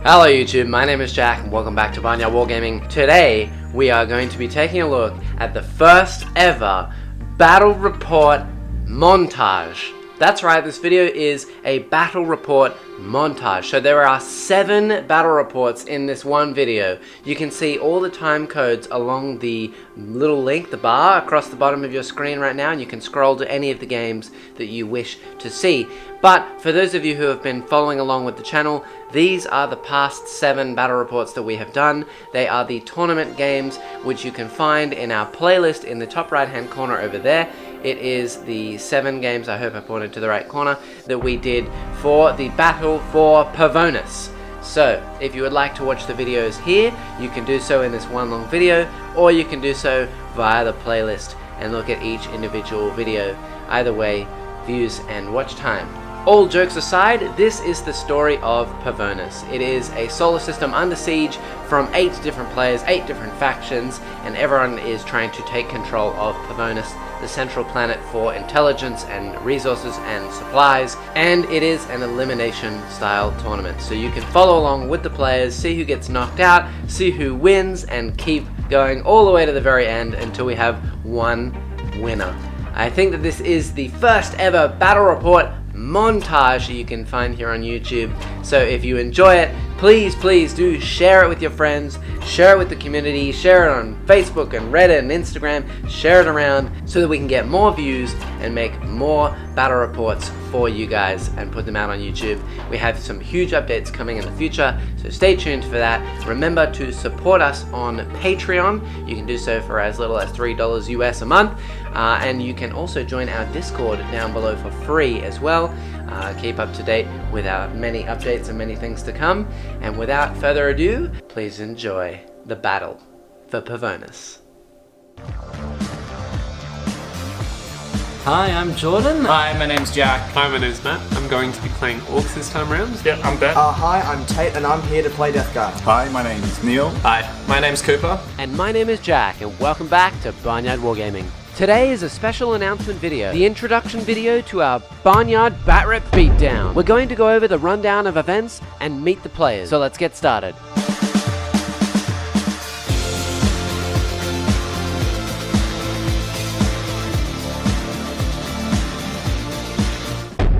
Hello YouTube, my name is Jack and welcome back to Barnyard Wargaming. Today we are going to be taking a look at the first ever battle report montage. That's right, this video is a battle report montage. So there are 7 battle reports in this one video. You can see all the time codes along the little link, the bar across the bottom of your screen right now, and you can scroll to any of the games that you wish to see. But for those of you who have been following along with the channel, these are the past 7 battle reports that we have done. They are the tournament games, which you can find in our playlist in the top right hand corner over there. It is the 7 games, I hope I pointed to the right corner, that we did for the battle for Pavonis. So, if you would like to watch the videos here, you can do so in this one long video, or you can do so via the playlist and look at each individual video. Either way, views and watch time. All jokes aside, this is the story of Pavonis. It is a solar system under siege from 8 different players, 8 different factions, and everyone is trying to take control of Pavonis, the central planet for intelligence and resources and supplies, and it is an elimination style tournament. So you can follow along with the players, see who gets knocked out, see who wins, and keep going all the way to the very end until we have one winner. I think that this is the first ever battle report montage that you can find here on YouTube. So if you enjoy it, please do share it with your friends, share it with the community, share it on Facebook and Reddit and Instagram, share it around so that we can get more views and make more battle reports for you guys and put them out on YouTube. We have some huge updates coming in the future, so stay tuned for that. Remember to support us on Patreon. You can do so for as little as $3 US a month, and you can also join our Discord down below for free as well. Keep up to date with our many updates and many things to come. And without further ado, please enjoy the battle for Pavonis. Hi, I'm Jordan. Hi, my name's Jack. Hi, my name's Matt. I'm going to be playing Orks this time around. Yeah, I'm Ben. Hi, I'm Tate and I'm here to play DeathGuard. Hi, my name's Neil. Hi, my name's Cooper. And my name is Jack, and welcome back to Barnyard Wargaming. Today is a special announcement video, the introduction video to our Barnyard Batrep Beatdown. We're going to go over the rundown of events and meet the players, so let's get started.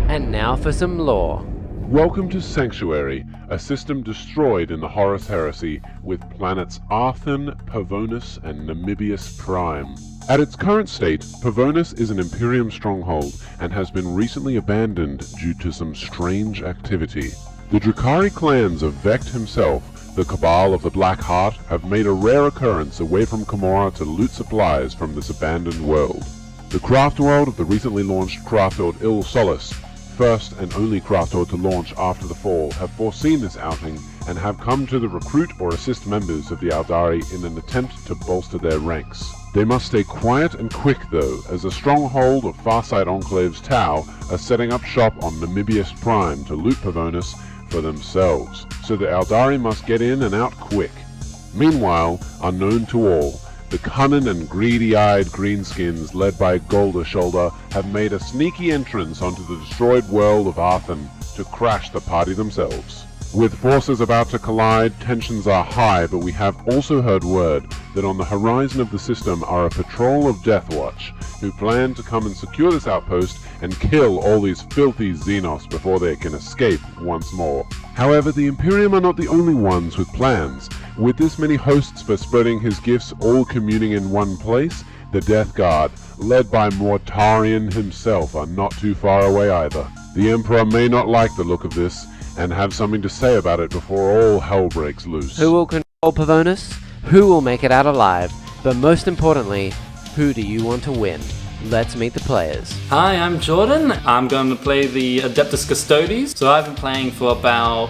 And now for some lore. Welcome to Sanctuary, a system destroyed in the Horus Heresy with planets Arthon, Pavonis, and Namibius Prime. At its current state, Pavonis is an Imperium stronghold and has been recently abandoned due to some strange activity. The Drukhari clans of Vecht himself, the Cabal of the Black Heart, have made a rare occurrence away from Camorra to loot supplies from this abandoned world. The Craftworld of the recently launched Craftworld Il Solis, first and only Craftworld to launch after the fall, have foreseen this outing and have come to the recruit or assist members of the Aeldari in an attempt to bolster their ranks. They must stay quiet and quick though, as a stronghold of Farsight Enclave's Tau are setting up shop on Namibius Prime to loot Pavonis for themselves, so the Aeldari must get in and out quick. Meanwhile, unknown to all, the cunning and greedy-eyed greenskins led by Golder Shoulder have made a sneaky entrance onto the destroyed world of Arthon to crash the party themselves. With forces about to collide, tensions are high, but we have also heard word that on the horizon of the system are a patrol of Deathwatch, who plan to come and secure this outpost and kill all these filthy Xenos before they can escape once more. However, the Imperium are not the only ones with plans. With this many hosts for spreading his gifts all communing in one place, the DeathGuard, led by Mortarion himself, are not too far away either. The Emperor may not like the look of this, and have something to say about it before all hell breaks loose. Who will control Pavonis? Who will make it out alive? But most importantly, who do you want to win? Let's meet the players. Hi, I'm Jordan. I'm going to play the Adeptus Custodes. So I've been playing for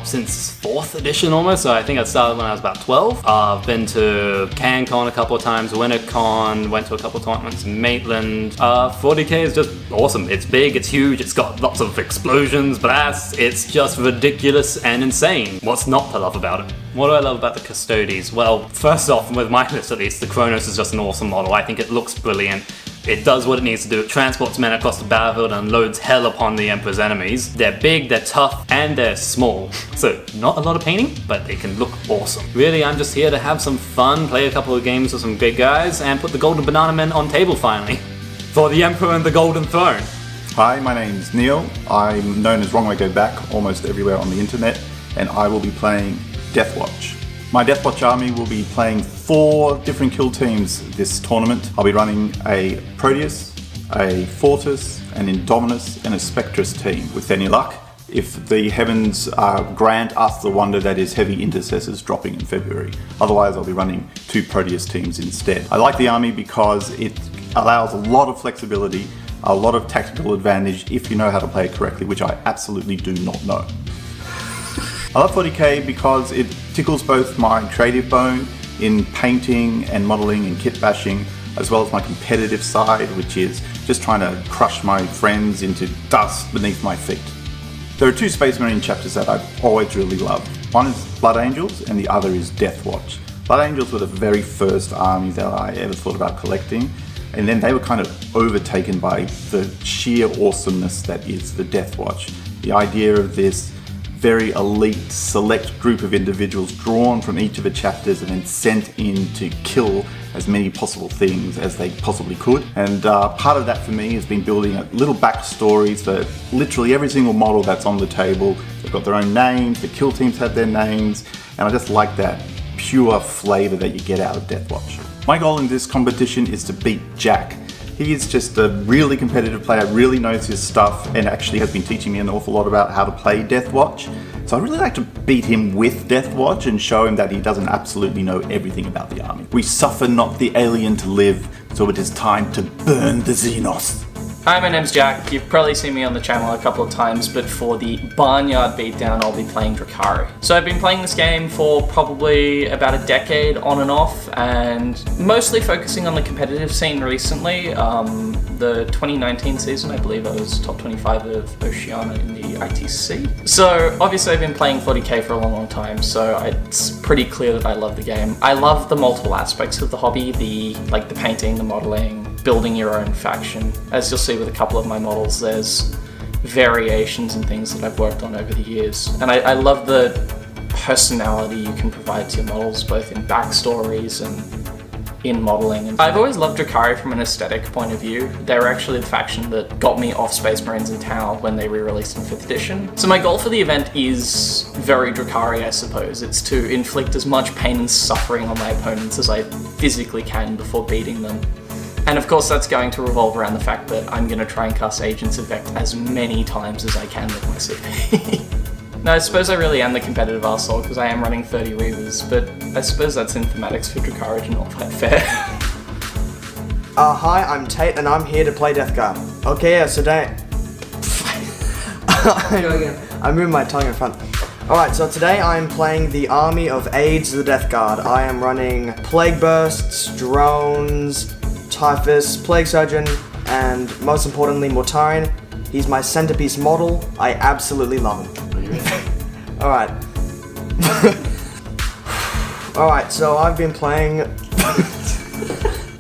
since 4th edition almost. So I think I started when I was about 12. I've been to CanCon a couple of times, WinterCon, went to a couple of tournaments in Maitland. 40k is just awesome. It's big, it's huge, it's got lots of explosions, blasts. It's just ridiculous and insane. What's not to love about it? What do I love about the Custodes? Well, first off, with my list at least, the Kronos is just an awesome model. I think it looks brilliant. It does what it needs to do. It transports men across the battlefield and loads hell upon the Emperor's enemies. They're big, they're tough, and they're small. So not a lot of painting, but they can look awesome. Really, I'm just here to have some fun, play a couple of games with some big guys, and put the Golden Banana Men on table finally. For the Emperor and the Golden Throne. Hi, my name's Neil. I'm known as Wrong Way Go Back almost everywhere on the internet, and I will be playing Deathwatch. My Deathwatch army will be playing 4 different kill teams this tournament. I'll be running a Proteus, a Fortis, an Indominus, and a Spectrus team with any luck. If the heavens grant us the wonder that is heavy intercessors dropping in February. Otherwise, I'll be running 2 Proteus teams instead. I like the army because it allows a lot of flexibility, a lot of tactical advantage if you know how to play it correctly, which I absolutely do not know. I love 40k because it tickles both my creative bone in painting and modelling and kit bashing, as well as my competitive side, which is just trying to crush my friends into dust beneath my feet. There are 2 Space Marine chapters that I've always really loved. One is Blood Angels and the other is Deathwatch. Blood Angels were the very first army that I ever thought about collecting, and then they were kind of overtaken by the sheer awesomeness that is the Deathwatch. The idea of this very elite, select group of individuals drawn from each of the chapters and then sent in to kill as many possible things as they possibly could. And part of that for me has been building little backstories for literally every single model that's on the table. They've got their own names, the kill teams have their names, and I just like that pure flavour that you get out of Deathwatch. My goal in this competition is to beat Jack. He is just a really competitive player, really knows his stuff, and actually has been teaching me an awful lot about how to play Deathwatch. So I'd really like to beat him with Deathwatch and show him that he doesn't absolutely know everything about the army. We suffer not the alien to live, so it is time to burn the Xenos. Hi, my name's Jack. You've probably seen me on the channel a couple of times, but for the Barnyard Beatdown, I'll be playing Drukhari. So I've been playing this game for probably about a decade on and off, and mostly focusing on the competitive scene recently. The 2019 season, I believe I was top 25 of Oceania in the ITC. So obviously I've been playing 40k for a long time, so it's pretty clear that I love the game. I love the multiple aspects of the hobby, the painting, the modeling, building your own faction. As you'll see with a couple of my models, there's variations and things that I've worked on over the years. And I love the personality you can provide to your models, both in backstories and in modeling. And I've always loved Drukhari from an aesthetic point of view. They were actually the faction that got me off Space Marines and Tau when they re-released in 5th edition. So my goal for the event is very Drukhari, I suppose. It's to inflict as much pain and suffering on my opponents as I physically can before beating them. And of course that's going to revolve around the fact that I'm going to try and cast Agents of Vect as many times as I can with my CP. No, I suppose I really am the competitive arsehole because I am running 30 Reavers, but I suppose that's in thematics for Drukhari to not fight fair. Hi, I'm Tate and I'm here to play DeathGuard. Okay, yeah, so today... I moved my tongue in front. Alright, so today I'm playing the Army of AIDS, the DeathGuard. I am running Plague Bursts, Drones, Typhus, Plague Surgeon, and most importantly, Mortarion. He's my centerpiece model. I absolutely love him. Alright. Alright, so I've been playing...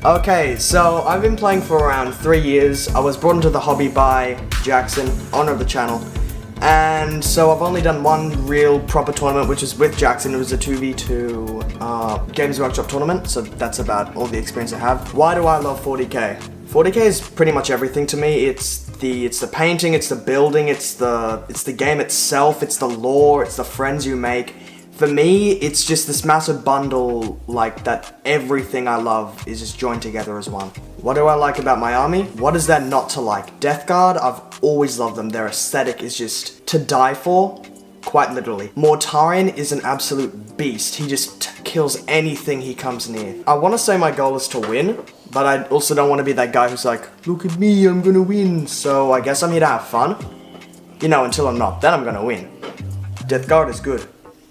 Okay, so I've been playing for around 3 years. I was brought into the hobby by Jackson, owner of the channel. And so I've only done one real proper tournament, which is with Jackson. It was a 2v2 Games Workshop tournament, so that's about all the experience I have. Why do I love 40k? 40k is pretty much everything to me. It's the painting, it's the building, it's the game itself, it's the lore, it's the friends you make. For me, it's just this massive bundle like that. Everything I love is just joined together as one. What do I like about my army? What is there not to like? DeathGuard, I've always loved them. Their aesthetic is just to die for, quite literally. Mortarion is an absolute beast. He just kills anything he comes near. I want to say my goal is to win, but I also don't want to be that guy who's like, look at me, I'm gonna win. So I guess I'm here to have fun. You know, until I'm not, then I'm gonna win. DeathGuard is good,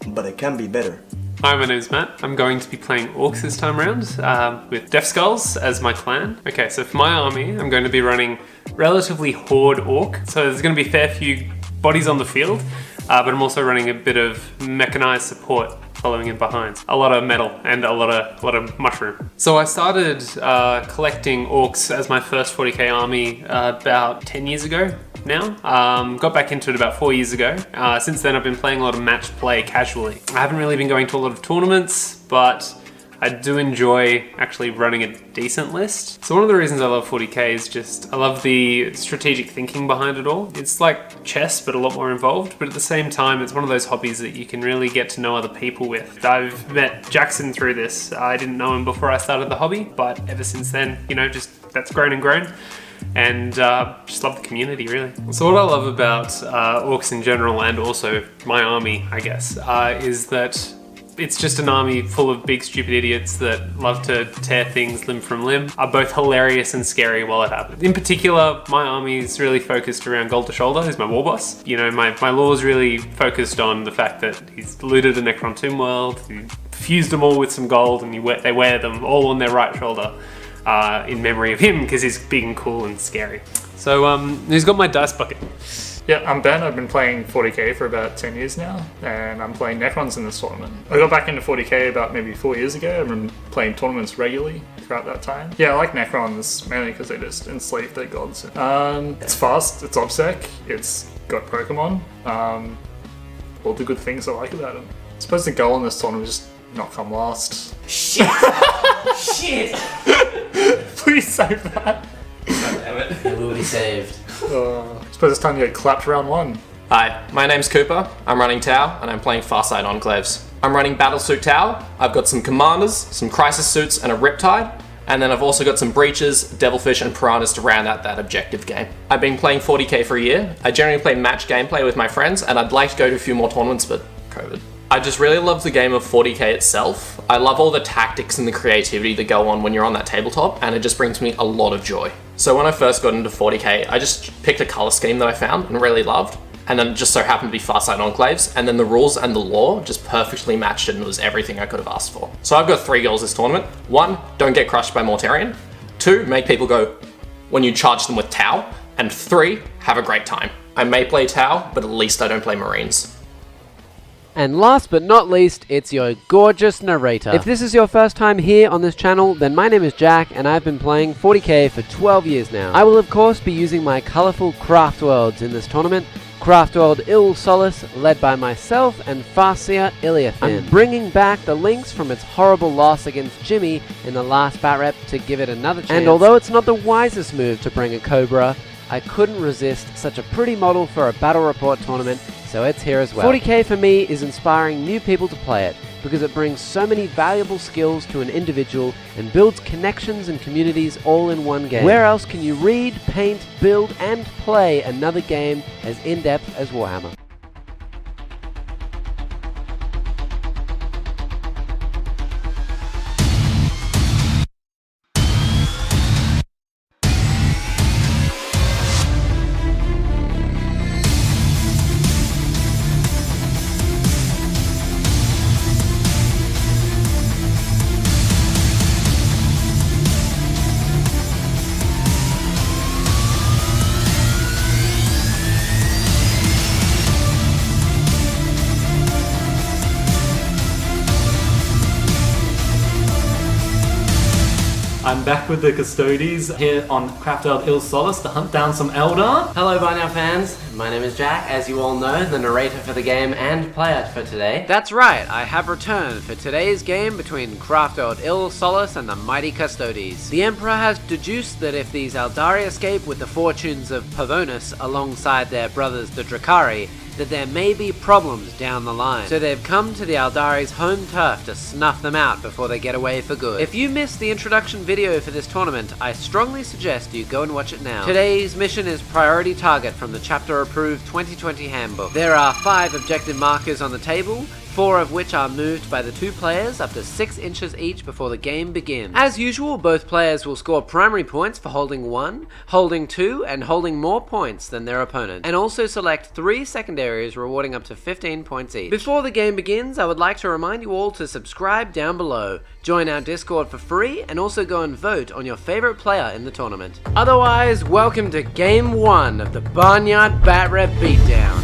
but it can be better. Hi, my name's Matt. I'm going to be playing Orks this time around with Death Skulls as my clan. Okay, so for my army, I'm going to be running relatively Horde Orc. So there's going to be a fair few bodies on the field, but I'm also running a bit of mechanized support following in behind. A lot of metal and a lot of mushroom. So I started collecting orcs as my first 40k army about 10 years ago now. Got back into it about 4 years ago. Since then I've been playing a lot of match play casually. I haven't really been going to a lot of tournaments, but I do enjoy actually running a decent list. So one of the reasons I love 40k is just I love the strategic thinking behind it all. It's like chess, but a lot more involved. But at the same time, it's one of those hobbies that you can really get to know other people with. I've met Jackson through this. I didn't know him before I started the hobby, but ever since then, you know, just that's grown and grown. And just love the community, really. So what I love about orcs in general, and also my army, I guess, is that it's just an army full of big stupid idiots that love to tear things limb from limb, are both hilarious and scary while it happens. In particular, my army is really focused around Gold to Shoulder, who's my war boss. You know, my law's really focused on the fact that he's looted a Necron tomb world, he fused them all with some gold, and they wear them all on their right shoulder in memory of him, because he's big and cool and scary. So he's got my dice bucket. Yeah, I'm Ben. I've been playing 40k for about 10 years now, and I'm playing Necrons in this tournament. I got back into 40k about maybe 4 years ago. I've been playing tournaments regularly throughout that time. Yeah, I like Necrons mainly because they just enslave their gods. It's fast, it's obsec, it's got Pokemon, all the good things I like about them. I suppose the goal in this tournament is just not come last. Shit! Shit! Please save that. Damn it. It will be saved. I suppose it's time to get clapped round one. Hi, my name's Cooper, I'm running Tau, and I'm playing Farside Enclaves. I'm running Battlesuit Tau, I've got some Commanders, some Crisis Suits, and a Riptide, and then I've also got some Breaches, Devilfish, and Piranhas to round out that objective game. I've been playing 40k for a year. I generally play match gameplay with my friends, and I'd like to go to a few more tournaments, but COVID. I just really love the game of 40k itself. I love all the tactics and the creativity that go on when you're on that tabletop, and it just brings me a lot of joy. So when I first got into 40k, I just picked a color scheme that I found and really loved, and then it just so happened to be Farside Enclaves, and then the rules and the lore just perfectly matched it, and it was everything I could have asked for. So I've got 3 goals this tournament. 1, don't get crushed by Mortarion. 2, make people go when you charge them with Tau. And 3, have a great time. I may play Tau, but at least I don't play Marines. And last but not least, it's your gorgeous narrator. If this is your first time here on this channel, then my name is Jack, and I've been playing 40k for 12 years now. I will of course be using my colourful Craftworlds in this tournament. Craftworld Il Solis, led by myself and Farseer Iliathan. I'm bringing back the Lynx from its horrible loss against Jimmy in the last bat rep to give it another chance. And although it's not the wisest move to bring a Cobra, I couldn't resist such a pretty model for a battle report tournament, so it's here as well. 40k for me is inspiring new people to play it, because it brings so many valuable skills to an individual and builds connections and communities all in one game. Where else can you read, paint, build, and play another game as in-depth as Warhammer? I'm back with the Custodes here on Craftworlds Il Solis to hunt down some Eldar. Hello Barnyard fans, my name is Jack, as you all know, the narrator for the game and player for today. That's right, I have returned for today's game between Craftworlds Il Solis and the mighty Custodes. The Emperor has deduced that if these Eldari escape with the fortunes of Pavonis alongside their brothers the Drukhari, that there may be problems down the line. So they've come to the Eldari's home turf to snuff them out before they get away for good. If you missed the introduction video for this tournament, I strongly suggest you go and watch it now. Today's mission is Priority Target from the chapter approved 2020 handbook. There are 5 objective markers on the table, 4 of which are moved by the 2 players up to 6 inches each before the game begins. As usual, both players will score primary points for holding 1, holding 2, and holding more points than their opponent, and also select 3 secondaries rewarding up to 15 points each. Before the game begins, I would like to remind you all to subscribe down below, join our Discord for free, and also go and vote on your favorite player in the tournament. Otherwise, welcome to Game 1 of the Barnyard Bat Rep Beatdown.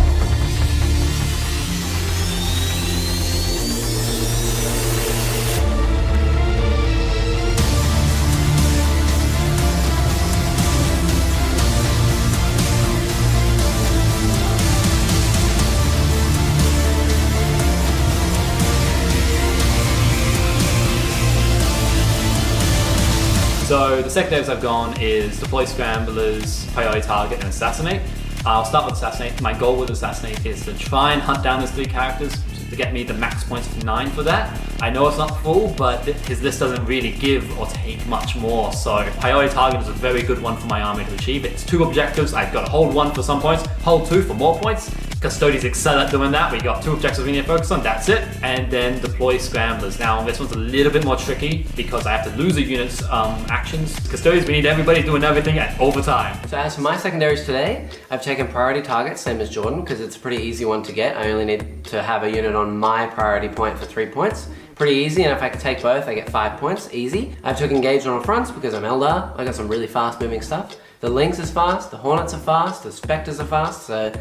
So the secondaries I've gone is Deploy Scramblers, Priority Target, and Assassinate. I'll start with Assassinate. My goal with Assassinate is to try and hunt down those 3 characters to get me the max points of 9 for that. I know it's not full, but his list doesn't really give or take much more, so Priority Target is a very good one for my army to achieve. It's 2 objectives. I've got to hold 1 for some points, hold 2 for more points. Custodes excel at doing that. We got 2 objectives we need to focus on, that's it. And then Deploy Scramblers. Now this one's a little bit more tricky because I have to lose a unit's actions. Custodes, we need everybody doing everything at overtime. So as for my secondaries today, I've taken Priority Target, same as Jordan, because it's a pretty easy one to get. I only need to have a unit on my priority point for 3 points. Pretty easy, and if I could take both, I get 5 points, easy. I've took Engaged on all fronts because I'm Eldar. I got some really fast moving stuff. The Lynx is fast, the Hornets are fast, the Spectres are fast, so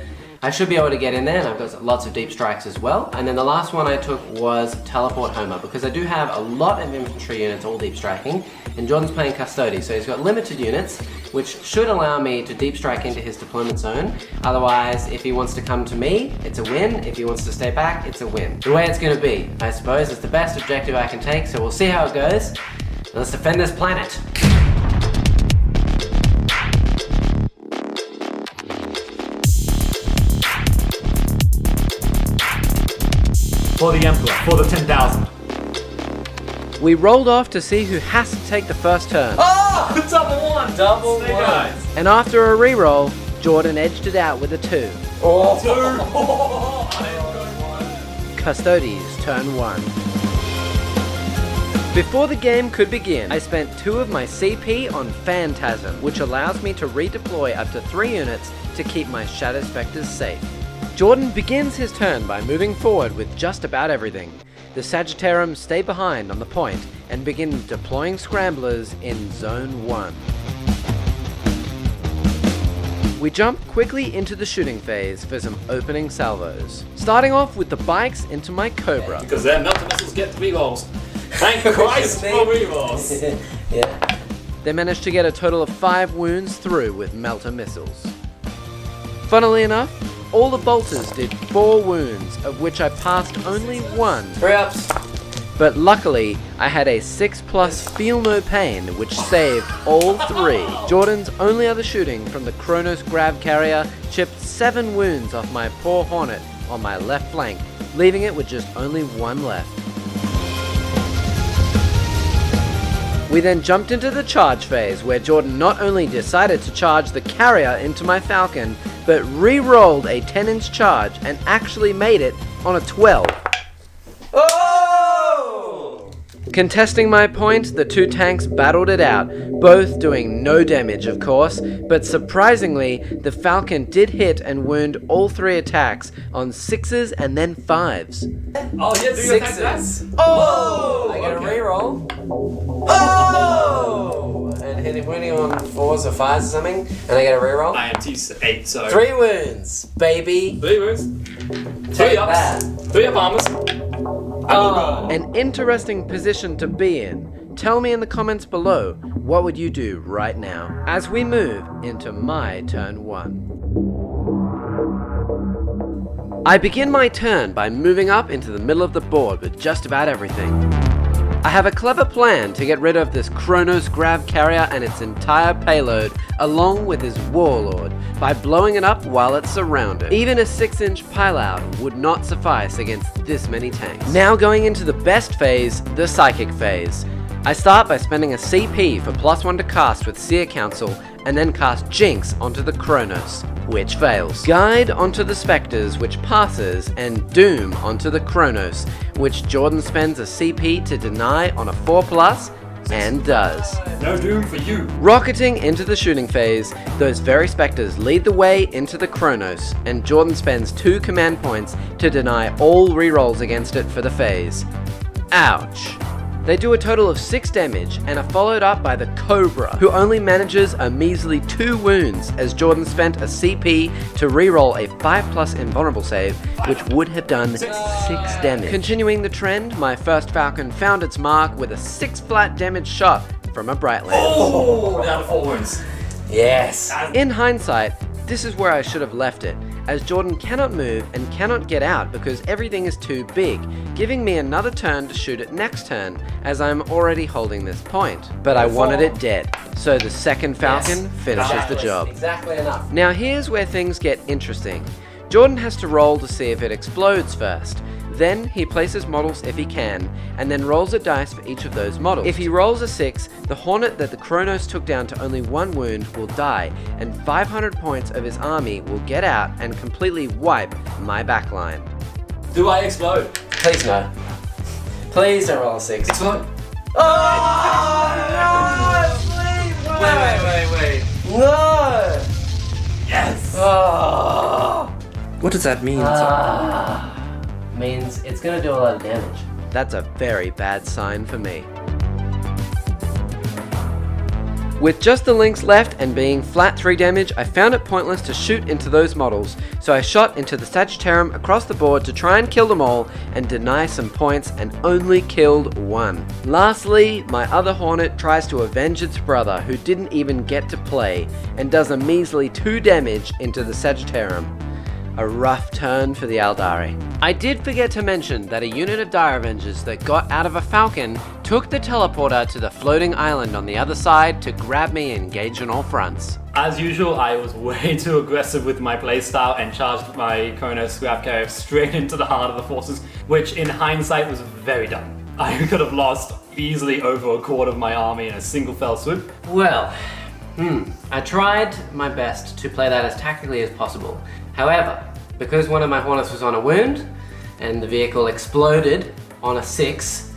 I should be able to get in there, and I've got lots of deep strikes as well. And then the last one I took was Teleport Homer, because I do have a lot of infantry units all deep striking, and Jordan's playing Custodes, so he's got limited units, which should allow me to deep strike into his deployment zone. Otherwise, if he wants to come to me, it's a win. If he wants to stay back, it's a win. The way it's gonna be, I suppose, it's the best objective I can take, so we'll see how it goes. Let's defend this planet. For the Emperor, for the 10,000. We rolled off to see who has to take the first turn. Oh! Double one! Double one! Guys. And after a reroll, Jordan edged it out with a 2. Oh! 2! Custodes, turn 1. Before the game could begin, I spent 2 of my CP on Phantasm, which allows me to redeploy up to 3 units to keep my Shadow Spectres safe. Jordan begins his turn by moving forward with just about everything. The Sagittarium stay behind on the point and begin deploying Scramblers in Zone 1. We jump quickly into the shooting phase for some opening salvos. Starting off with the bikes into my Cobra. Because their melter missiles get rerolls. Thank Christ for rerolls. Yeah. They managed to get a total of 5 wounds through with melter missiles. Funnily enough, all the bolters did 4 wounds, of which I passed only 1. 3 ups. But luckily, I had a 6+ Feel No Pain, which saved all 3. Jordan's only other shooting from the Kronos Grav Carrier chipped 7 wounds off my poor Hornet on my left flank, leaving it with just only 1 left. We then jumped into the charge phase, where Jordan not only decided to charge the carrier into my Falcon, but re-rolled a 10-inch charge and actually made it on a 12. Oh! Contesting my point, the 2 tanks battled it out, both doing no damage of course, but surprisingly, the Falcon did hit and wound all 3 attacks on 6s and then 5s. Oh yeah, do you attack that? 6s. Oh! I get Okay. a reroll. Oh! And hit him wounding on 4s or 5s or something, and I get a reroll. IMT 8, so 3 wounds, baby. 3 wounds. 3 Take ups. that. 3 up armors. Oh, an interesting position to be in. Tell me in the comments below, what would you do right now? As we move into my turn 1. I begin my turn by moving up into the middle of the board with just about everything. I have a clever plan to get rid of this Kronos Grav Carrier and its entire payload, along with his Warlord, by blowing it up while it's surrounded. Even a 6-inch pileout would not suffice against this many tanks. Now going into the best phase, the Psychic phase. I start by spending a CP for +1 to cast with Seer Council, and then cast Jinx onto the Kronos, which fails. Guide onto the Spectres, which passes, and Doom onto the Kronos, which Jordan spends a CP to deny on a 4+, and does. No Doom for you. Rocketing into the shooting phase, those very Spectres lead the way into the Kronos, and Jordan spends 2 command points to deny all rerolls against it for the phase. Ouch. They do a total of 6 damage and are followed up by the Cobra, who only manages a measly 2 wounds as Jordan spent a CP to reroll a 5+ invulnerable save, which would have done 6 damage. Continuing the trend, my first Falcon found its mark with a 6 flat damage shot from a Brightland. Oh! Down to 4 wounds. Yes! In hindsight, this is where I should have left it, as Jordan cannot move and cannot get out because everything is too big, giving me another turn to shoot it next turn, as I'm already holding this point. But I wanted it dead, so the second falcon finishes the job. Exactly enough. Now here's where things get interesting. Jordan has to roll to see if it explodes first. Then he places models if he can, and then rolls a dice for each of those models. If he rolls a 6, the Hornet that the Kronos took down to only 1 wound will die, and 500 points of his army will get out and completely wipe my backline. Do I explode? Please no. Please don't roll a 6. Explode. Wait. No! Yes! What does that mean? Means it's gonna do a lot of damage. That's a very bad sign for me. With just the links left and being flat 3 damage, I found it pointless to shoot into those models, so I shot into the Sagittarium across the board to try and kill them all and deny some points, and only killed 1. Lastly, my other Hornet tries to avenge its brother who didn't even get to play, and does a measly 2 damage into the Sagittarium. A rough turn for the Aeldari. I did forget to mention that a unit of Dire Avengers that got out of a Falcon took the teleporter to the floating island on the other side to grab me and engage on all fronts. As usual, I was way too aggressive with my playstyle and charged my Kronos Grav Carrier straight into the heart of the forces, which in hindsight was very dumb. I could have lost easily over a quarter of my army in a single fell swoop. Well, I tried my best to play that as tactically as possible. However, because one of my Hornets was on a wound, and the vehicle exploded on a 6,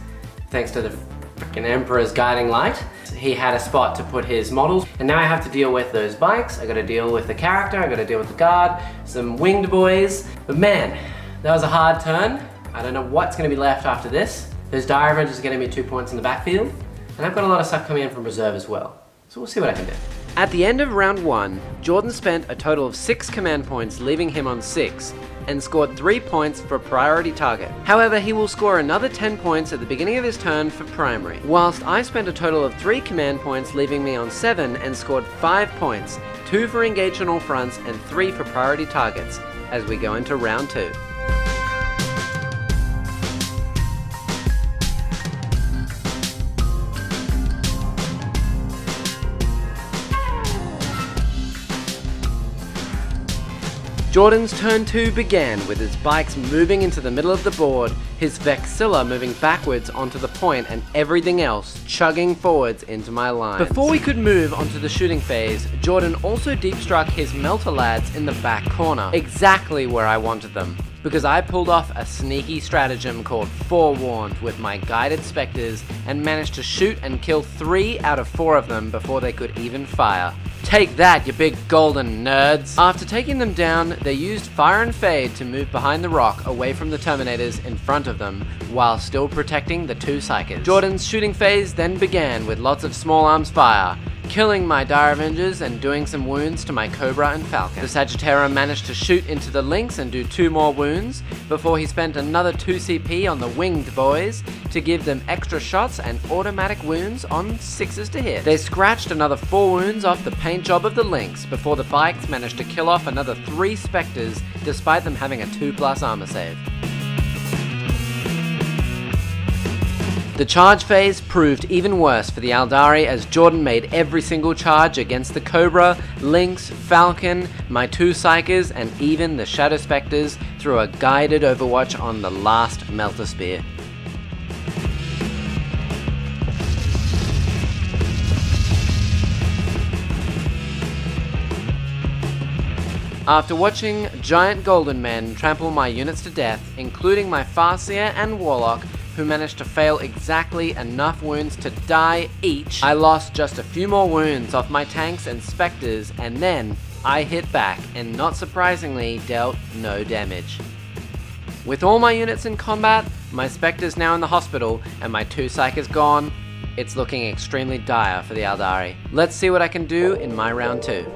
thanks to the freaking Emperor's guiding light, he had a spot to put his models, and now I have to deal with those bikes, I gotta deal with the character, I gotta deal with the guard, some winged boys, but man, that was a hard turn. I don't know what's gonna be left after this. Those Dire Avengers are getting me 2 points in the backfield, and I've got a lot of stuff coming in from reserve as well. So we'll see what I can do. At the end of round 1, Jordan spent a total of 6 command points, leaving him on 6, and scored 3 points for priority target. However, he will score another 10 points at the beginning of his turn for primary, whilst I spent a total of 3 command points, leaving me on 7, and scored 5 points, 2 for engage on all fronts and 3 for priority targets, as we go into round 2. Jordan's turn 2 began with his bikes moving into the middle of the board, his Vexilla moving backwards onto the point, and everything else chugging forwards into my line. Before we could move onto the shooting phase, Jordan also deep struck his Melter Lads in the back corner, exactly where I wanted them, because I pulled off a sneaky stratagem called Forewarned with my guided Spectres and managed to shoot and kill 3 out of 4 of them before they could even fire. Take that, you big golden nerds! After taking them down, they used Fire and Fade to move behind the rock away from the Terminators in front of them, while still protecting the 2 Psykers. Jordan's shooting phase then began with lots of small arms fire, killing my Dire Avengers and doing some wounds to my Cobra and Falcon. The Sagittarium managed to shoot into the Lynx and do 2 more wounds, before he spent another 2 CP on the Winged Boys to give them extra shots and automatic wounds on 6s to hit. They scratched another 4 wounds off the paint job of the Lynx, before the bikes managed to kill off another 3 Spectres, despite them having a 2+ armor save. The charge phase proved even worse for the Aeldari, as Jordan made every single charge against the Cobra, Lynx, Falcon, my 2 Psykers, and even the Shadow Spectres through a guided overwatch on the last Melter Spear. After watching giant golden men trample my units to death, including my Farseer and Warlock, who managed to fail exactly enough wounds to die each, I lost just a few more wounds off my tanks and Spectres, and then I hit back and, not surprisingly, dealt no damage. With all my units in combat, my Spectres now in the hospital, and my 2 Psykers gone, it's looking extremely dire for the Aeldari. Let's see what I can do in my round 2.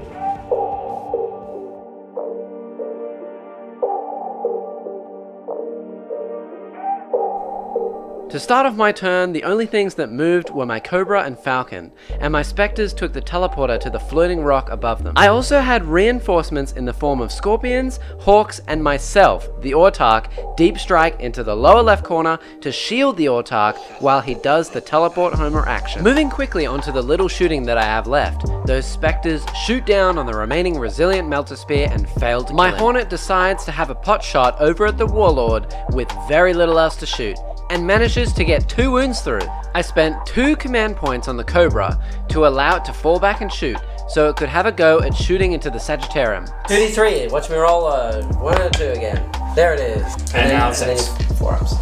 To start off my turn, the only things that moved were my Cobra and Falcon, and my Spectres took the teleporter to the floating rock above them. I also had reinforcements in the form of Scorpions, Hawks, and myself, the Autarch, deep strike into the lower left corner to shield the Autarch while he does the teleport homer action. Moving quickly onto the little shooting that I have left, those Spectres shoot down on the remaining resilient Melter Spear and fail to kill him. My Hornet decides to have a pot shot over at the Warlord with very little else to shoot, and manages to get 2 wounds through. I spent 2 command points on the Cobra to allow it to fall back and shoot, so it could have a go at shooting into the Sagittarium. 2d3, watch me roll 1 or 2 again. There it is. And now 6. 4 ups.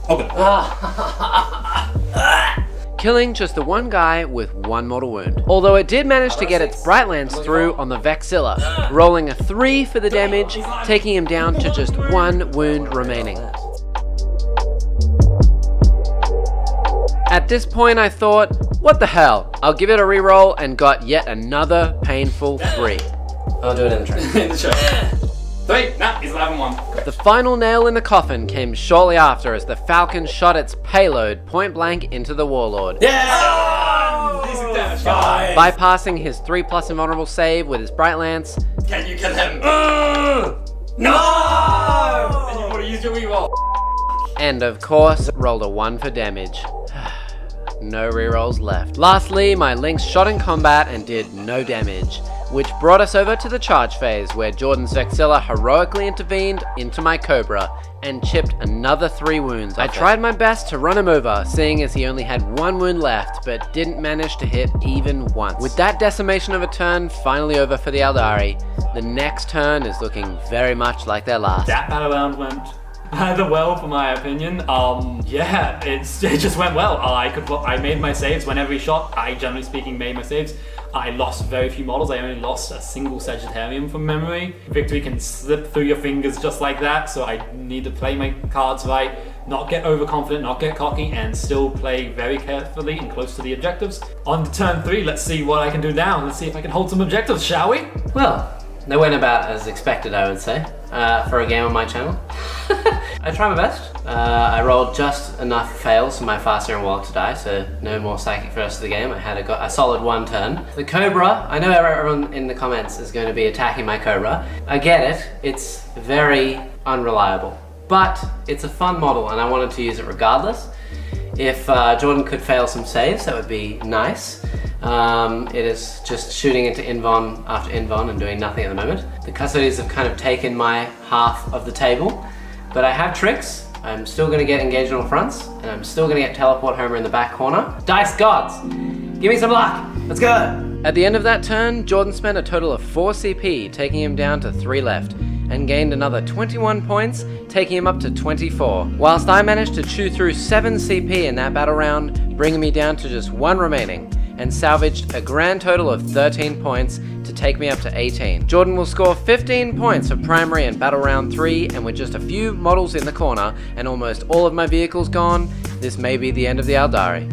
Okay. Killing just the one guy with 1 mortal wound. Although it did manage to get its Bright Lance through on the Vexilla, rolling a 3 for the damage, taking him down to just 1 wound remaining. At this point I thought, what the hell, I'll give it a reroll and got yet another painful 3. I'll do it in the train. In the show. 3, nah, he's 11-1. The final nail in the coffin came shortly after as the Falcon shot its payload point blank into the Warlord. Yeah! Decent damage, guys. Bypassing his 3+ invulnerable save with his Bright Lance. Can you kill him? No! And you want to use your reroll. And of course, rolled a 1 for damage. No rerolls left. Lastly, my Lynx shot in combat and did no damage, which brought us over to the charge phase where Jordan's Vexilla heroically intervened into my Cobra and chipped another 3 wounds. I tried my best to run him over, seeing as he only had 1 wound left, but didn't manage to hit even once. With that decimation of a turn finally over for the Eldari, the next turn is looking very much like their last. That battle round went rather well, for my opinion. Yeah, it just went well. I made my saves whenever he shot. I, generally speaking, made my saves. I lost very few models. I only lost a single Sagittarium from memory. Victory can slip through your fingers just like that, so I need to play my cards right, not get overconfident, not get cocky, and still play very carefully and close to the objectives. On to turn 3, let's see what I can do now. Let's see if I can hold some objectives, shall we? Well, they went about as expected, I would say, for a game on my channel. I tried my best. I rolled just enough fails for my Farseer and Warlock to die, so no more Psychic for the rest of the game. I had a solid 1 turn. The Cobra, I know everyone in the comments is going to be attacking my Cobra. I get it, it's very unreliable, but it's a fun model and I wanted to use it regardless. If Jordan could fail some saves, that would be nice. It is just shooting into Invon after Invon and doing nothing at the moment. The Custodes have kind of taken my half of the table, but I have tricks. I'm still going to get engaged on fronts, and I'm still going to get teleport homer in the back corner. Dice gods, give me some luck. Let's go. At the end of that turn, Jordan spent a total of 4 CP, taking him down to 3 left, and gained another 21 points, taking him up to 24. Whilst I managed to chew through 7 CP in that battle round, bringing me down to just 1 remaining, and salvaged a grand total of 13 points to take me up to 18. Jordan will score 15 points for primary and battle round 3, and with just a few models in the corner and almost all of my vehicles gone, this may be the end of the Eldari.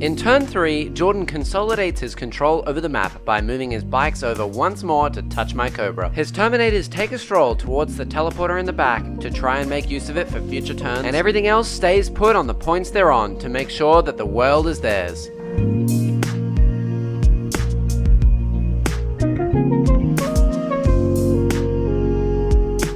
In turn 3, Jordan consolidates his control over the map by moving his bikes over once more to touch my Cobra. His Terminators take a stroll towards the teleporter in the back to try and make use of it for future turns, and everything else stays put on the points they're on to make sure that the world is theirs.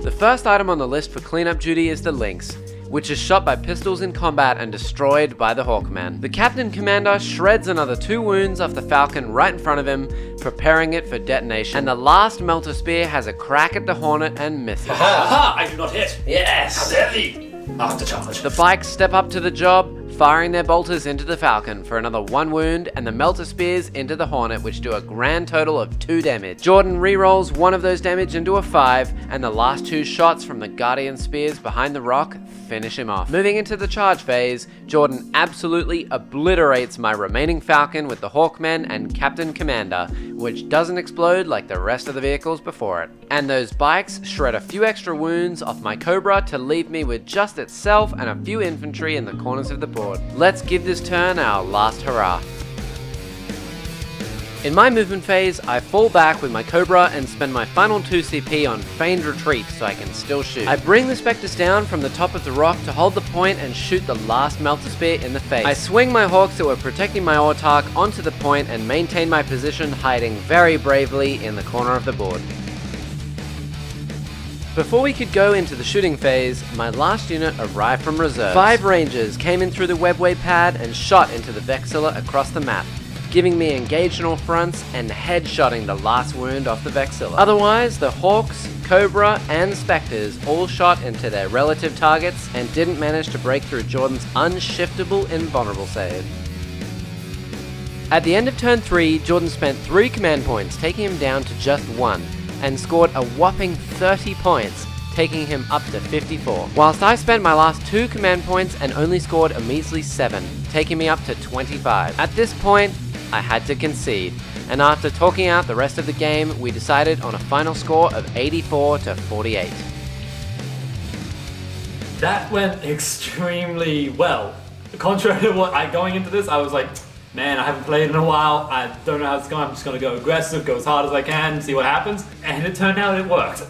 The first item on the list for cleanup duty is the Lynx, which is shot by pistols in combat and destroyed by the Hawkman. The Captain Commander shreds another 2 wounds off the Falcon right in front of him, preparing it for detonation, and the last Melter Spear has a crack at the Hornet and misses. Aha! I do not hit! Yes. How dare thee! After charge. The bikes step up to the job, firing their bolters into the Falcon for another 1 wound, and the Melter Spears into the Hornet, which do a grand total of 2 damage. Jordan rerolls 1 of those damage into a 5, and the last 2 shots from the Guardian Spears behind the rock finish him off. Moving into the charge phase, Jordan absolutely obliterates my remaining Falcon with the Hawkmen and Captain Commander, which doesn't explode like the rest of the vehicles before it. And those bikes shred a few extra wounds off my Cobra to leave me with just itself and a few infantry in the corners of the board. Let's give this turn our last hurrah. In my movement phase, I fall back with my Cobra and spend my final 2 CP on feigned retreat so I can still shoot. I bring the Spectres down from the top of the rock to hold the point and shoot the last Melter Spear in the face. I swing my Hawks that were protecting my Autark onto the point and maintain my position, hiding very bravely in the corner of the board. Before we could go into the shooting phase, my last unit arrived from reserve. 5 Rangers came in through the webway pad and shot into the Vexilla across the map, giving me engaged on all fronts and headshotting the last wound off the Vexilla. Otherwise, the Hawks, Cobra, and Spectres all shot into their relative targets and didn't manage to break through Jordan's unshiftable invulnerable save. At the end of turn 3, Jordan spent 3 command points, taking him down to just 1, and scored a whopping 30 points, taking him up to 54. Whilst I spent my last 2 command points and only scored a measly 7, taking me up to 25. At this point, I had to concede, and after talking out the rest of the game, we decided on a final score of 84 to 48. That went extremely well. Contrary to what going into this, I was like, man, I haven't played in a while, I don't know how it's going, I'm just going to go aggressive, go as hard as I can, see what happens, and it turned out it worked.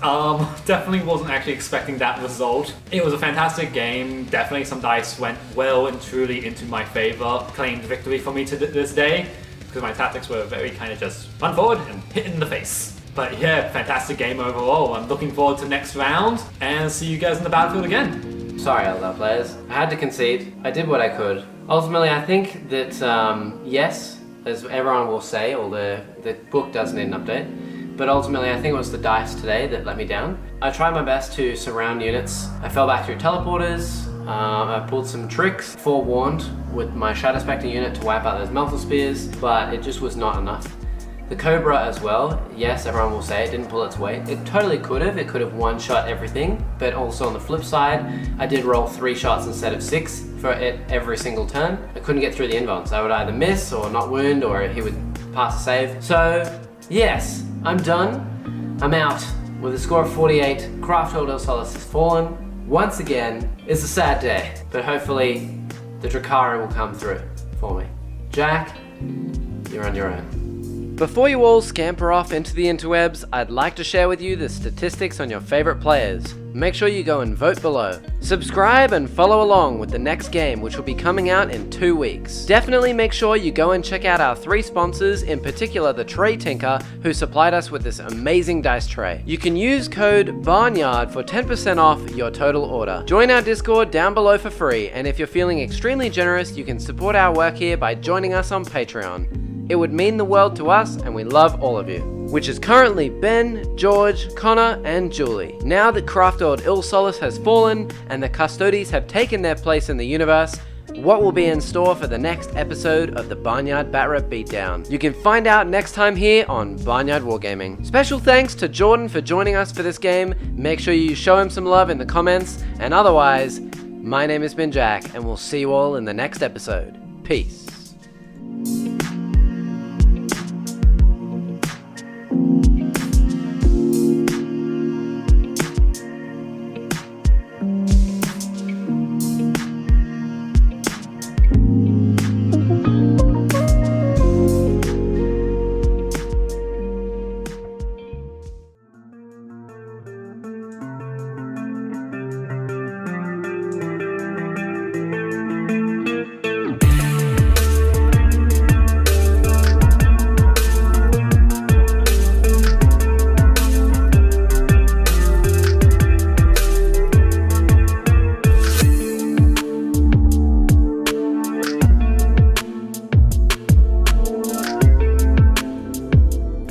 Definitely wasn't actually expecting that result. It was a fantastic game, definitely some dice went well and truly into my favor, claimed victory for me to this day, because my tactics were very kind of just run forward and hit in the face. But yeah, fantastic game overall. I'm looking forward to next round, and see you guys in the battlefield again. Sorry, LDR players. I had to concede. I did what I could. Ultimately, I think that, yes, as everyone will say, although the book does need an update, but ultimately I think it was the dice today that let me down. I tried my best to surround units. I fell back through teleporters. I pulled some tricks, forewarned with my Shadow Spectre unit to wipe out those Melter Spears, but it just was not enough. The Cobra as well, yes, everyone will say it didn't pull its weight. It totally could have. It could have one-shot everything, but also on the flip side, I did roll 3 shots instead of 6 for it every single turn. I couldn't get through the invulns. I would either miss or not wound, or he would pass a save. So, yes, I'm done. I'm out with a score of 48. Craftworlds El Solis has fallen. Once again, it's a sad day, but hopefully the Drukhari will come through for me. Jack, you're on your own. Before you all scamper off into the interwebs, I'd like to share with you the statistics on your favorite players. Make sure you go and vote below. Subscribe and follow along with the next game, which will be coming out in 2 weeks. Definitely make sure you go and check out our 3 sponsors, in particular the Tray Tinker, who supplied us with this amazing dice tray. You can use code BARNYARD for 10% off your total order. Join our Discord down below for free, and if you're feeling extremely generous, you can support our work here by joining us on Patreon. It would mean the world to us, and we love all of you. Which is currently Ben, George, Connor, and Julie. Now that Craftworlds El Solis has fallen, and the Custodes have taken their place in the universe, what will be in store for the next episode of the Barnyard Batrap Beatdown? You can find out next time here on Barnyard Wargaming. Special thanks to Jordan for joining us for this game. Make sure you show him some love in the comments, and otherwise, my name has been Jack, and we'll see you all in the next episode. Peace.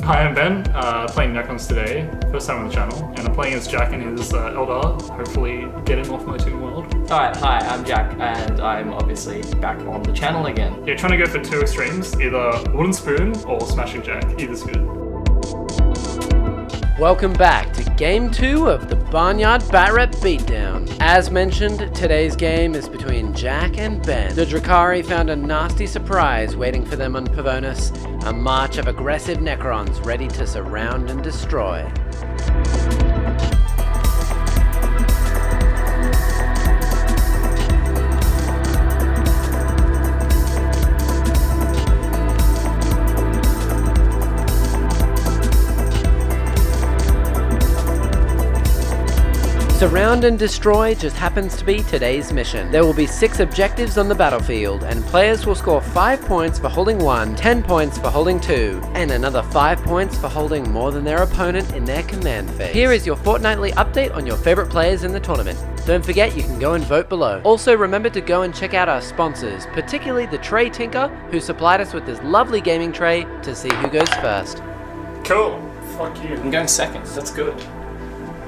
Hi, I'm Ben, playing Necrons today, first time on the channel, and I'm playing as Jack and his LDR, hopefully getting off my Toon World. Alright, hi, I'm Jack, and I'm obviously back on the channel again. You're trying to go for 2 extremes, either Wooden Spoon or Smashing Jack, either's good. Welcome back to Game 2 of the Barnyard Bat-Rep Beatdown. As mentioned, today's game is between Jack and Ben. The Drukhari found a nasty surprise waiting for them on Pavonis, a march of aggressive Necrons ready to surround and destroy. Surround and Destroy just happens to be today's mission. There will be 6 objectives on the battlefield, and players will score 5 points for holding 1, 10 points for holding 2, and another 5 points for holding more than their opponent in their command phase. Here is your fortnightly update on your favorite players in the tournament. Don't forget you can go and vote below. Also remember to go and check out our sponsors, particularly the Tray Tinker, who supplied us with this lovely gaming tray to see who goes first. Cool. Fuck you. I'm going second. That's good.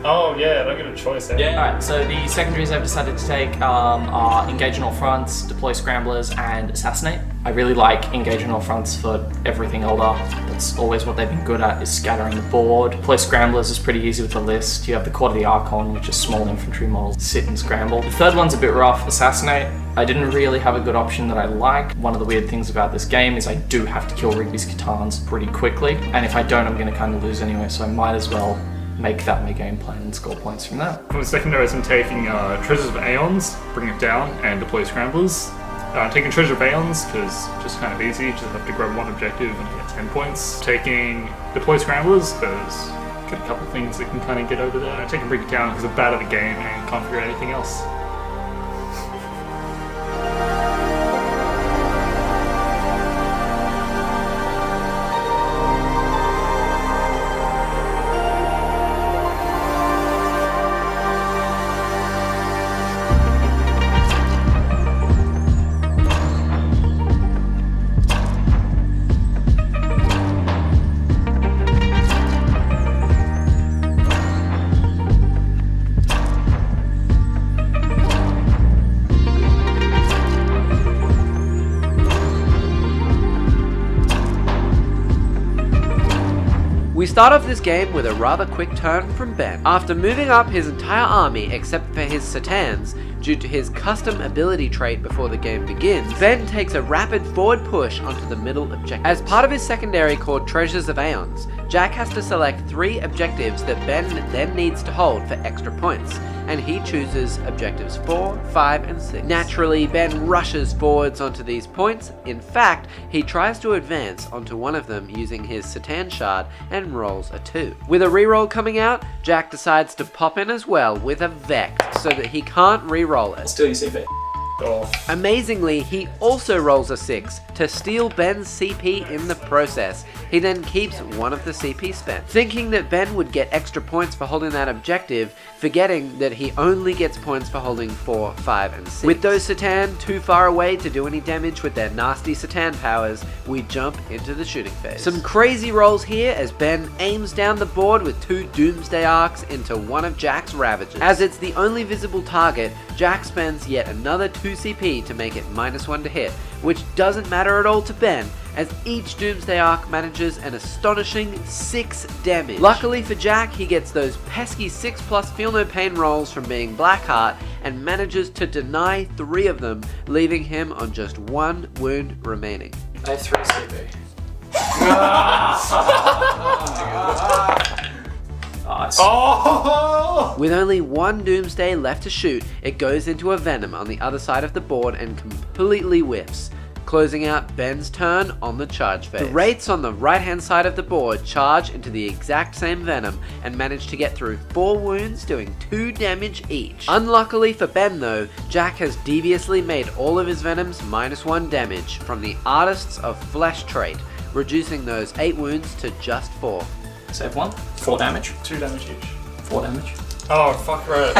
Oh yeah, I don't get a choice there. Yeah. Alright, so the secondaries I've decided to take are Engage on all fronts, Deploy Scramblers, and Assassinate. I really like Engage on all fronts for everything older. That's always what they've been good at, is scattering the board. Deploy Scramblers is pretty easy with the list. You have the Court of the Archon, which is small infantry models, sit and scramble. The third one's a bit rough, Assassinate. I didn't really have a good option that I like. One of the weird things about this game is I do have to kill Rigby's Catans pretty quickly, and if I don't, I'm going to kind of lose anyway, so I might as well make that my game plan and score points from that. For the secondaries, I'm taking Treasures of Aeons, bring it down, and Deploy Scramblers. Taking Treasure of Aeons, because just kind of easy, just have to grab one objective and get 10 points. Taking Deploy Scramblers, because get a couple things that can kind of get over there. I'm taking Bring It Down because I'm bad at the game and can't figure out anything else. We start off this game with a rather quick turn from Ben. After moving up his entire army except for his Satans, due to his custom ability trait before the game begins, Ben takes a rapid forward push onto the middle objective. As part of his secondary called Treasures of Aeons, Jack has to select 3 objectives that Ben then needs to hold for extra points, and he chooses objectives 4, 5, and 6. Naturally, Ben rushes forwards onto these points. In fact, he tries to advance onto one of them using his Satan shard and rolls a 2. With a reroll coming out, Jack decides to pop in as well with a Vex so that he can't reroll it. Still, you see it. Amazingly, he also rolls a 6 to steal Ben's CP in the process. He then keeps one of the CP spent, thinking that Ben would get extra points for holding that objective, forgetting that he only gets points for holding 4, 5, and 6. With those Satan too far away to do any damage with their nasty Satan powers, we jump into the shooting phase. Some crazy rolls here as Ben aims down the board with 2 Doomsday Arcs into one of Jack's Ravagers. As it's the only visible target, Jack spends yet another 2 CP to make it -1 to hit, which doesn't matter at all to Ben, as each Doomsday Arc manages an astonishing 6 damage. Luckily for Jack, he gets those pesky 6+ Feel No Pain rolls from being Blackheart and manages to deny 3 of them, leaving him on just 1 wound remaining. I have 3 CP. With only 1 Doomsday left to shoot, it goes into a Venom on the other side of the board and completely whiffs, closing out Ben's turn on the charge phase. The Wraiths on the right hand side of the board charge into the exact same Venom and manage to get through 4 wounds, doing 2 damage each. Unluckily for Ben though, Jack has deviously made all of his Venoms -1 damage from the Artists of Flesh trait, reducing those 8 wounds to just 4. Save 1. 4 damage. 2 damage each. 4 damage. Oh, fuck right.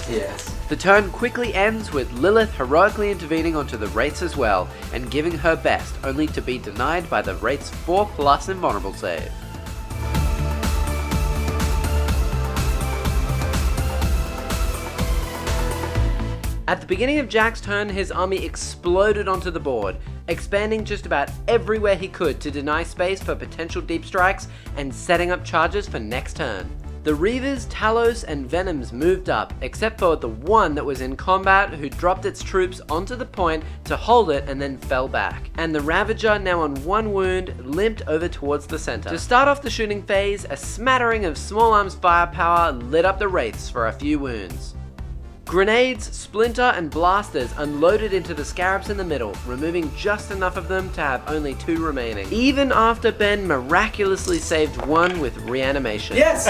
Yes. The turn quickly ends with Lilith heroically intervening onto the Wraiths as well, and giving her best, only to be denied by the Wraiths' 4+ invulnerable save. At the beginning of Jack's turn, his army exploded onto the board, expanding just about everywhere he could to deny space for potential deep strikes and setting up charges for next turn. The Reavers, Talos, and Venoms moved up, except for the one that was in combat who dropped its troops onto the point to hold it and then fell back. And the Ravager, now on 1 wound, limped over towards the center. To start off the shooting phase, a smattering of small arms firepower lit up the Wraiths for a few wounds. Grenades, Splinter, and blasters unloaded into the Scarabs in the middle, removing just enough of them to have only 2 remaining. Even after Ben miraculously saved 1 with reanimation. Yes!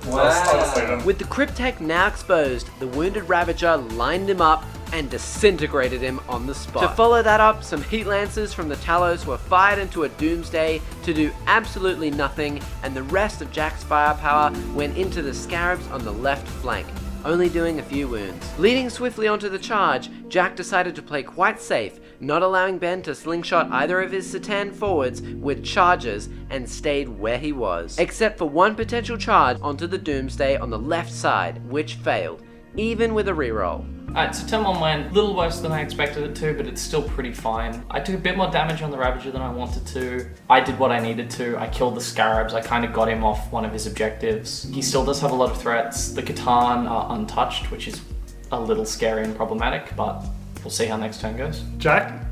Wow. With the Cryptek now exposed, the wounded Ravager lined him up and disintegrated him on the spot. To follow that up, some Heat Lancers from the Talos were fired into a Doomsday to do absolutely nothing, and the rest of Jack's firepower went into the Scarabs on the left flank, only doing a few wounds. Leading swiftly onto the charge, Jack decided to play quite safe, not allowing Ben to slingshot either of his Satan forwards with charges, and stayed where he was. Except for one potential charge onto the Doomsday on the left side, which failed, even with a reroll. Alright, so turn 1 went a little worse than I expected it to, but it's still pretty fine. I took a bit more damage on the Ravager than I wanted to. I did what I needed to. I killed the Scarabs. I kind of got him off one of his objectives. He still does have a lot of threats. The Catan are untouched, which is a little scary and problematic, but we'll see how next turn goes. Jack,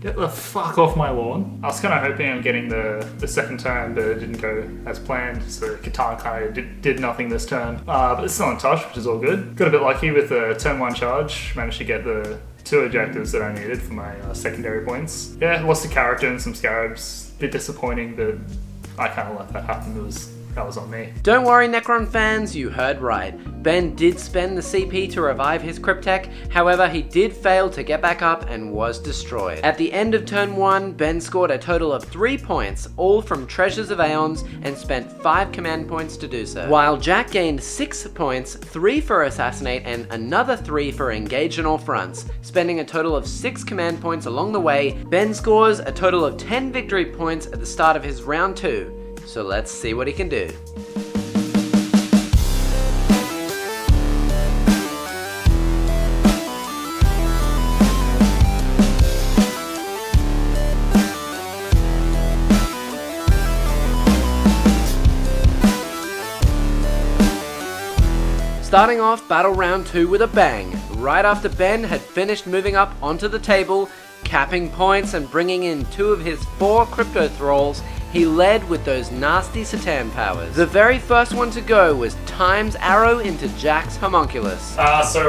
get the fuck off my lawn. I was kind of hoping on getting the second turn, but it didn't go as planned, so Catan kind of did nothing this turn. But it's still untouched, which is all good. Got a bit lucky with the turn 1 charge, managed to get the 2 objectives that I needed for my secondary points. Yeah, lost a character and some Scarabs. Bit disappointing, but I kind of let that happen. That was on me. Don't worry, Necron fans, you heard right. Ben did spend the CP to revive his Cryptek, however he did fail to get back up and was destroyed. At the end of turn 1, Ben scored a total of 3 points, all from Treasures of Aeons, and spent 5 command points to do so. While Jack gained 6 points, 3 for Assassinate and another 3 for Engage on all fronts, spending a total of 6 command points along the way. Ben scores a total of 10 victory points at the start of his round 2. So let's see what he can do. Starting off battle round 2 with a bang, right after Ben had finished moving up onto the table, capping points and bringing in 2 of his 4 Crypto Thralls, he led with those nasty Satan powers. The very first one to go was Time's Arrow into Jack's Homunculus. So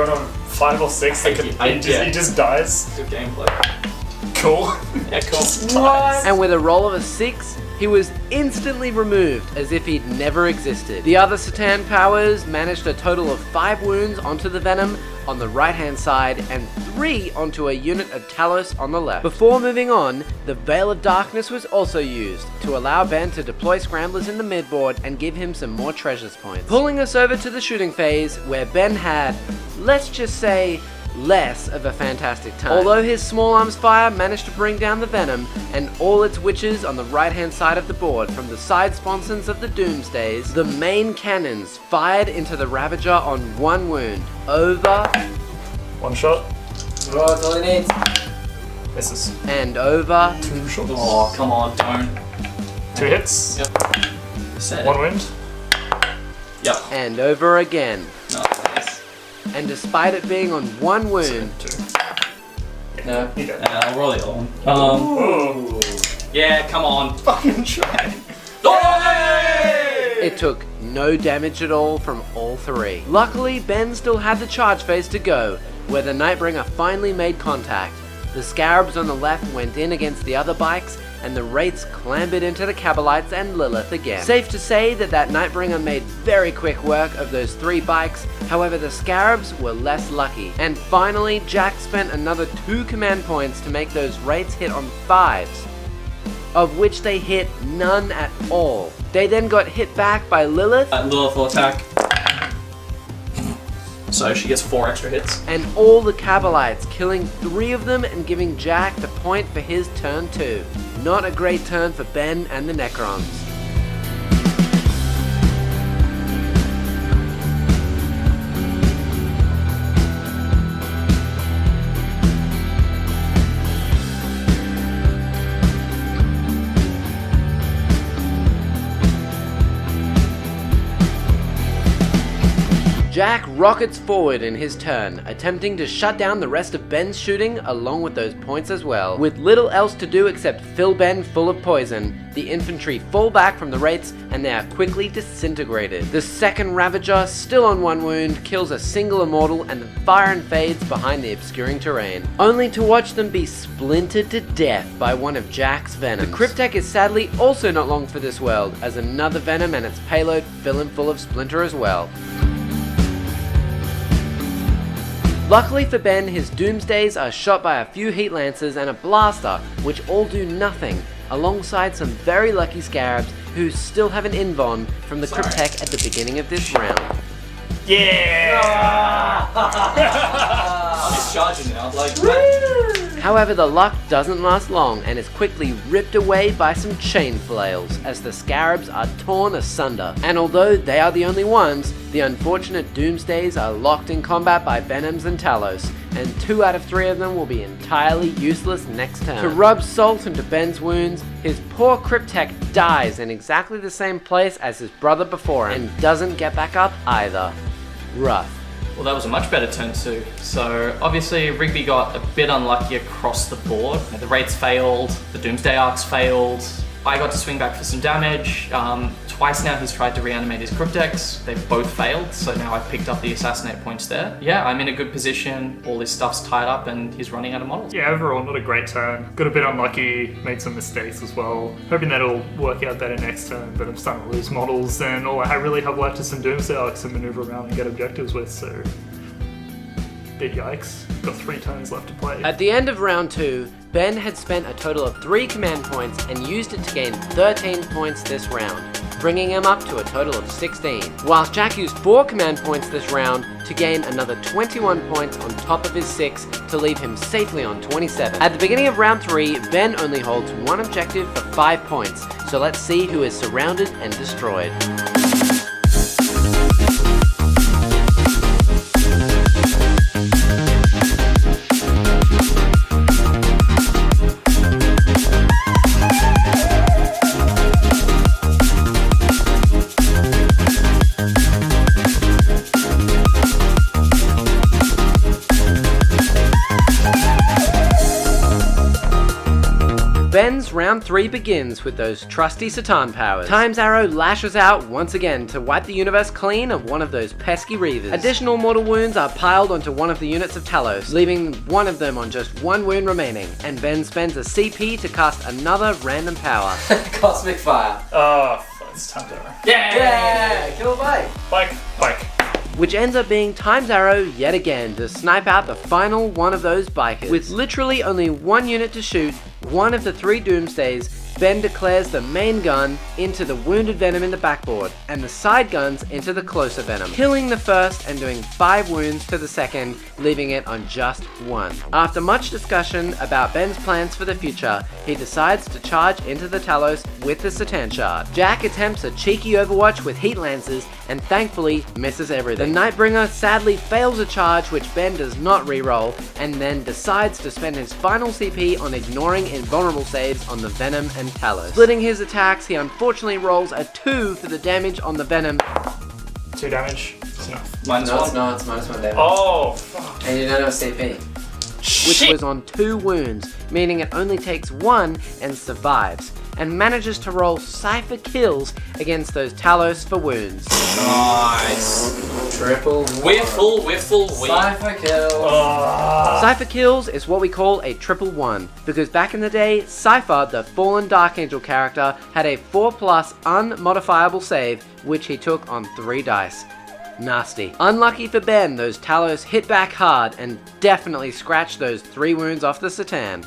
on a 5 or 6, he just dies. Good gameplay. Cool. Yeah, cool. What? And with a roll of a 6, he was instantly removed as if he'd never existed. The other Satan powers managed a total of 5 wounds onto the Venom on the right hand side and 3 onto a unit of Talos on the left. Before moving on, the Veil of Darkness was also used to allow Ben to deploy Scramblers in the midboard and give him some more treasures points. Pulling us over to the shooting phase where Ben had, let's just say, less of a fantastic time. Although his small arms fire managed to bring down the Venom and all its witches on the right hand side of the board from the side sponsons of the Doomsdays, the main cannons fired into the Ravager on 1 wound. Over. 1 shot. Oh, that's all he needs. Misses. And over. 2 shots. Oh, come on, don't. 2 hits. Yep. 1 wound. Yep. And over again. Nice. And despite it being on 1 wound, 2. No. You don't. I'll roll it on. Ooh. Yeah, come on. Fucking try. it took no damage at all from all 3. Luckily, Ben still had the charge phase to go, where the Nightbringer finally made contact. The Scarabs on the left went in against the other bikes, and the Wraiths clambered into the Cabalites and Lilith again. Safe to say that Nightbringer made very quick work of those 3 bikes, however the Scarabs were less lucky. And finally, Jack spent another 2 command points to make those Wraiths hit on 5s, of which they hit none at all. They then got hit back by Lilith. Lilith will attack. So she gets 4 extra hits. And all the Cabalites, killing 3 of them and giving Jack the point for his turn 2. Not a great turn for Ben and the Necrons. Jack rockets forward in his turn, attempting to shut down the rest of Ben's shooting along with those points as well. With little else to do except fill Ben full of poison, the infantry fall back from the wraiths and they are quickly disintegrated. The second Ravager, still on 1 wound, kills a single immortal and then fire and fades behind the obscuring terrain, only to watch them be splintered to death by one of Jack's venoms. The Cryptek is sadly also not long for this world, as another venom and its payload fill him full of splinter as well. Luckily for Ben, his Doomsdays are shot by a few Heat Lancers and a Blaster, which all do nothing, alongside some very lucky Scarabs who still have an invuln from the Cryptek at the beginning of this round. Yeah! I'm just charging now, like. However, the luck doesn't last long and is quickly ripped away by some chain flails as the Scarabs are torn asunder. And although they are the only ones, the unfortunate Doomsdays are locked in combat by Venoms and Talos, and 2 out of 3 of them will be entirely useless next turn. To rub salt into Ben's wounds, his poor Cryptek dies in exactly the same place as his brother before him, and doesn't get back up either. Rough. Well, that was a much better turn too. So obviously Rigby got a bit unlucky across the board. The Wraiths failed, the Doomsday Arcs failed. I got to swing back for some damage. Twice now he's tried to reanimate his Crypteks. They've both failed, so now I've picked up the assassinate points there. Yeah, I'm in a good position. All his stuff's tied up and he's running out of models. Yeah, overall not a great turn. Got a bit unlucky, made some mistakes as well. Hoping that'll work out better next turn, but I'm starting to lose models and all I really have left is some Doomsday Arcs to maneuver around and get objectives with, so bit yikes. Got 3 turns left to play. At the end of round 2, Ben had spent a total of 3 command points and used it to gain 13 points this round, bringing him up to a total of 16, whilst Jack used 4 command points this round to gain another 21 points on top of his 6 to leave him safely on 27. At the beginning of round 3, Ben only holds 1 objective for 5 points, so let's see who is surrounded and destroyed. Ben's round 3 begins with those trusty Satan powers. Time's Arrow lashes out once again to wipe the universe clean of one of those pesky Reavers. Additional mortal wounds are piled onto one of the units of Talos, leaving one of them on just 1 wound remaining, and Ben spends a CP to cast another random power. Cosmic Fire. Oh, it's time to. Yeah! Kill Bike! Bike. Which ends up being Time's Arrow yet again to snipe out the final one of those bikers. With literally only 1 unit to shoot, one of the 3 Doomsdays, Ben declares the main gun into the wounded Venom in the backboard, and the side guns into the closer Venom, killing the first and doing 5 wounds to the second, leaving it on just 1. After much discussion about Ben's plans for the future, he decides to charge into the Talos with the Satan Shard. Jack attempts a cheeky overwatch with Heat Lancers and thankfully misses everything. The Nightbringer sadly fails a charge which Ben does not reroll, and then decides to spend his final CP on ignoring invulnerable saves on the Venom and Talos. Splitting his attacks, he unfortunately rolls a 2 for the damage on the Venom. 2 damage. It's enough. Minus 1. No, it's -1 damage. Oh, fuck. And you don't have CP. Which was on 2 wounds, meaning it only takes 1 and survives, and manages to roll Cypher kills against those Talos for wounds. Nice. Triple Whiffle, whiffle, Cypher kill. Cypher kills is what we call a triple 1, because back in the day, Cypher, the fallen Dark Angel character, had a 4+ unmodifiable save, which he took on 3 dice. Nasty. Unlucky for Ben, those Talos hit back hard and definitely scratched those 3 wounds off the Satan.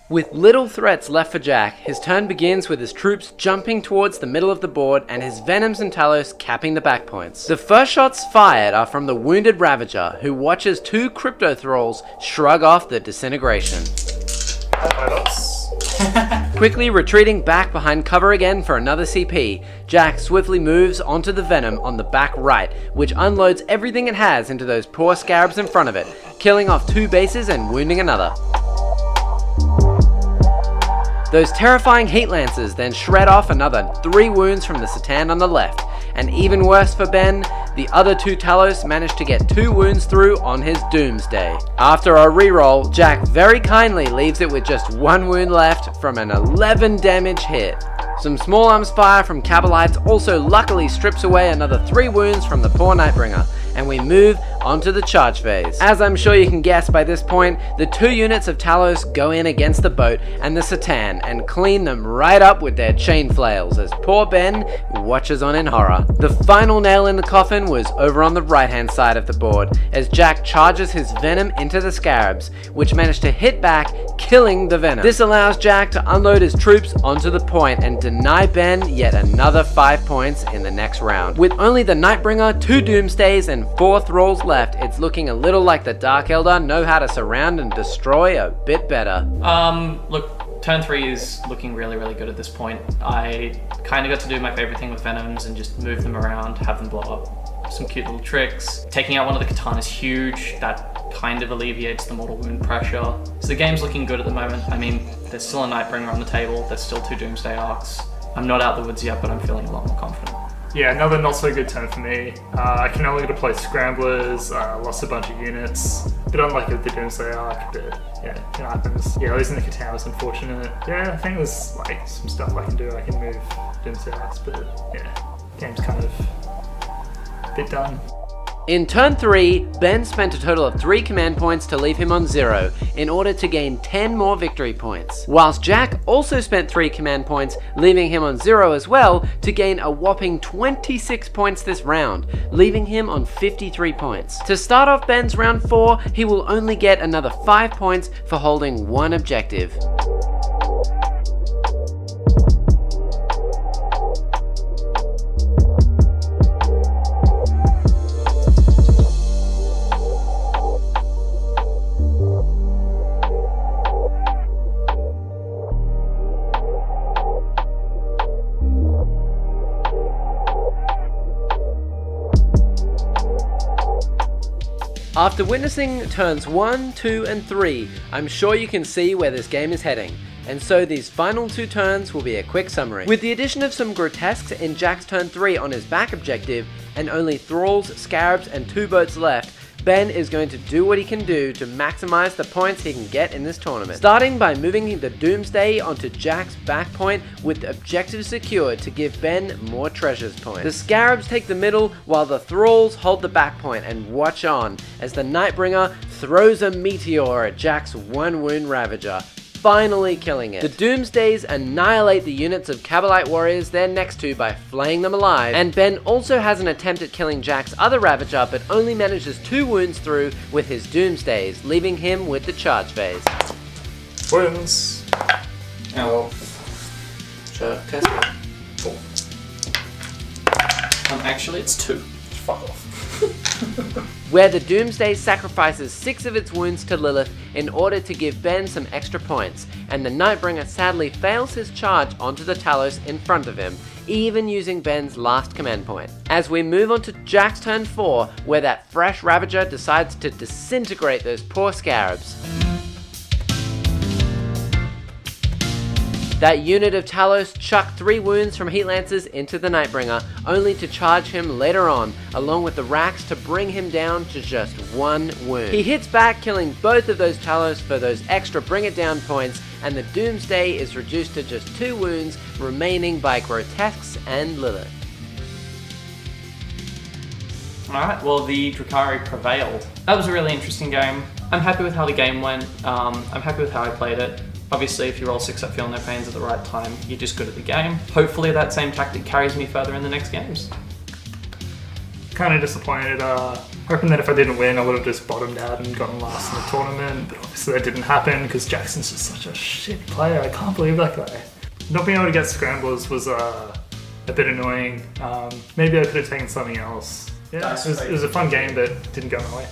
With little threats left for Jack, his turn begins with his troops jumping towards the middle of the board and his Venoms and Talos capping the back points. The first shots fired are from the wounded Ravager, who watches 2 Crypto Thralls shrug off the disintegration. Quickly retreating back behind cover again for another CP, Jack swiftly moves onto the Venom on the back right, which unloads everything it has into those poor Scarabs in front of it, killing off 2 bases and wounding another. Those terrifying heat lancers then shred off another 3 wounds from the Satan on the left, and even worse for Ben, the other 2 Talos managed to get 2 wounds through on his Doomsday. After a reroll, Jack very kindly leaves it with just 1 wound left from an 11 damage hit. Some small arms fire from Cabalites also luckily strips away another 3 wounds from the poor Nightbringer, and we move onto the charge phase. As I'm sure you can guess by this point, the 2 units of Talos go in against the boat and the Satan and clean them right up with their chain flails as poor Ben watches on in horror. The final nail in the coffin was over on the right hand side of the board as Jack charges his venom into the Scarabs, which managed to hit back, killing the venom. This allows Jack to unload his troops onto the point and deny Ben yet another 5 points in the next round. With only the Nightbringer, 2 Doomsdays and 4 Thralls left, it's looking a little like the Dark Eldar know how to surround and destroy a bit better. Look, turn 3 is looking really, really good at this point. I kind of got to do my favorite thing with Venoms and just move them around, have them blow up. Some cute little tricks. Taking out one of the Katanas is huge. That kind of alleviates the mortal wound pressure. So the game's looking good at the moment. I mean, there's still a Nightbringer on the table. There's still 2 Doomsday Orks. I'm not out the woods yet, but I'm feeling a lot more confident. Yeah, another not so good turn for me. I can only deploy Scramblers, lost a bunch of units. Bit unlucky with the Doomsday Arc, but yeah, it happens. Yeah, losing the Catan was unfortunate. Yeah, I think there's like some stuff I can do. I can move Doomsday Arcs, but yeah, game's kind of a bit done. In turn 3, Ben spent a total of 3 command points to leave him on 0 in order to gain 10 more victory points, whilst Jack also spent 3 command points, leaving him on 0 as well to gain a whopping 26 points this round, leaving him on 53 points. To start off Ben's round 4, he will only get another 5 points for holding 1 objective. After witnessing turns 1, 2, and 3, I'm sure you can see where this game is heading, and so these final 2 turns will be a quick summary. With the addition of some grotesques in Jack's turn 3 on his back objective, and only Thralls, Scarabs, and 2 boats left, Ben is going to do what he can do to maximize the points he can get in this tournament. Starting by moving the Doomsday onto Jack's back point with the objective secured to give Ben more treasures points. The Scarabs take the middle while the Thralls hold the back point and watch on as the Nightbringer throws a meteor at Jack's 1 wound Ravager, finally killing it. The Doomsdays annihilate the units of Cabalite warriors they're next to by flaying them alive, and Ben also has an attempt at killing Jack's other Ravager but only manages 2 wounds through with his Doomsdays, leaving him with the charge phase. Wins. Oh. Sure, test it. 4. Actually it's 2. Fuck off. Where the Doomsday sacrifices 6 of its wounds to Lilith in order to give Ben some extra points, and the Nightbringer sadly fails his charge onto the Talos in front of him, even using Ben's last command point. As we move on to Jack's turn 4, where that fresh Ravager decides to disintegrate those poor Scarabs. That unit of Talos chucked 3 wounds from Heat Lancers into the Nightbringer, only to charge him later on, along with the racks to bring him down to just 1 wound. He hits back, killing both of those Talos for those extra bring it down points, and the Doomsday is reduced to just 2 wounds, remaining by Grotesques and Lilith. Alright, well the Drukhari prevailed. That was a really interesting game. I'm happy with how the game went. I'm happy with how I played it. Obviously, if you roll 6 up, feel no pains at the right time, you're just good at the game. Hopefully that same tactic carries me further in the next games. Kind of disappointed. Hoping that if I didn't win, I would have just bottomed out and gotten last in the tournament. But obviously that didn't happen because Jackson's just such a shit player. I can't believe that guy. Not being able to get Scramblers was a bit annoying. Maybe I could have taken something else. Yeah, it was a fun game, but didn't go my way.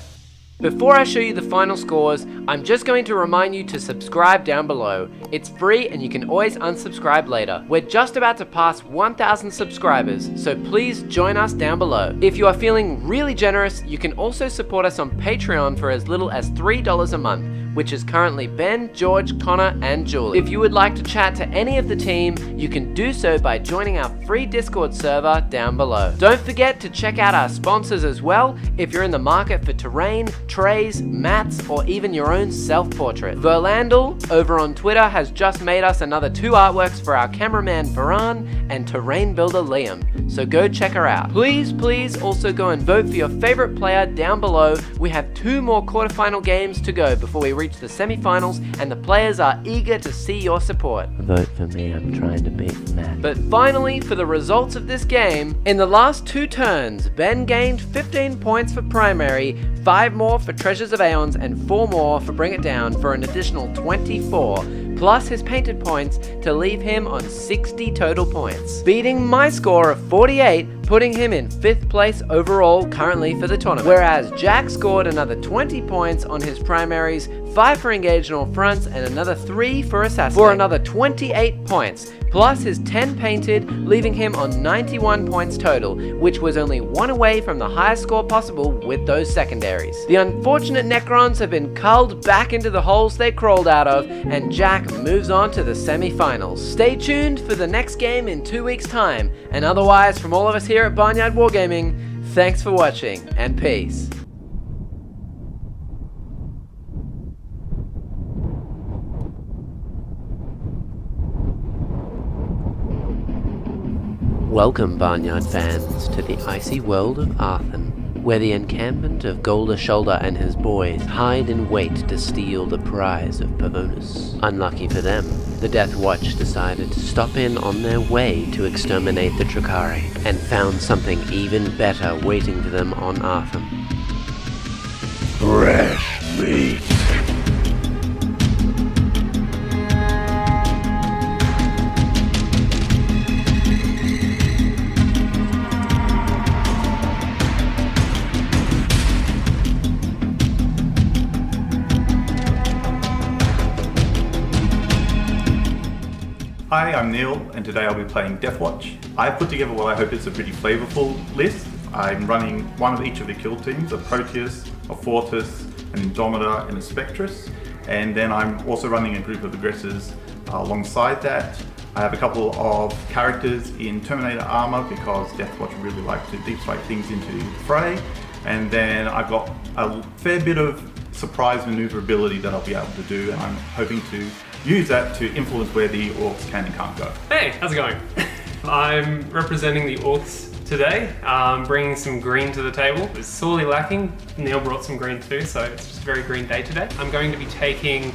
Before I show you the final scores, I'm just going to remind you to subscribe down below. It's free and you can always unsubscribe later. We're just about to pass 1,000 subscribers, so please join us down below. If you are feeling really generous, you can also support us on Patreon for as little as $3 a month. which is currently Ben, George, Connor, and Julie. If you would like to chat to any of the team, you can do so by joining our free Discord server down below. Don't forget to check out our sponsors as well if you're in the market for terrain, trays, mats, or even your own self-portrait. Verlandel over on Twitter has just made us another 2 artworks for our cameraman Varan and terrain builder Liam, so go check her out. Please also go and vote for your favorite player down below. We have 2 more quarterfinal games to go before we reach the semi-finals, and the players are eager to see your support. Vote for me, I'm trying to beat Matt. But finally, for the results of this game, in the last 2 turns, Ben gained 15 points for primary, 5 more for Treasures of Aeons, and 4 more for Bring It Down for an additional 24, plus his painted points to leave him on 60 total points, beating my score of 48, putting him in 5th place overall currently for the tournament. Whereas Jack scored another 20 points on his primaries, 5 for Engage in All Fronts, and another 3 for Assassinate, for another 28 points, plus his 10 painted, leaving him on 91 points total, which was only 1 away from the highest score possible with those secondaries. The unfortunate Necrons have been culled back into the holes they crawled out of, and Jack moves on to the semi-finals. Stay tuned for the next game in 2 weeks' time, and otherwise, from all of us here at Barnyard Wargaming, thanks for watching, and peace. Welcome, Barnyard fans, to the icy world of Arthur, where the encampment of Golder Shoulder and his boys hide in wait to steal the prize of Pavonis. Unlucky for them, the Deathwatch decided to stop in on their way to exterminate the Drukhari, and found something even better waiting for them on Arthur. Fresh meat. Hi, I'm Neil, and today I'll be playing Deathwatch. I've put together what I hope is a pretty flavorful list. I'm running one of each of the kill teams, a Proteus, a Fortis, an Indomitor, and a Spectrus. And then I'm also running a group of aggressors alongside that. I have a couple of characters in Terminator armor because Deathwatch really like to deep strike things into the fray. And then I've got a fair bit of surprise maneuverability that I'll be able to do, and I'm hoping to use that to influence where the Orks can and can't go. Hey, how's it going? I'm representing the Orks today, bringing some green to the table. It's sorely lacking. Neil brought some green too, so it's just a very green day today. I'm going to be taking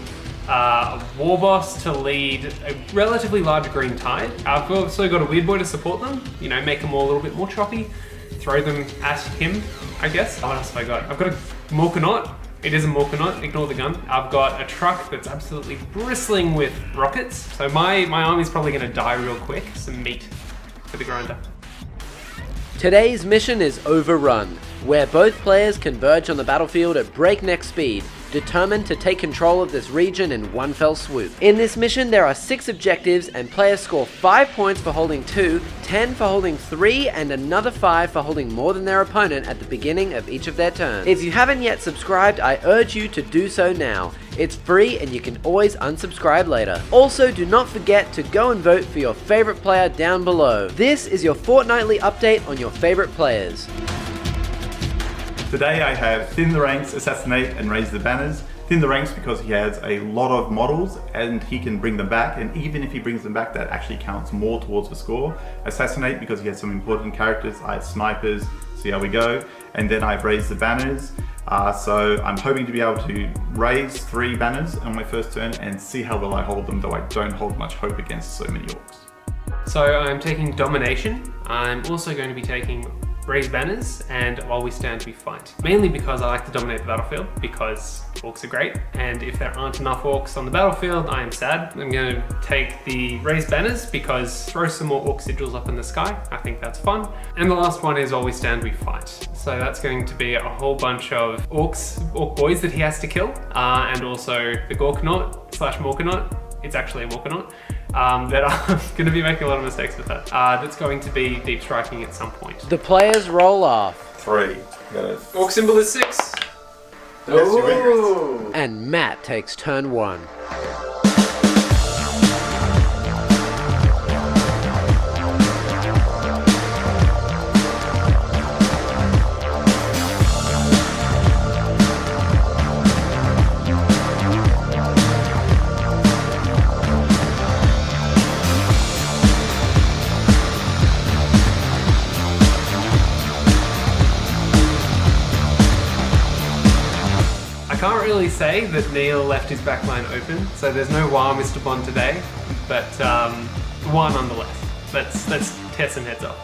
a war boss to lead a relatively large green tide. I've also got a weird boy to support them, you know, make them all a little bit more choppy, throw them at him, I guess. What else have I got? I've got a Morkanaut. It is a Morkanaut, ignore the gun. I've got a truck that's absolutely bristling with rockets, so my army's probably gonna die real quick. Some meat for the grinder. Today's mission is Overrun, where both players converge on the battlefield at breakneck speed, determined to take control of this region in one fell swoop. In this mission, there are 6 objectives, and players score 5 points for holding 2, 10 for holding 3, and another 5 for holding more than their opponent at the beginning of each of their turns. If you haven't yet subscribed, I urge you to do so now. It's free and you can always unsubscribe later. Also, do not forget to go and vote for your favorite player down below. This is your fortnightly update on your favorite players. Today I have Thin the Ranks, Assassinate, and Raise the Banners. Thin the Ranks because he has a lot of models and he can bring them back, and even if he brings them back, that actually counts more towards the score. Assassinate because he has some important characters. I have snipers, see how we go. And then I've Raised the Banners. So I'm hoping to be able to raise 3 banners on my first turn and see how well I hold them, though I don't hold much hope against so many Orks. So I'm taking Domination. I'm also going to be taking Raise Banners and While We Stand We Fight. Mainly because I like to dominate the battlefield, because Orks are great, and if there aren't enough Orks on the battlefield, I am sad. I'm going to take the Raise Banners because throw some more Ork sigils up in the sky. I think that's fun. And the last one is While We Stand We Fight. So that's going to be a whole bunch of Ork boys that he has to kill, and also the Gorkanaut / Morkanaut. It's actually a Morkanaut. That I'm going to be making a lot of mistakes with that. That's going to be deep striking at some point. The players roll off. 3. Ork symbol is 6. And Matt takes turn 1. I can't really say that Neil left his backline open, so there's no wow Mr. Bond today, but one nonetheless. Let's test some heads up.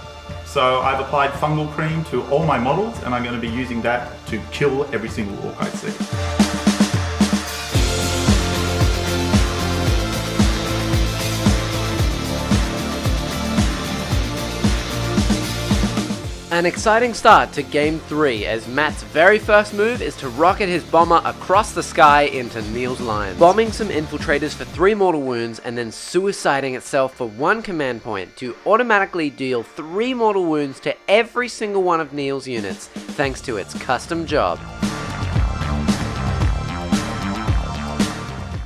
So I've applied fungal cream to all my models, and I'm going to be using that to kill every single orc I see. An exciting start to Game 3 as Matt's very first move is to rocket his bomber across the sky into Neil's lines, bombing some infiltrators for 3 mortal wounds and then suiciding itself for 1 command point to automatically deal 3 mortal wounds to every single one of Neil's units thanks to its custom job.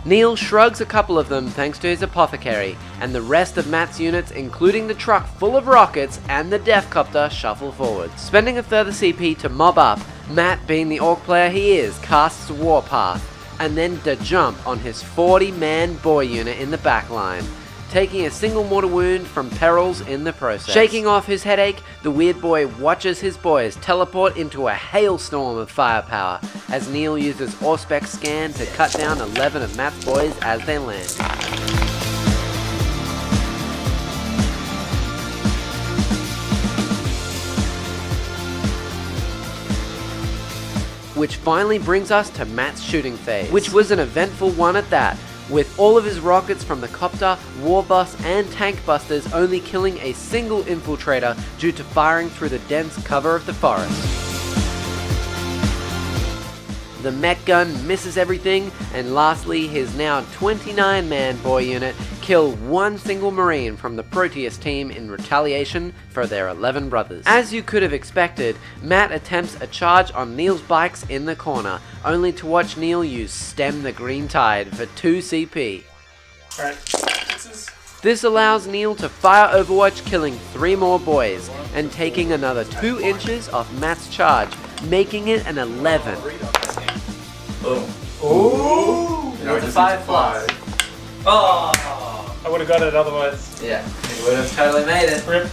Neil shrugs a couple of them thanks to his apothecary, and the rest of Matt's units, including the truck full of rockets and the Deathcopter, shuffle forward. Spending a further CP to mob up, Matt, being the orc player he is, casts Warpath, and then the jump on his 40-man boy unit in the backline, taking a single mortal wound from perils in the process. Shaking off his headache, the weird boy watches his boys teleport into a hailstorm of firepower as Neil uses Auspex scan to cut down 11 of Matt's boys as they land. Which finally brings us to Matt's shooting phase, which was an eventful one at that, with all of his rockets from the Copter, Warboss and Tank Busters only killing a single infiltrator due to firing through the dense cover of the forest. The mech gun misses everything, and lastly his now 29-man boy unit kill 1 single marine from the Proteus team in retaliation for their 11 brothers. As you could have expected, Matt attempts a charge on Neil's bikes in the corner, only to watch Neil use Stem the Green Tide for 2 CP. Alright, This allows Neil to fire Overwatch, killing 3 more boys, and taking another 2 inches off Matt's charge, making it an 11. Ooh! It's a 5+. Oh, I would have got it otherwise. Yeah, you would have totally made it. Rip.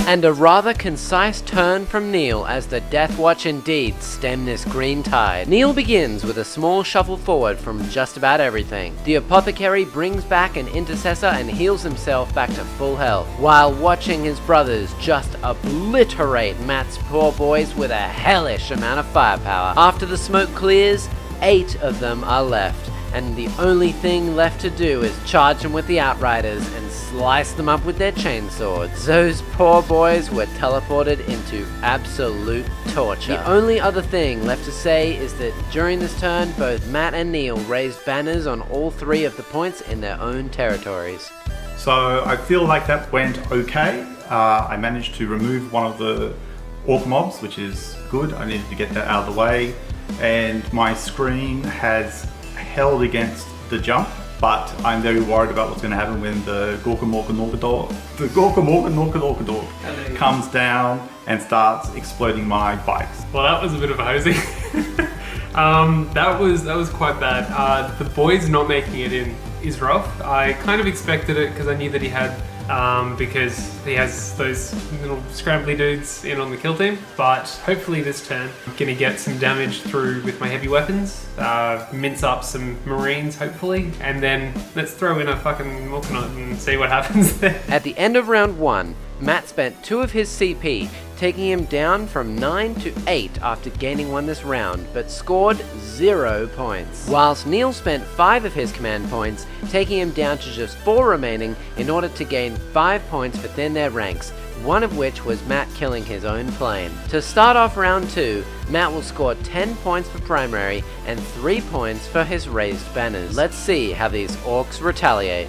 And a rather concise turn from Neil as the Deathwatch indeed stem this green tide. Neil begins with a small shuffle forward from just about everything. The apothecary brings back an intercessor and heals himself back to full health, while watching his brothers just obliterate Matt's poor boys with a hellish amount of firepower. After the smoke clears, 8 of them are left, and the only thing left to do is charge them with the Outriders and slice them up with their chainswords. Those poor boys were teleported into absolute torture. The only other thing left to say is that during this turn, both Matt and Neil raised banners on all 3 of the points in their own territories. So I feel like that went okay. I managed to remove one of the orc mobs, which is good. I needed to get that out of the way. And my screen has held against the jump, but I'm very worried about what's going to happen when the Gorkamorka comes down and starts exploding my bikes. Well, that was a bit of a hosing. That was quite bad. The boys not making it in is rough. I kind of expected it because I knew that he had, because he has those little scrambly dudes in on the kill team. But hopefully this turn, I'm gonna get some damage through with my heavy weapons, mince up some marines hopefully, and then let's throw in a fucking Morkanaut and see what happens there. At the end of round 1, Matt spent 2 of his CP, taking him down from 9 to 8 after gaining 1 this round, but scored 0 points. Whilst Neil spent 5 of his command points, taking him down to just 4 remaining in order to gain 5 points within their ranks, one of which was Matt killing his own plane. To start off round 2, Matt will score 10 points for primary and 3 points for his raised banners. Let's see how these orcs retaliate.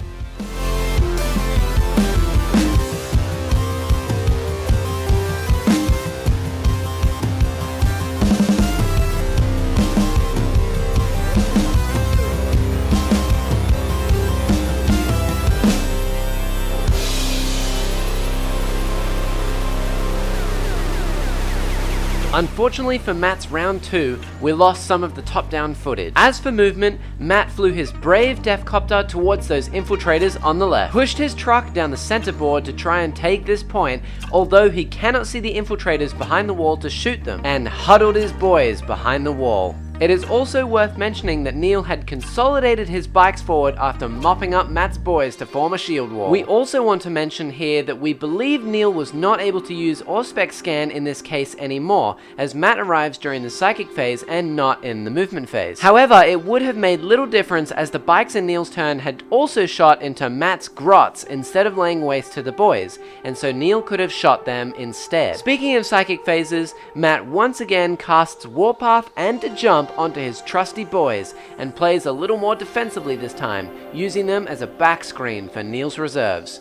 Unfortunately for Matt's round 2, we lost some of the top-down footage. As for movement, Matt flew his brave Deathcopter towards those infiltrators on the left, pushed his truck down the center board to try and take this point, although he cannot see the infiltrators behind the wall to shoot them, and huddled his boys behind the wall. It is also worth mentioning that Neil had consolidated his bikes forward after mopping up Matt's boys to form a shield wall. We also want to mention here that we believe Neil was not able to use Auspex scan in this case anymore, as Matt arrives during the psychic phase and not in the movement phase. However, it would have made little difference as the bikes in Neil's turn had also shot into Matt's grots instead of laying waste to the boys, and so Neil could have shot them instead. Speaking of psychic phases, Matt once again casts Warpath and a jump onto his trusty boys and plays a little more defensively this time, using them as a back screen for Neil's reserves.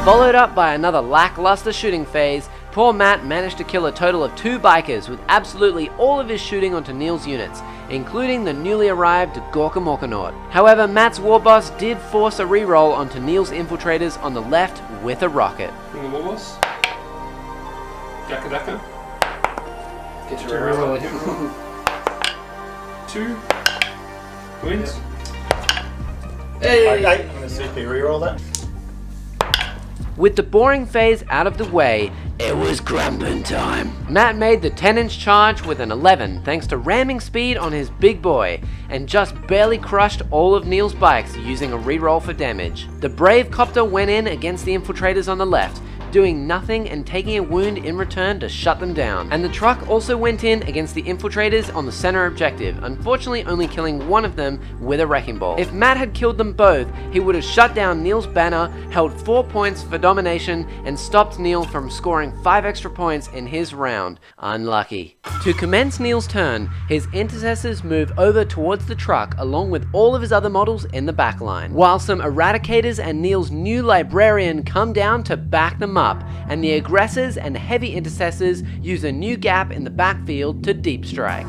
Followed up by another lackluster shooting phase, poor Matt managed to kill a total of 2 bikers with absolutely all of his shooting onto Neil's units, including the newly arrived Gorka Morkanaut. However, Matt's Warboss did force a reroll onto Neil's infiltrators on the left with a rocket. Bring the Warboss. Daka Daka. Get your reroll. 2 wins. Hey! I'm going to CP reroll that. With the boring phase out of the way, it was Grumpin' time. Matt made the 10-inch charge with an 11 thanks to ramming speed on his big boy, and just barely crushed all of Neil's bikes using a reroll for damage. The brave copter went in against the infiltrators on the left, doing nothing and taking a wound in return to shut them down. And the truck also went in against the infiltrators on the center objective, unfortunately only killing one of them with a wrecking ball. If Matt had killed them both, he would have shut down Neil's banner, held 4 points for domination, and stopped Neil from scoring 5 extra points in his round. Unlucky. To commence Neil's turn, his intercessors move over towards the truck along with all of his other models in the back line, while some eradicators and Neil's new librarian come down to back them up, and the aggressors and heavy intercessors use a new gap in the backfield to deep strike.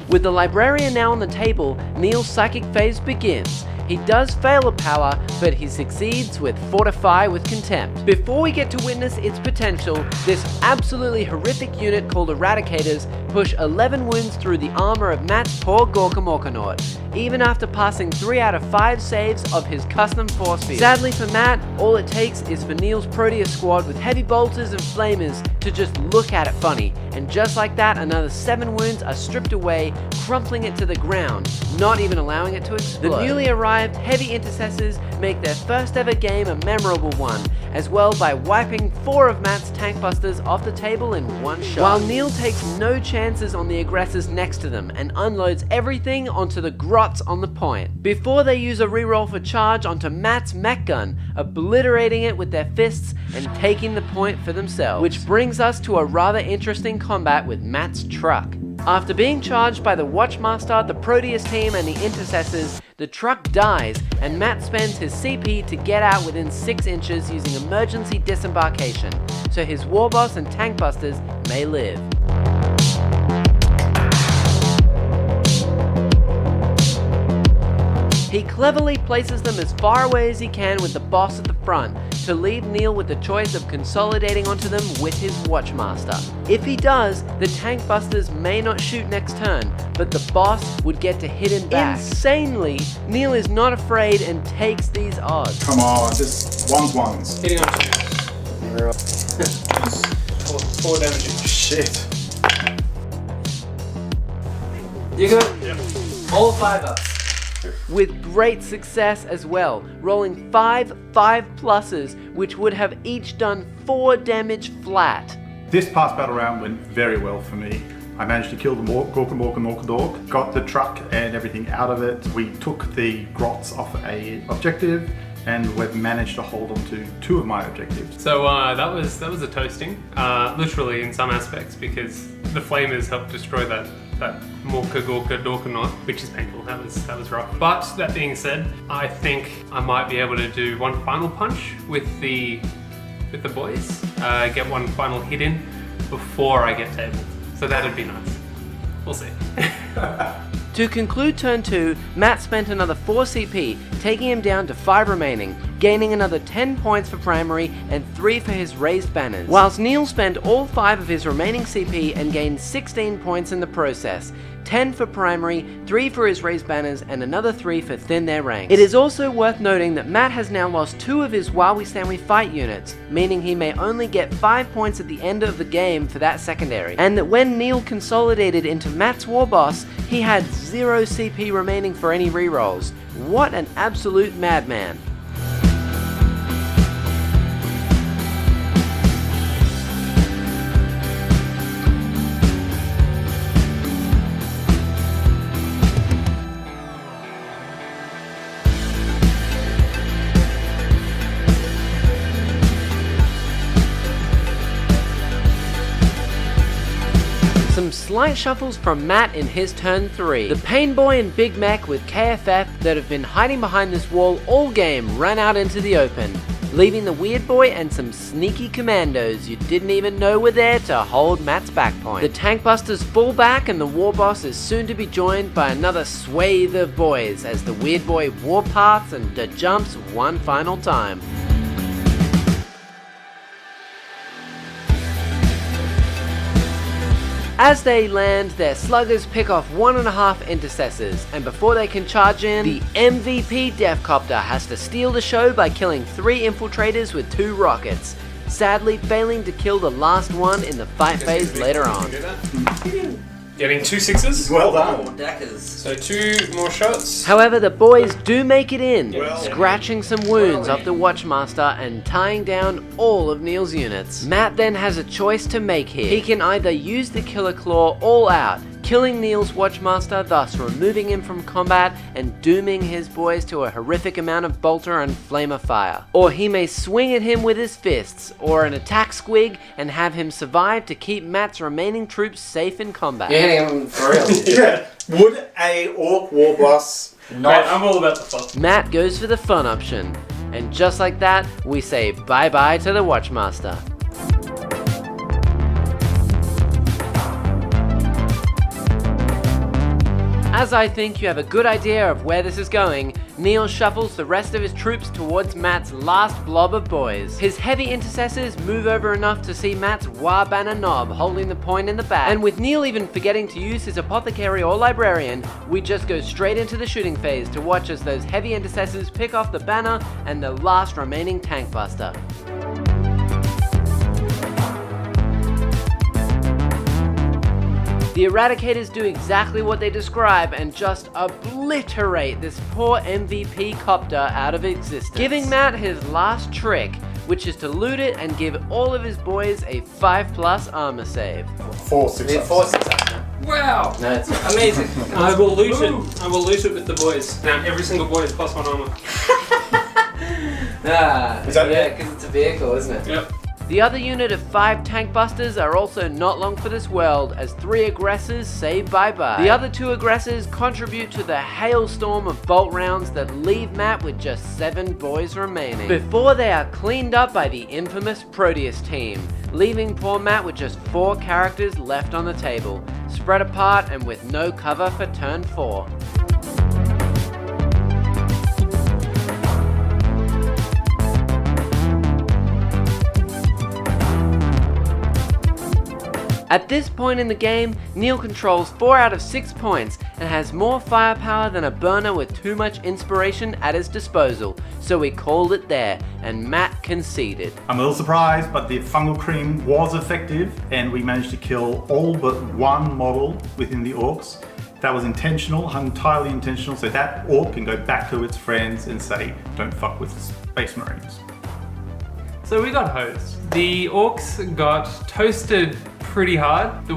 With the librarian now on the table, Neil's psychic phase begins. He does fail a power, but he succeeds with Fortify with Contempt. Before we get to witness its potential, this absolutely horrific unit called Eradicators push 11 wounds through the armor of Matt's poor Gorka Morkanaut, even after passing 3 out of 5 saves of his custom force field. Sadly for Matt, all it takes is for Neil's Proteus squad with heavy bolters and flamers to just look at it funny, and just like that, another 7 wounds are stripped away, crumpling it to the ground, not even allowing it to explode. The newly arrived heavy intercessors make their first ever game a memorable one, as well by wiping 4 of Matt's tank busters off the table in one shot. While Neil takes no chances on the aggressors next to them and unloads everything onto the grots on the point, before they use a reroll for charge onto Matt's mech gun, obliterating it with their fists and taking the point for themselves. Which brings us to a rather interesting combat with Matt's truck. After being charged by the Watchmaster, the Proteus team, and the Intercessors, the truck dies, and Matt spends his CP to get out within 6 inches using emergency disembarkation, so his Warboss and Tank Busters may live. He cleverly places them as far away as he can with the boss at the front, to leave Neil with the choice of consolidating onto them with his Watchmaster. If he does, the Tank Busters may not shoot next turn, but the boss would get to hit him back. Insanely, Neil is not afraid and takes these odds. Come on, just ones. Hitting on 2. 4 damage. Shit. You good? Yep. All 5 up. With great success as well, rolling 5 5+s, which would have each done 4 damage flat. This past battle round went very well for me. I managed to kill the Gork, got the truck and everything out of it. We took the grots off a objective, and we've managed to hold on to 2 of my objectives. So that was a toasting, literally in some aspects, because the flamers helped destroy that Morka Gorka Dorkanot, which is painful. That was rough. But that being said, I think I might be able to do one final punch with the boys, get one final hit in before I get tabled. So that'd be nice. We'll see. To conclude turn 2, Matt spent another 4 CP, taking him down to 5 remaining, gaining another 10 points for primary and 3 for his raised banners, whilst Neil spent all 5 of his remaining CP and gained 16 points in the process, 10 for primary, 3 for his raised banners, and another 3 for thin their ranks. It is also worth noting that Matt has now lost 2 of his While We Stand We Fight units, meaning he may only get 5 points at the end of the game for that secondary, and that when Neil consolidated into Matt's war boss, he had 0 CP remaining for any rerolls. What an absolute madman. Some slight shuffles from Matt in his turn 3. The Pain Boy and Big Mech with KFF that have been hiding behind this wall all game ran out into the open, leaving the Weird Boy and some sneaky commandos you didn't even know were there to hold Matt's back point. The Tank Busters fall back and the War Boss is soon to be joined by another swathe of boys as the Weird Boy warpaths and jumps one final time. As they land, their sluggers pick off 1.5 intercessors, and before they can charge in, the MVP Deathcopter has to steal the show by killing 3 infiltrators with 2 rockets, sadly failing to kill the last one in the fight phase later on. Getting 2 6s. Well done. Deckers. So 2 more shots. However, the boys do make it in, scratching some wounds off the Watchmaster and tying down all of Neil's units. Matt then has a choice to make here. He can either use the Killer Claw all out, killing Neil's Watchmaster, thus removing him from combat and dooming his boys to a horrific amount of bolter and flamer fire. Or he may swing at him with his fists, or an attack squig, and have him survive to keep Matt's remaining troops safe in combat. You're hitting him for real. Yeah. Would a Orc war boss Mate, I'm all about the fun. Matt goes for the fun option, and just like that, we say bye-bye to the Watchmaster. As I think you have a good idea of where this is going, Neil shuffles the rest of his troops towards Matt's last blob of boys. His heavy intercessors move over enough to see Matt's War Banner knob holding the point in the back, and with Neil even forgetting to use his apothecary or librarian, we just go straight into the shooting phase to watch as those heavy intercessors pick off the banner and the last remaining tank buster. The Eradicators do exactly what they describe and just obliterate this poor MVP copter out of existence, giving Matt his last trick, which is to loot it and give all of his boys a 5+ armor save. 4 successes. Wow! No, it's amazing. I will loot it. I will loot it with the boys. Now every single boy is +1 armor. Is that yeah, it? because it's a vehicle, isn't it? Yep. The other unit of 5 tank busters are also not long for this world, as 3 aggressors say bye-bye. The other 2 aggressors contribute to the hailstorm of bolt rounds that leave Matt with just 7 boys remaining, before they are cleaned up by the infamous Proteus team, leaving poor Matt with just 4 characters left on the table, spread apart and with no cover for turn 4. At this point in the game, Neil controls 4 out of 6 points and has more firepower than a burner with too much inspiration at his disposal, so we called it there, and Matt conceded. I'm a little surprised, but the fungal cream was effective, and we managed to kill all but 1 model within the Orks. That was intentional, entirely intentional, so that Orc can go back to its friends and say, don't fuck with Space Marines. So we got hosed. The Orks got toasted pretty hard. The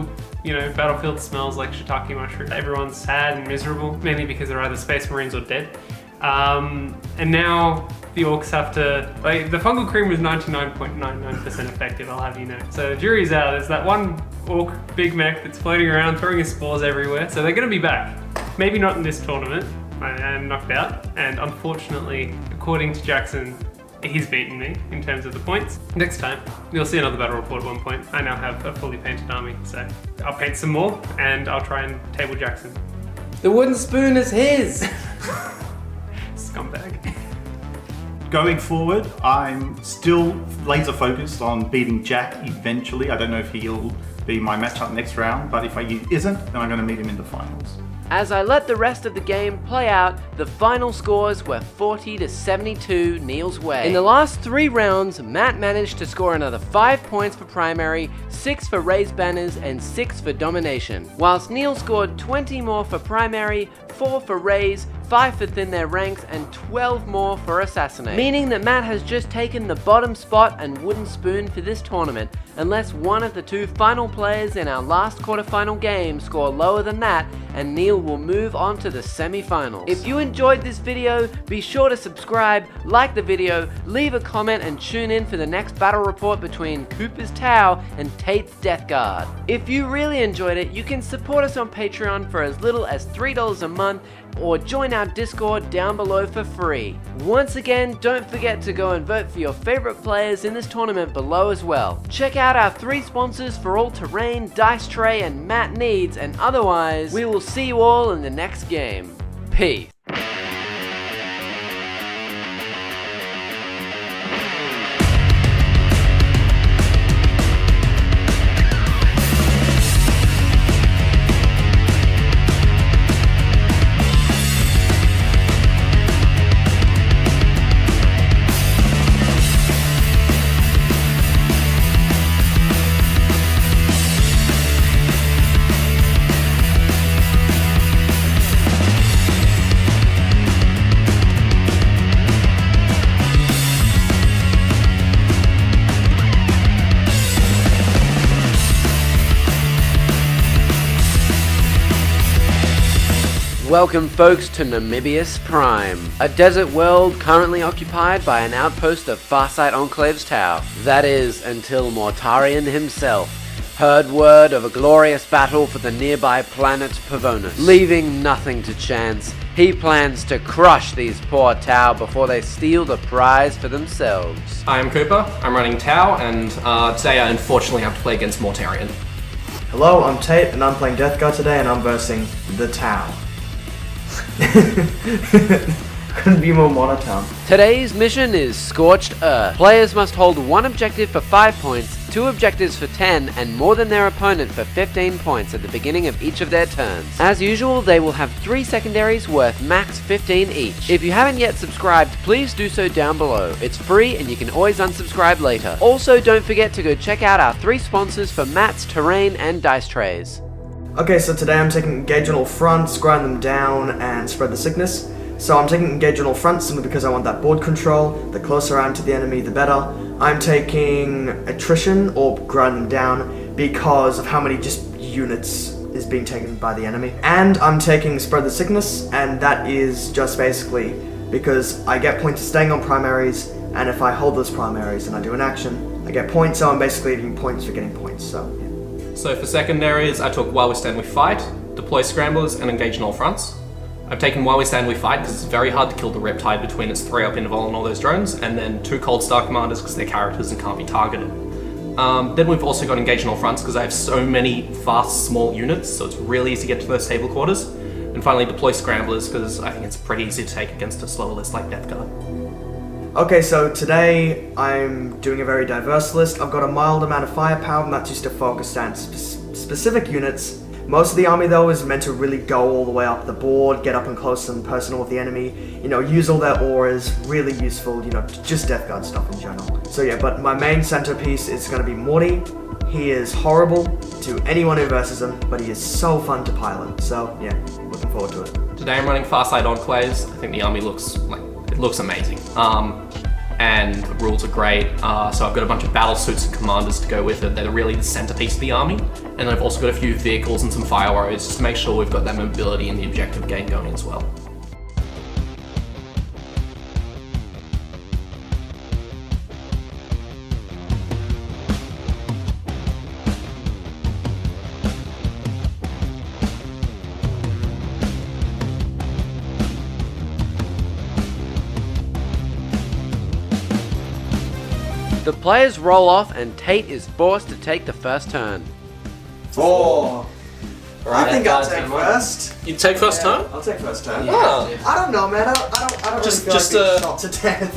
battlefield smells like shiitake mushroom. Everyone's sad and miserable, mainly because they're either space marines or dead. And now the Orks have to, the fungal cream was 99.99% effective, I'll have you know. So the jury's out. There's that one Ork big mech that's floating around, throwing his spores everywhere. So they're gonna be back. Maybe not in this tournament. I am knocked out. And unfortunately, according to Jackson, he's beaten me in terms of the points. Next time, you'll see another battle report at one point. I now have a fully painted army, so I'll paint some more and I'll try and table Jackson. The wooden spoon is his! Scumbag. Going forward, I'm still laser focused on beating Jack eventually. I don't know if he'll be my matchup next round, but if he isn't, then I'm going to meet him in the finals. As I let the rest of the game play out, the final scores were 40-72 Neil's way. In the last 3 rounds, Matt managed to score another 5 points for primary, 6 for raised banners, and 6 for domination. Whilst Neil scored 20 more for primary, 4 for raise, 5 for thin their ranks, and 12 more for assassinate. Meaning that Matt has just taken the bottom spot and wooden spoon for this tournament, unless one of the 2 final players in our last quarterfinal game score lower than that, and Neil will move on to the semi-finals. If you enjoyed this video, be sure to subscribe, like the video, leave a comment, and tune in for the next battle report between Cooper's Tau and Tate's DeathGuard. If you really enjoyed it, you can support us on Patreon for as little as $3 a month, or join our Discord down below for free. Once again, don't forget to go and vote for your favorite players in this tournament below as well. Check out our 3 sponsors for all terrain, dice tray, and mat needs, and otherwise, we will see you all in the next game. Peace. Welcome folks to Namibius Prime, a desert world currently occupied by an outpost of Farsight Enclave's Tau. That is, until Mortarion himself heard word of a glorious battle for the nearby planet Pavonis. Leaving nothing to chance, he plans to crush these poor Tau before they steal the prize for themselves. I am Cooper, I'm running Tau, and today I unfortunately have to play against Mortarion. Hello, I'm Tate, and I'm playing DeathGuard today, and I'm versing the Tau. Couldn't be more monotone. Today's mission is Scorched Earth. Players must hold 1 objective for 5 points, 2 objectives for 10, and more than their opponent for 15 points at the beginning of each of their turns. As usual, they will have 3 secondaries worth max 15 each. If you haven't yet subscribed, please do so down below. It's free and you can always unsubscribe later. Also, don't forget to go check out our 3 sponsors for mats, terrain, and dice trays. Okay, so today I'm taking engage on all fronts, grind them down, and spread the sickness. So I'm taking engage on all fronts simply because I want that board control. The closer I am to the enemy, the better. I'm taking attrition, or grind them down, because of how many just units is being taken by the enemy. And I'm taking spread the sickness, and that is just basically because I get points for staying on primaries, and if I hold those primaries and I do an action, I get points, so I'm basically getting points for getting points, so yeah. So for secondaries, I took While We Stand We Fight, Deploy Scramblers, and Engage on all fronts. I've taken While We Stand We Fight because it's very hard to kill the Riptide between its 3-up interval and all those drones, and then 2 Cold Star Commanders because they're characters and can't be targeted. Then we've also got Engage on all fronts because I have so many fast, small units, so it's really easy to get to those table quarters. And finally, Deploy Scramblers because I think it's pretty easy to take against a slower list like DeathGuard. Okay, so today I'm doing a very diverse list. I've got a mild amount of firepower, and that's just to focus on specific units. Most of the army, though, is meant to really go all the way up the board, get up and close and personal with the enemy, you know, use all their auras, really useful, you know, just DeathGuard stuff in general. So yeah, but my main centerpiece is going to be Morty. He is horrible to anyone who versus him, but he is so fun to pilot. So yeah, looking forward to it. Today I'm running Farsight Enclaves. I think the army looks amazing. and the rules are great. So I've got a bunch of battle suits and commanders to go with it. They're really the centerpiece of the army. And then I've also got a few vehicles and some fire warriors just to make sure we've got that mobility and the objective gain going as well. The players roll off and Tate is forced to take the first turn. 4. I think I'll take Mine. first. You take first turn? I'll take first turn. Yeah. Oh. I don't know, man. I don't Just- really feel just, like being shot to death.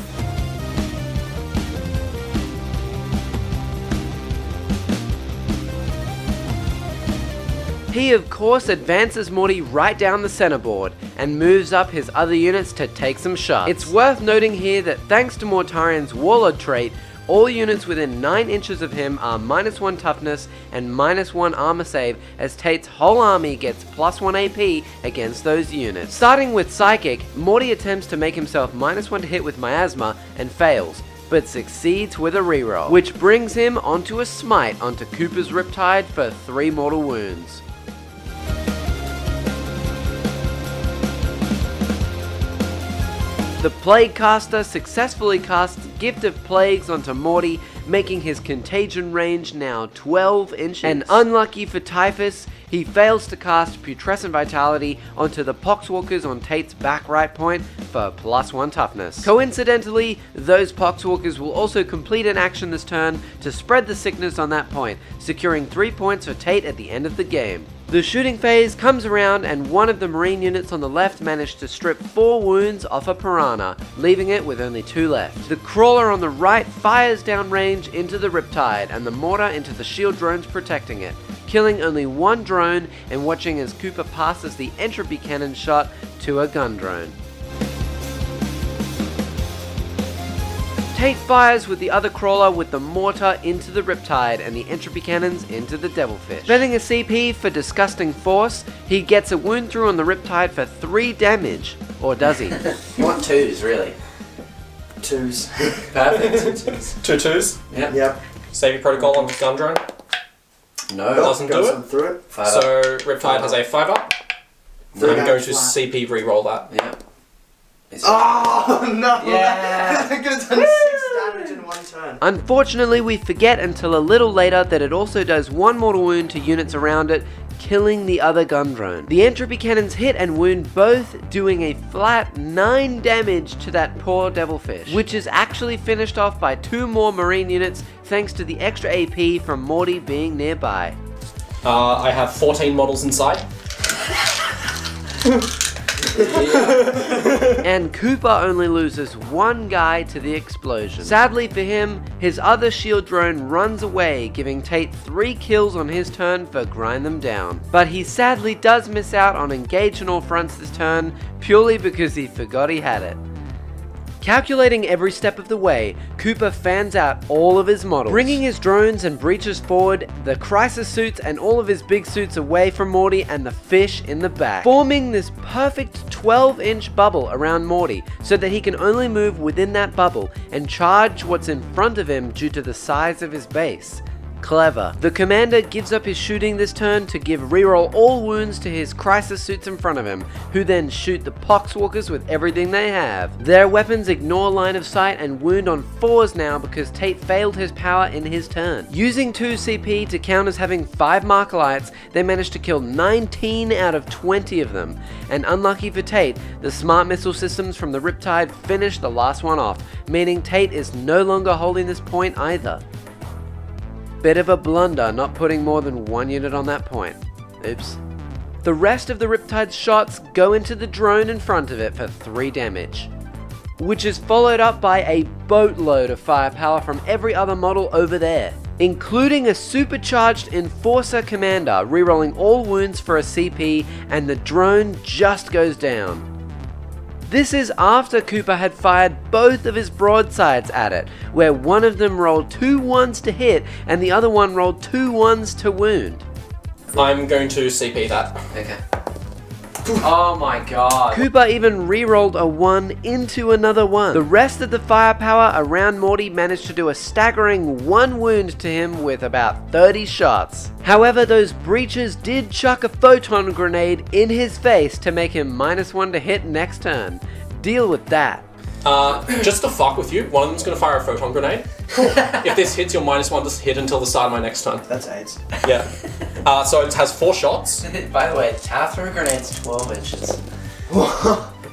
He of course advances Morty right down the center board and moves up his other units to take some shots. It's worth noting here that thanks to Mortarian's Warlord trait, all units within 9 inches of him are -1 toughness and -1 armor save, as Tate's whole army gets +1 AP against those units. Starting with Psychic, Morty attempts to make himself -1 to hit with Miasma and fails, but succeeds with a reroll, which brings him onto a smite onto Cooper's Riptide for 3 mortal wounds. The Plague Caster successfully casts Gift of Plagues onto Morty, making his contagion range now 12 inches. And unlucky for Typhus, he fails to cast Putrescent Vitality onto the Poxwalkers on Tate's back right point for +1 toughness. Coincidentally, those Poxwalkers will also complete an action this turn to spread the sickness on that point, securing 3 points for Tate at the end of the game. The shooting phase comes around and one of the marine units on the left managed to strip 4 wounds off a piranha, leaving it with only 2 left. The crawler on the right fires downrange into the Riptide and the mortar into the shield drones protecting it, killing only 1 drone and watching as Cooper passes the entropy cannon shot to a gun drone. Tate fires with the other crawler with the mortar into the Riptide and the entropy cannons into the Devilfish. Spending a CP for Disgusting Force, he gets a wound through on the Riptide for 3 damage. Or does he? You want 2s, really. 2s. Perfect. 2 2s. Yep. Yep. Saving protocol on Gun Drone. No. Doesn't do Goes it. on through it. Five So up. Riptide has a 5 up. Three I'm going damage to flat. CP re-roll that. Yeah. Oh no! Yeah. I could have done 6 damage in 1 turn. Unfortunately, we forget until a little later that it also does 1 mortal wound to units around it, killing the other gun drone. The entropy cannons hit and wound both, doing a flat 9 damage to that poor Devilfish, which is actually finished off by 2 more marine units thanks to the extra AP from Morty being nearby. I have 14 models inside. And Cooper only loses 1 guy to the explosion. Sadly for him, his other shield drone runs away, giving Tate 3 kills on his turn for Grind Them Down. But he sadly does miss out on engage on all fronts this turn, purely because he forgot he had it. Calculating every step of the way, Cooper fans out all of his models, bringing his drones and breaches forward, the crisis suits and all of his big suits away from Morty and the fish in the back, forming this perfect 12-inch bubble around Morty so that he can only move within that bubble and charge what's in front of him due to the size of his base. Clever. The commander gives up his shooting this turn to give reroll all wounds to his crisis suits in front of him, who then shoot the Poxwalkers with everything they have. Their weapons ignore line of sight and wound on 4s now because Tate failed his power in his turn. Using 2 CP to count as having 5 Markalites, they managed to kill 19 out of 20 of them. And unlucky for Tate, the smart missile systems from the Riptide finished the last one off, meaning Tate is no longer holding this point either. Bit of a blunder not putting more than 1 unit on that point. Oops. The rest of the Riptide's shots go into the drone in front of it for 3 damage, which is followed up by a boatload of firepower from every other model over there, including a supercharged Enforcer Commander rerolling all wounds for a CP, and the drone just goes down. This is after Cooper had fired both of his broadsides at it, where one of them rolled 2 1s to hit and the other one rolled 2 1s to wound. I'm going to CP that. Okay. Oh my god. Cooper even re-rolled a 1 into another 1. The rest of the firepower around Morty managed to do a staggering 1 wound to him with about 30 shots. However, those breaches did chuck a photon grenade in his face to make him -1 to hit next turn. Deal with that. Just to fuck with you, one of them's gonna fire a photon grenade. If this hits, you're -1 to hit until the start of my next turn. That's AIDS. Yeah. So it has 4 shots. By the way, Tau throw grenades 12 inches.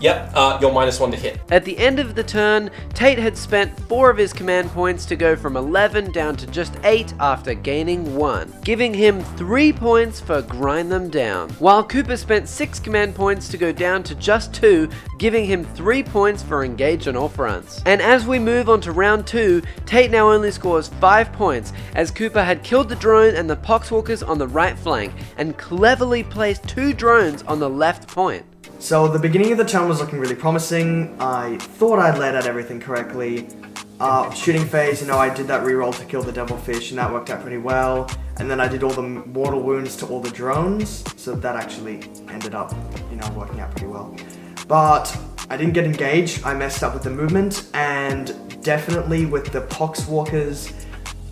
Yep, you're -1 to hit. At the end of the turn, Tate had spent 4 of his command points to go from 11 down to just 8 after gaining 1, giving him 3 points for grind them down, while Cooper spent 6 command points to go down to just 2, giving him 3 points for engage on all fronts. And as we move on to round 2, Tate now only scores 5 points, as Cooper had killed the drone and the poxwalkers on the right flank, and cleverly placed 2 drones on the left point. So the beginning of the turn was looking really promising. I thought I'd laid out everything correctly. Shooting phase, I did that reroll to kill the devilfish, and that worked out pretty well. And then I did all the mortal wounds to all the drones, so that actually ended up, working out pretty well. But I didn't get engaged. I messed up with the movement, and definitely with the poxwalkers,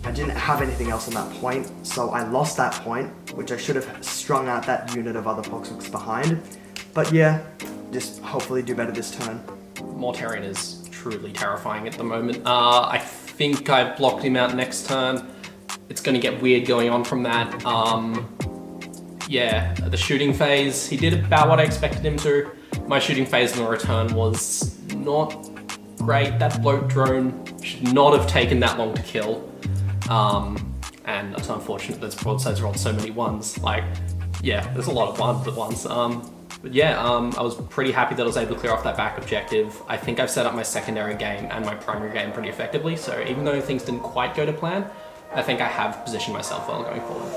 I didn't have anything else on that point, so I lost that point, which I should have strung out that unit of other poxwalkers behind. But yeah, just hopefully do better this turn. Mortarion is truly terrifying at the moment. I think I blocked him out next turn. It's going to get weird going on from that. Yeah, the shooting phase, he did about what I expected him to. My shooting phase in the return was not great. That bloat drone should not have taken that long to kill. And it's unfortunate that broadsides rolled so many 1s. Yeah, there's a lot of 1s at once. But yeah, I was pretty happy that I was able to clear off that back objective. I think I've set up my secondary game and my primary game pretty effectively, so even though things didn't quite go to plan, I think I have positioned myself well going forward.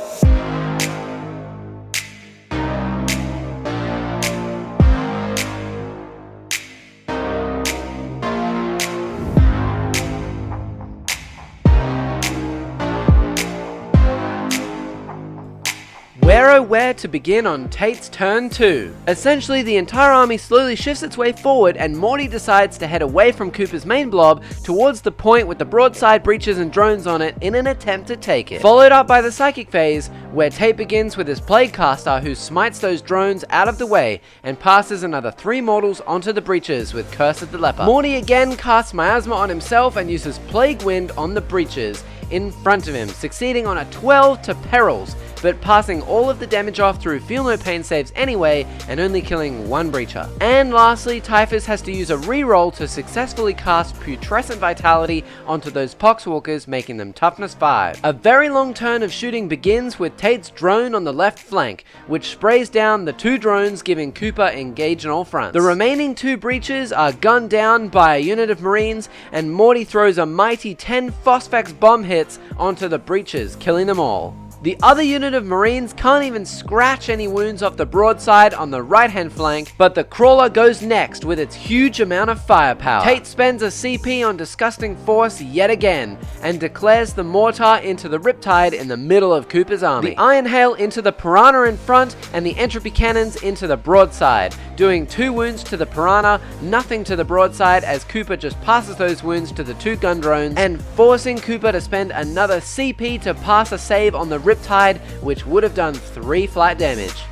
Where to begin on Tate's turn 2. Essentially, the entire army slowly shifts its way forward, and Morty decides to head away from Cooper's main blob towards the point with the broadside breaches and drones on it in an attempt to take it. Followed up by the psychic phase, where Tate begins with his plague caster, who smites those drones out of the way and passes another 3 mortals onto the breaches with Curse of the Leper. Morty again casts miasma on himself and uses plague wind on the breaches in front of him, succeeding on a 12 to perils, but passing all of the damage off through feel no pain saves anyway, and only killing 1 breacher. And lastly, Typhus has to use a reroll to successfully cast Putrescent Vitality onto those poxwalkers, making them toughness 5. A very long turn of shooting begins with Tate's drone on the left flank, which sprays down the 2 drones, giving Cooper engage on all fronts. The remaining 2 breaches are gunned down by a unit of Marines, and Morty throws a mighty 10 Phosphex bomb hits onto the breaches, killing them all. The other unit of Marines can't even scratch any wounds off the broadside on the right hand flank, but the crawler goes next with its huge amount of firepower. Tate spends a CP on Disgusting Force yet again, and declares the mortar into the Riptide in the middle of Cooper's army. The Iron Hail into the Piranha in front, and the Entropy Cannons into the broadside, doing 2 wounds to the Piranha, nothing to the broadside, as Cooper just passes those wounds to the 2 gun drones, and forcing Cooper to spend another CP to pass a save on the Riptide, which would have done 3 flat damage.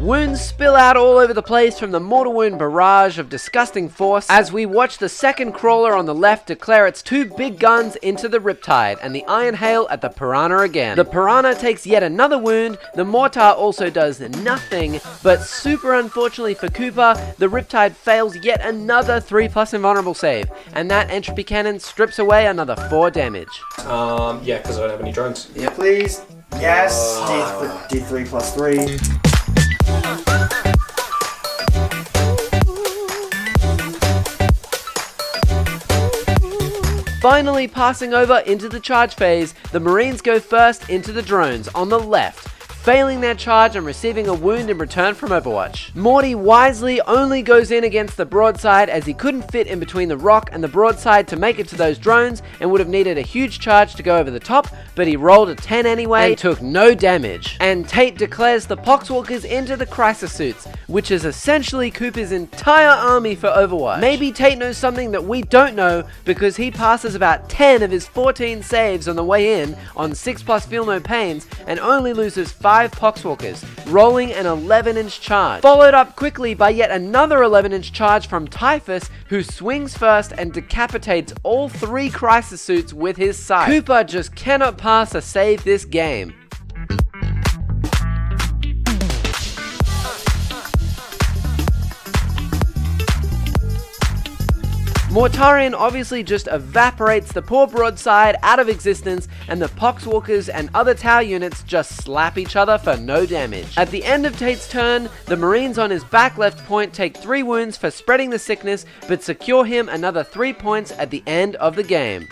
Wounds spill out all over the place from the mortal wound barrage of Disgusting Force as we watch the second crawler on the left declare its 2 big guns into the Riptide, and the Iron Hail at the Piranha again. The Piranha takes yet another wound, the mortar also does nothing, but super unfortunately for Cooper, the Riptide fails yet another 3+ invulnerable save, and that Entropy Cannon strips away another 4 damage. Yeah, because I don't have any drones. Yeah, please. Yes. D3 plus 3. Finally passing over into the charge phase, the Marines go first into the drones on the left, failing their charge and receiving a wound in return from Overwatch. Morty wisely only goes in against the broadside as he couldn't fit in between the rock and the broadside to make it to those drones and would have needed a huge charge to go over the top, but he rolled a 10 anyway and took no damage. And Tate declares the Poxwalkers into the Crisis Suits, which is essentially Cooper's entire army for Overwatch. Maybe Tate knows something that we don't know because he passes about 10 of his 14 saves on the way in on 6+ feel no pains and only loses 5 Poxwalkers, rolling an 11-inch charge. Followed up quickly by yet another 11-inch charge from Typhus, who swings first and decapitates all 3 Crisis Suits with his scythe. Cooper just cannot pass a save this game. Mortarion obviously just evaporates the poor broadside out of existence, and the Poxwalkers and other Tau units just slap each other for no damage. At the end of Tate's turn, the Marines on his back left point take 3 wounds for spreading the sickness, but secure him another 3 points at the end of the game.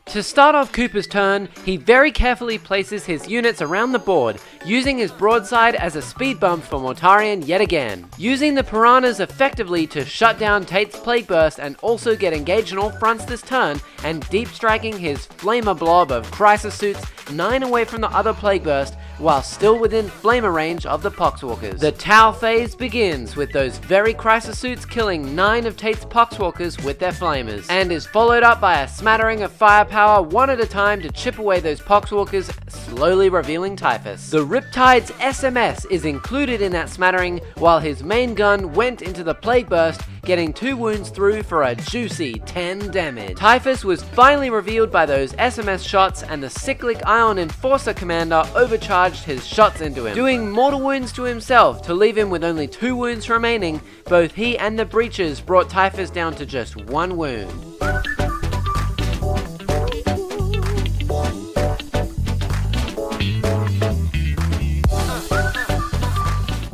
To start off Cooper's turn, he very carefully places his units around the board, using his broadside as a speed bump for Mortarion yet again. Using the Piranhas effectively to shut down Tate's Plague Burst and also get engaged on all fronts this turn, and deep striking his Flamer blob of Crisis Suits 9 away from the other Plague Burst, while still within Flamer range of the Poxwalkers. The Tau phase begins with those very Crisis Suits killing 9 of Tate's Poxwalkers with their Flamers, and is followed up by a smattering of firepower one at a time to chip away those Poxwalkers, slowly revealing Typhus. The Riptide's SMS is included in that smattering, while his main gun went into the Plague Burst, getting 2 wounds through for a juicy 10 damage. Typhus was finally revealed by those SMS shots, and the Cyclic Ion Enforcer commander overcharged his shots into him, doing mortal wounds to himself to leave him with only 2 wounds remaining. Both he and the Breaches brought Typhus down to just 1 wound.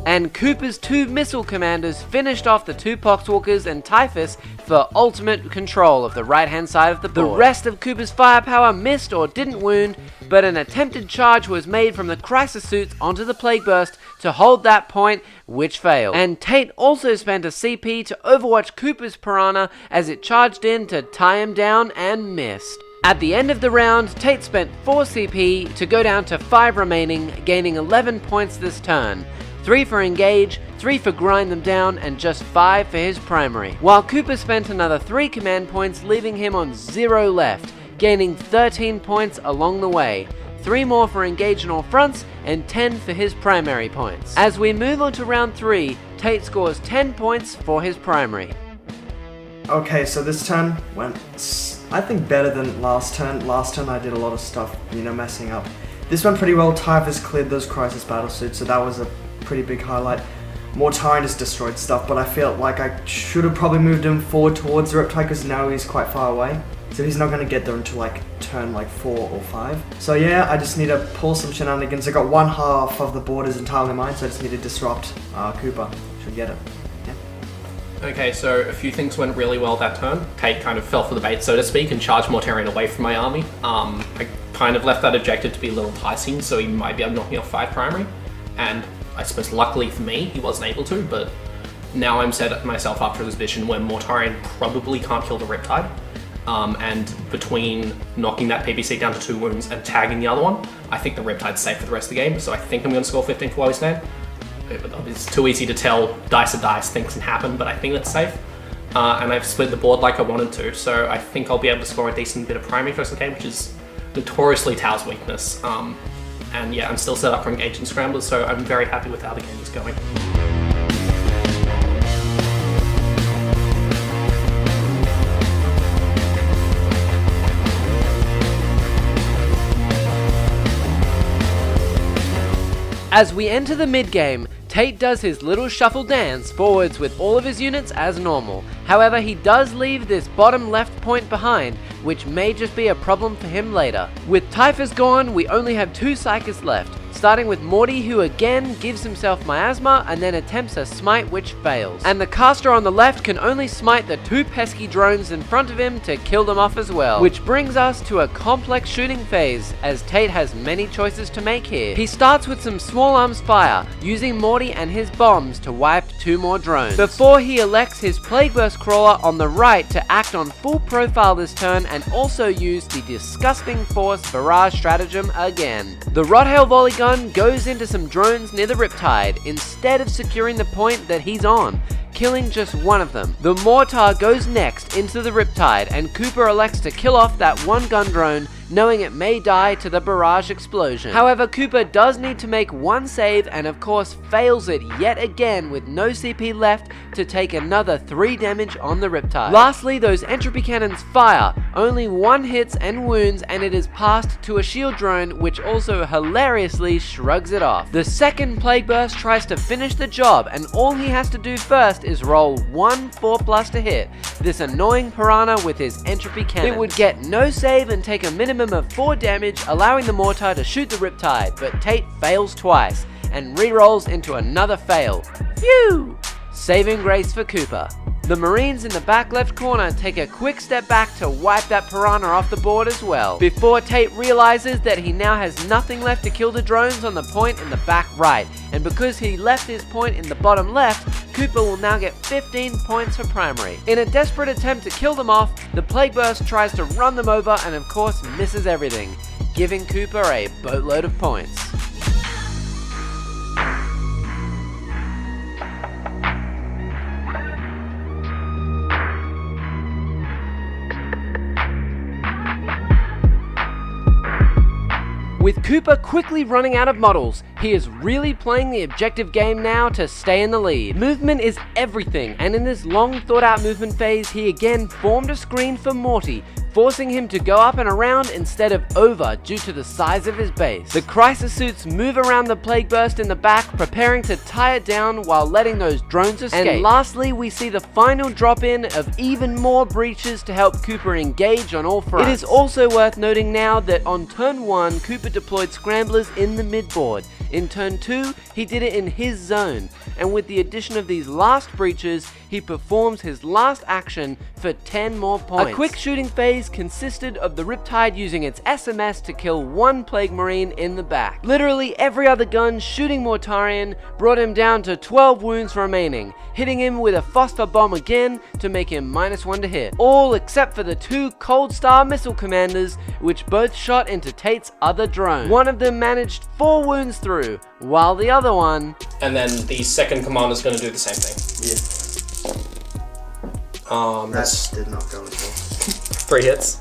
And Cooper's 2 missile commanders finished off the 2 Poxwalkers and Typhus for ultimate control of the right hand side of the board. The rest of Cooper's firepower missed or didn't wound, but an attempted charge was made from the Crisis Suits onto the Plague Burst to hold that point, which failed. And Tate also spent a CP to overwatch Cooper's Piranha as it charged in to tie him down and missed. At the end of the round, Tate spent 4 CP to go down to 5 remaining, gaining 11 points this turn. 3 for engage, 3 for grind them down, and just 5 for his primary. While Cooper spent another 3 command points, leaving him on 0 left, gaining 13 points along the way. 3 more for engage on all fronts, and 10 for his primary points. As we move on to round 3, Tate scores 10 points for his primary. Okay, so this turn went, I think, better than last turn. Last turn I did a lot of stuff, messing up. This went pretty well. Typhus cleared those Crisis battle suits, so that was a pretty big highlight. Mortarion just destroyed stuff, but I felt like I should have probably moved him forward towards the Riptide because now he's quite far away. So he's not going to get there until turn 4 or 5. So yeah, I just need to pull some shenanigans. I got 1/2 of the board is entirely mine, so I just need to disrupt Cooper. Should get it. Yeah. Okay, so a few things went really well that turn. Tate kind of fell for the bait, so to speak, and charged Mortarion away from my army. I kind of left that objective to be a little enticing, so he might be able to knock me off 5 primary. And I suppose luckily for me, he wasn't able to, but now I'm set myself up for this position where Mortarion probably can't kill the Riptide. And between knocking that PPC down to 2 wounds and tagging the other one, I think the Riptide's safe for the rest of the game, so I think I'm going to score 15 for while we stand. It's too easy to tell, dice are dice, things can happen, but I think that's safe. And I've split the board like I wanted to, so I think I'll be able to score a decent bit of primary for the game, which is notoriously Tau's weakness. And yeah, I'm still set up for engage and scramblers, so I'm very happy with how the game is going. As we enter the mid-game, Tate does his little shuffle dance forwards with all of his units as normal. However, he does leave this bottom left point behind, which may just be a problem for him later. With Typhus gone, we only have 2 Psychics left. starting with Morty, who again gives himself miasma and then attempts a smite which fails. And the caster on the left can only smite the 2 pesky drones in front of him to kill them off as well. Which brings us to a complex shooting phase, as Tate has many choices to make here. He starts with some small arms fire, using Morty and his bombs to wipe 2 more drones, before he elects his Plague Burst Crawler on the right to act on full profile this turn and also use the Disgusting Force Barrage stratagem again. The Rothail volley gun goes into some drones near the Riptide, instead of securing the point that he's on, killing just one of them. The Mortar goes next into the Riptide, and Cooper elects to kill off that 1 gun drone, knowing it may die to the barrage explosion. However, Cooper does need to make 1 save and of course fails it yet again with no CP left to take another 3 damage on the Riptide. Lastly, those entropy cannons fire, only 1 hits and wounds, and it is passed to a shield drone, which also hilariously shrugs it off. The second Plague Burst tries to finish the job, and all he has to do first is roll 1 4+ to hit this annoying piranha with his entropy cannon. It would get no save and take a minimum of 4 damage, allowing the Mortar to shoot the Riptide, but Tate fails twice and re-rolls into another fail. Phew! Saving grace for Cooper. The Marines in the back left corner take a quick step back to wipe that piranha off the board as well, before Tate realizes that he now has nothing left to kill the drones on the point in the back right, and because he left his point in the bottom left, Cooper will now get 15 points for primary. In a desperate attempt to kill them off, the Plague Burst tries to run them over and of course misses everything, giving Cooper a boatload of points. With Cooper quickly running out of models, he is really playing the objective game now to stay in the lead. Movement is everything, and in this long thought out movement phase, he again formed a screen for Morty, forcing him to go up and around instead of over due to the size of his base. The crisis suits move around the Plague Burst in the back, preparing to tie it down while letting those drones escape. And lastly, we see the final drop in of even more breaches to help Cooper engage on all fronts. It is also worth noting now that on turn 1, Cooper deployed scramblers in the midboard. In turn 2, he did it in his zone, and with the addition of these last breaches, he performs his last action for 10 more points. A quick shooting phase consisted of the Riptide using its SMS to kill 1 Plague Marine in the back. Literally every other gun shooting Mortarian brought him down to 12 wounds remaining, hitting him with a Phosphor Bomb again to make him -1 to hit. All except for the 2 Cold Star missile commanders, which both shot into Tate's other drone. One of them managed 4 wounds through, while the other one... And then the second commander's going to do the same thing. Yeah. That did not go as well. 3 hits.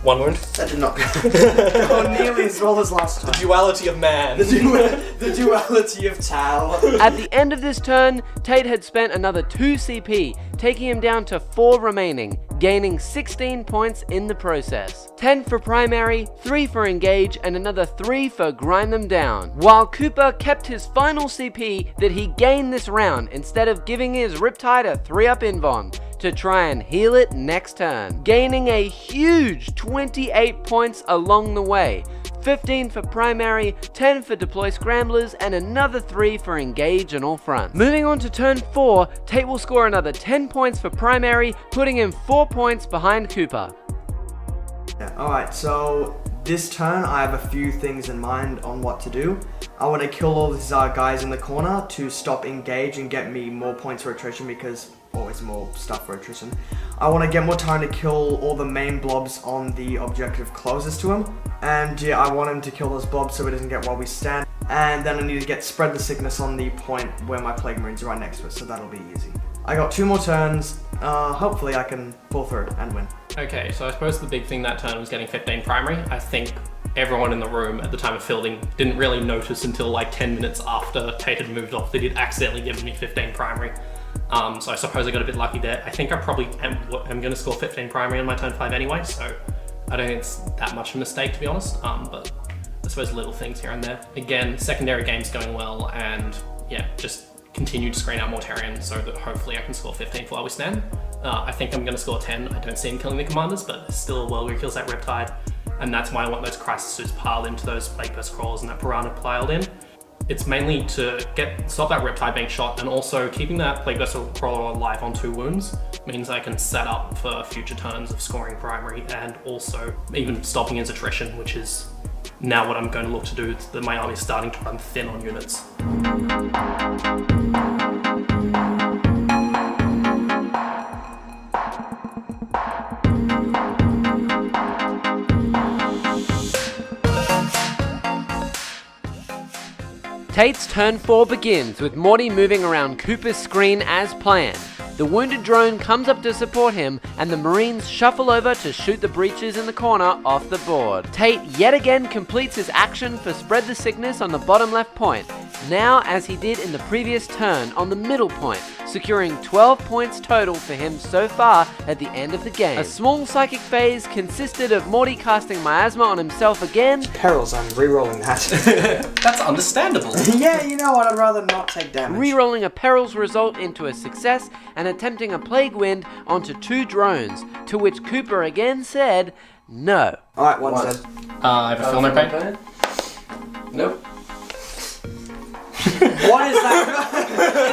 1 wound. That did not go nearly as well as last time. The duality of man. The duality of Tau. At the end of this turn, Tate had spent another 2 CP, taking him down to 4 remaining, gaining 16 points in the process. 10 for primary, 3 for engage, and another 3 for grind them down. While Cooper kept his final CP that he gained this round instead of giving his Riptide a 3-up invuln to try and heal it next turn, gaining a huge 28 points along the way. 15 for primary, 10 for deploy scramblers, and another 3 for engage on all fronts. Moving on to turn 4, Tate will score another 10 points for primary, putting him 4 points behind Cooper. Yeah, alright, so this turn I have a few things in mind on what to do. I want to kill all these guys in the corner to stop engage and get me more points for attrition, because always more stuff for attrition. I want to get more time to kill all the main blobs on the objective closest to him, and yeah, I want him to kill those blobs so he doesn't get while we stand, and then I need to get spread the sickness on the point where my Plague Marines are right next to it, so that'll be easy. I got 2 more turns, hopefully I can pull through and win. Okay, so I suppose the big thing that turn was getting 15 primary. I think everyone in the room at the time of fielding didn't really notice until like 10 minutes after Tate had moved off that he'd accidentally given me 15 primary. So I suppose I got a bit lucky there. I think I probably am going to score 15 primary on my turn 5 anyway, so I don't think it's that much of a mistake, to be honest, but I suppose little things here and there. Again, secondary game's going well, and yeah, just continue to screen out Mortarian so that hopefully I can score 15 for while we stand. I think I'm going to score 10. I don't see him killing the commanders, but there's still a world where he kills that Riptide. and that's why I want those crisis suits piled into those plague pest crawlers and that piranha piled in. It's mainly to stop that Riptide being shot, and also keeping that plague pest crawler alive on 2 wounds means I can set up for future turns of scoring primary, and also even stopping his attrition, which is now what I'm going to look to do. My army is starting to run thin on units. Tate's turn 4 begins with Morty moving around Cooper's screen as planned. The wounded drone comes up to support him, and the Marines shuffle over to shoot the breaches in the corner off the board. Tate yet again completes his action for Spread the Sickness on the bottom left point, now as he did in the previous turn on the middle point, securing 12 points total for him so far at the end of the game. A small psychic phase consisted of Morty casting Miasma on himself again. Perils, I'm re-rolling that. That's understandable. Yeah, you know what, I'd rather not take damage. Re-rolling a Perils result into a success and attempting a Plague Wind onto 2 drones, to which Cooper again said no. Alright, one said. I have a filmer paint. Nope. What is that?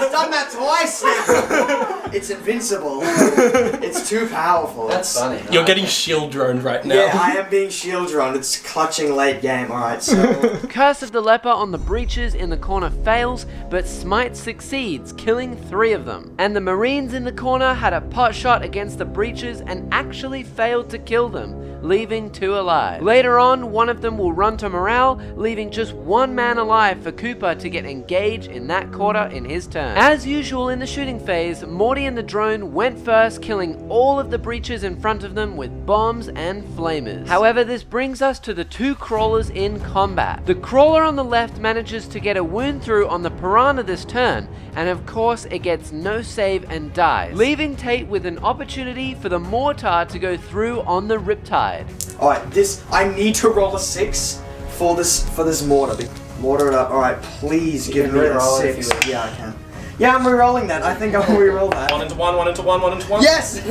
It's done that twice now. It's invincible. It's too powerful. That's funny. You're getting shield droned right now. Yeah, I am being shield drawn. It's clutching late game. Alright, so... Curse of the Leper on the breaches in the corner fails, but Smite succeeds, killing 3 of them. And the Marines in the corner had a pot shot against the breaches and actually failed to kill them, leaving 2 alive. Later on, one of them will run to morale, leaving just 1 man alive for Cooper to get engaged in that quarter in his turn. As usual in the shooting phase, Morty and the drone went first, killing all of the breaches in front of them with bombs and flamers. However, this brings us to the 2 crawlers in combat. The crawler on the left manages to get a wound through on the piranha this turn, and of course it gets no save and dies, leaving Tate with an opportunity for the mortar to go through on the Riptide. Alright, I need to roll a 6 for this mortar. Mortar it up. Alright, please give me a 6. Yeah, I can. Yeah, I'm re-rolling that. I think I'll re-roll that. 1 into 1, 1 into 1, 1 into 1. Yes!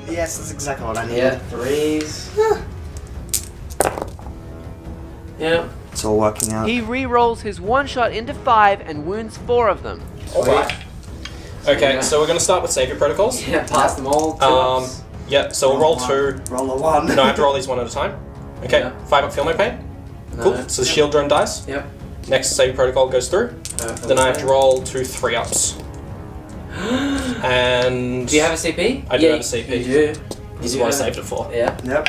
Yes, that's exactly what I need. Yeah, 3s. Yeah. It's all working out. He re-rolls his 1 shot into 5 and wounds 4 of them. Alright. Okay, so we're going to start with savior protocols. Yeah, pass them all. Yeah, so we'll roll 2. Roll a 1. No, I have to roll these 1 at a time. Okay, Yeah. 5 up Filmo Pain. Cool, so the shield drone dies. Yep. Next savior protocol goes through. Then I have to roll 2 3-ups. And... Do you have a CP? I do have a CP. You do. This is what I saved it for. Yeah. Yep.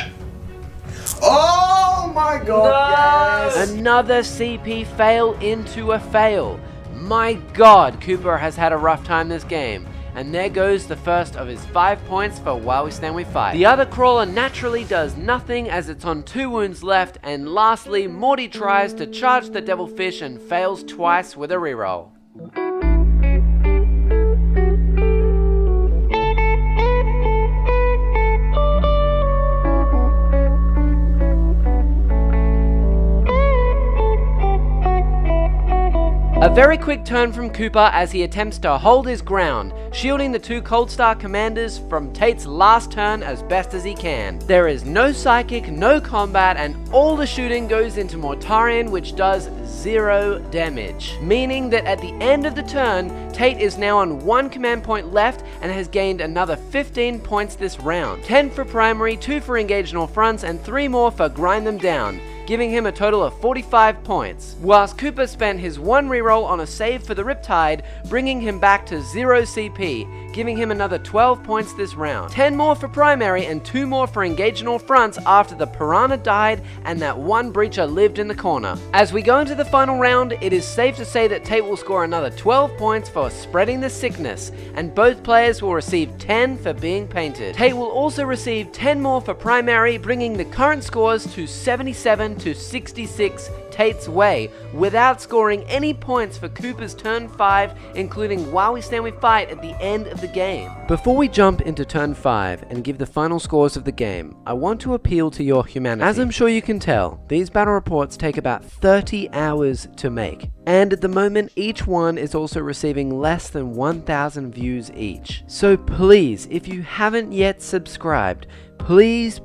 Oh my god, yes! Another CP fail into a fail. My god, Cooper has had a rough time this game. And there goes the first of his 5 points for While We Stand We Fight. The other crawler naturally does nothing as it's on 2 wounds left, and lastly, Morty tries to charge the devilfish and fails twice with a reroll. A very quick turn from Cooper as he attempts to hold his ground, shielding the 2 Cold Star commanders from Tate's last turn as best as he can. There is no psychic, no combat, and all the shooting goes into Mortarion, which does 0 damage. Meaning that at the end of the turn, Tate is now on 1 command point left and has gained another 15 points this round. 10 for primary, 2 for engage in all fronts, and 3 more for grind them down, giving him a total of 45 points, whilst Cooper spent his 1 reroll on a save for the Riptide, bringing him back to 0 CP, giving him another 12 points this round. 10 more for primary and 2 more for engage in all fronts after the piranha died and that 1 breacher lived in the corner. As we go into the final round, it is safe to say that Tate will score another 12 points for spreading the sickness, and both players will receive 10 for being painted. Tate will also receive 10 more for primary, bringing the current scores to 77 to 66 Tate's way, without scoring any points for Cooper's turn 5, including While We Stand We Fight at the end of the game. Before we jump into turn 5 and give the final scores of the game, I want to appeal to your humanity. As I'm sure you can tell, these battle reports take about 30 hours to make. and at the moment each one is also receiving less than 1,000 views each. So please, if you haven't yet subscribed, please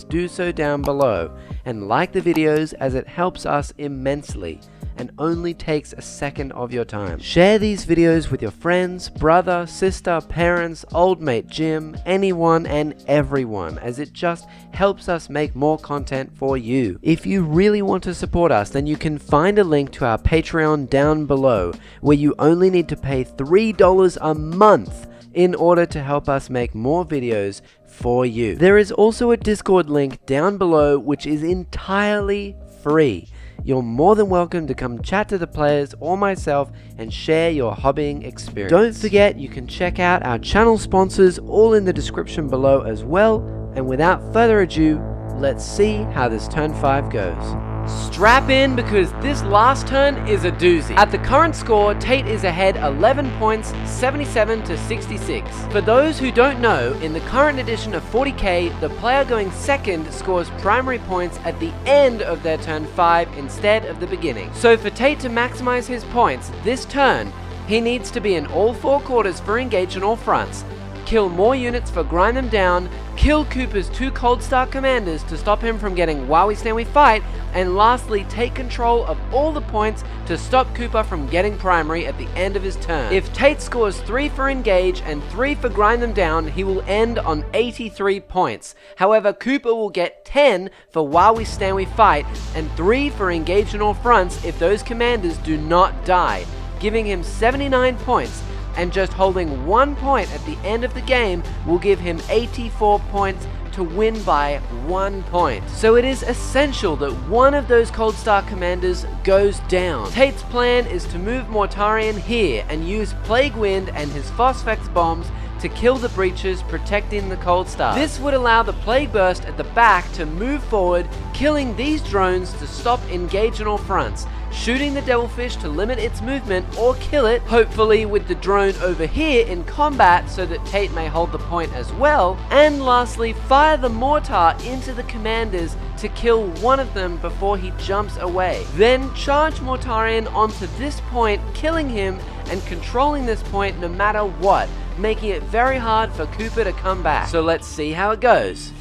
do so down below and like the videos, as it helps us immensely and only takes a second of your time. Share these videos with your friends, brother, sister, parents, old mate Jim, anyone and everyone, as it just helps us make more content for you. If you really want to support us, then you can find a link to our Patreon down below, where you only need to pay $3 a month in order to help us make more videos for you. There is also a Discord link down below which is entirely free. You're more than welcome to come chat to the players or myself and share your hobbying experience. Don't forget, you can check out our channel sponsors all in the description below as well. And without further ado, let's see how this turn 5 goes. Strap in, because this last turn is a doozy. At the current score, Tate is ahead 11 points, 77 to 66. For those who don't know, in the current edition of 40k, the player going second scores primary points at the end of their turn 5 instead of the beginning. So for Tate to maximize his points this turn, he needs to be in all 4 quarters for engage on all fronts, kill more units for grind them down, kill Cooper's 2 Cold Star commanders to stop him from getting While We Stand We Fight, and lastly take control of all the points to stop Cooper from getting primary at the end of his turn. If Tate scores 3 for engage and 3 for grind them down, he will end on 83 points. However, Cooper will get 10 for While We Stand We Fight and 3 for engage on all fronts if those commanders do not die, giving him 79 points. And just holding 1 point at the end of the game will give him 84 points to win by 1 point. So it is essential that one of those Cold Star commanders goes down. Tate's plan is to move Mortarion here and use Plague Wind and his Phosphex bombs to kill the breaches protecting the Cold Star. This would allow the Plague Burst at the back to move forward, killing these drones to stop engage on all fronts, shooting the Devilfish to limit its movement or kill it, hopefully with the drone over here in combat so that Tate may hold the point as well, and lastly fire the mortar into the commanders to kill one of them before he jumps away. Then charge Mortarion onto this point, killing him and controlling this point no matter what, making it very hard for Cooper to come back. So let's see how it goes.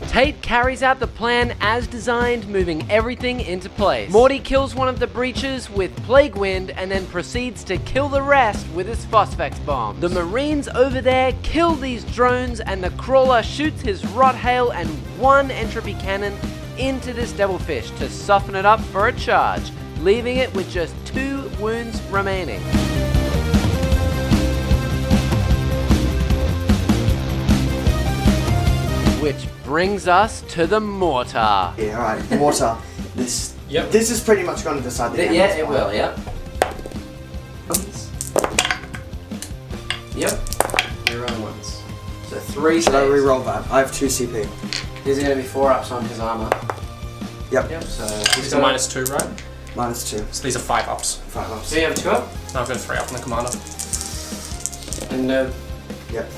Tate carries out the plan as designed, moving everything into place. Morty kills one of the breaches with Plague Wind and then proceeds to kill the rest with his Phosphex bomb. The Marines over there kill these drones and the Crawler shoots his Rot Hail and 1 Entropy Cannon into this Devilfish to soften it up for a charge, leaving it with just 2 wounds remaining. Which brings us to the mortar. Yeah, alright, mortar. This is pretty much going to decide the game. Yeah, it will, yep. Yep, your own ones. So 3 Should I saves. re-roll that? I have 2 CP. These are going to be 4-ups on his armor. Yep. So These are -2, right? -2. So these are 5-ups. 5 ups. So you have a 2-up? I've got a 3-up on the commander. And Yep.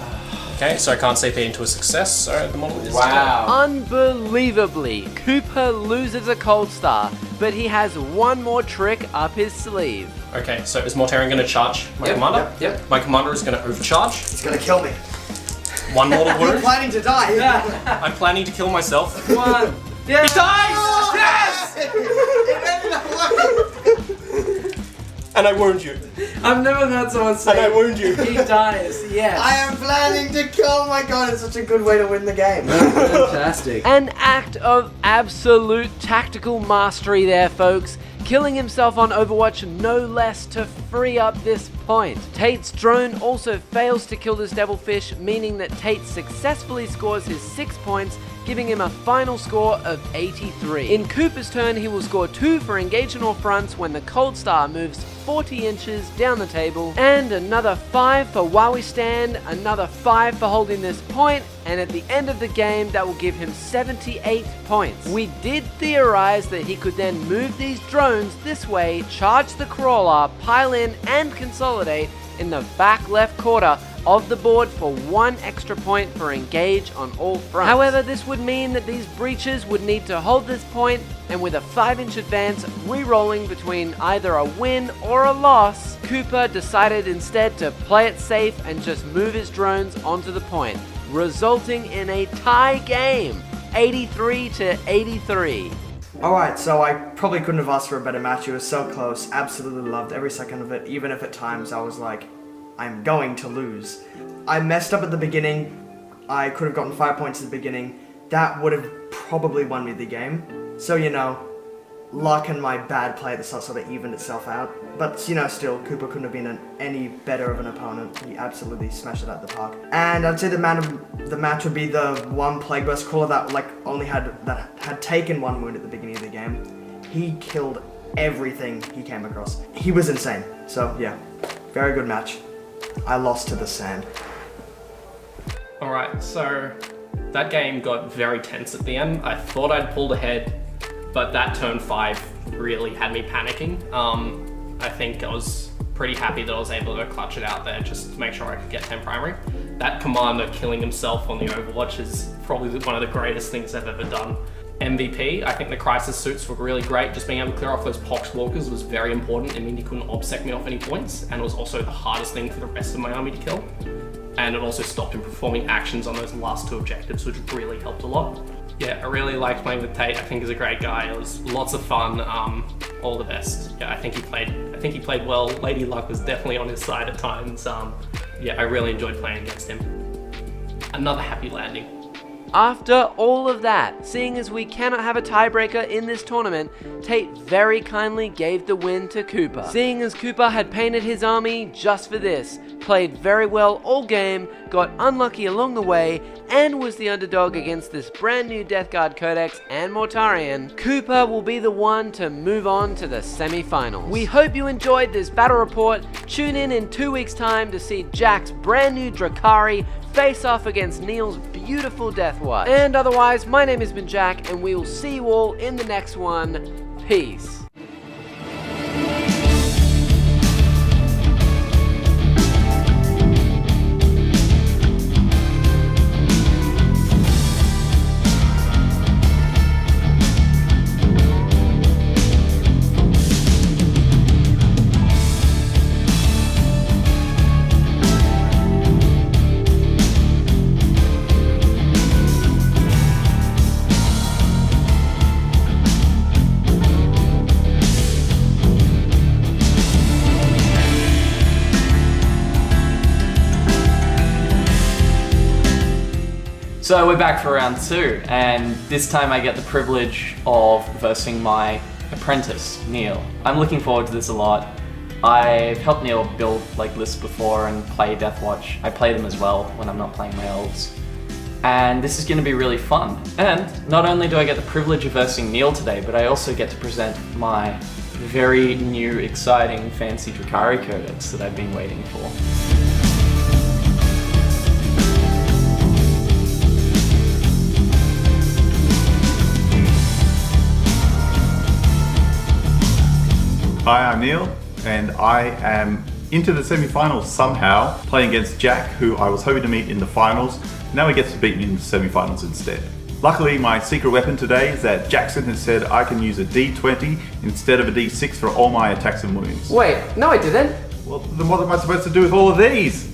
Okay, so I can't CP into a success, so the model is wow. Unbelievably, Cooper loses a Cold Star, but he has one more trick up his sleeve. dead. Okay, so is Mortarion going to charge my commander? Yep. My commander is going to overcharge. He's going to kill me. 1 mortal I'm wound. planning to die. I'm planning to kill myself. 1. Yeah. He dies! Yes! It ended up working. And I wound you. I've never heard someone say And I wound you. he dies, yes. I am planning to kill. Oh my god, it's such a good way to win the game. Fantastic. An act of absolute tactical mastery there, folks. Killing himself on Overwatch no less to free up this point. Tate's drone also fails to kill this Devilfish, meaning that Tate successfully scores his 6 points, giving him a final score of 83. In Cooper's turn, he will score 2 for engage on all fronts when the Cold Star moves 40 inches down the table, and another 5 for While We Stand, another 5 for holding this point, and at the end of the game, that will give him 78 points. We did theorize that he could then move these drones this way, charge the Crawler, pile in, and consolidate in the back left quarter of the board for 1 extra point for engage on all fronts. However, this would mean that these breaches would need to hold this point, and with a 5-inch advance re-rolling between either a win or a loss, Cooper decided instead to play it safe and just move his drones onto the point, resulting in a tie game, 83 to 83. Alright, so I probably couldn't have asked for a better match. It was so close. Absolutely loved every second of it, even if at times I was like, I'm going to lose. I messed up at the beginning. I could have gotten 5 points at the beginning. That would have probably won me the game. So, you know, luck and my bad play at the start sort of evened itself out. But, you know, still, Cooper couldn't have been any better of an opponent. He absolutely smashed it out the park. And I'd say the man of the match would be the one Plague Burst Crawler that had taken 1 wound at the beginning of the game. He killed everything he came across. He was insane. So, yeah, very good match. I lost to the sand. Alright, so that game got very tense at the end. I thought I'd pulled ahead, but that turn 5 really had me panicking. I think I was pretty happy that I was able to clutch it out there just to make sure I could get 10 primary. That commander killing himself on the Overwatch is probably one of the greatest things I've ever done. MVP, I think the crisis suits were really great. Just being able to clear off those Poxwalkers was very important. It meant he couldn't obsec me off any points, and it was also the hardest thing for the rest of my army to kill. And it also stopped him performing actions on those last 2 objectives, which really helped a lot. Yeah, I really liked playing with Tate. I think he's a great guy. It was lots of fun. All the best. Yeah, I think he played well. Lady Luck was definitely on his side at times. Yeah, I really enjoyed playing against him. Another happy landing. After all of that, seeing as we cannot have a tiebreaker in this tournament, Tate very kindly gave the win to Cooper. Seeing as Cooper had painted his army just for this, played very well all game, got unlucky along the way, and was the underdog against this brand new DeathGuard Codex and Mortarion, Cooper will be the one to move on to the semi-finals. We hope you enjoyed this battle report. Tune in 2 weeks' time to see Jack's brand new Drukhari face off against Neil's beautiful Deathwatch. And otherwise, my name has been Jack, and we will see you all in the next one. Peace. So we're back for round 2, and this time I get the privilege of versing my apprentice, Neil. I'm looking forward to this a lot. I've helped Neil build lists before and play Deathwatch. I play them as well when I'm not playing my elves. And this is going to be really fun. And not only do I get the privilege of versing Neil today, but I also get to present my very new, exciting, fancy Drukhari Codex that I've been waiting for. Hi, I'm Neil, and I am into the semi-finals somehow, playing against Jack, who I was hoping to meet in the finals. Now he gets to beat me in the semi-finals instead. Luckily, my secret weapon today is that Jackson has said I can use a D20 instead of a D6 for all my attacks and wounds. Wait, no I didn't. Well, then what am I supposed to do with all of these?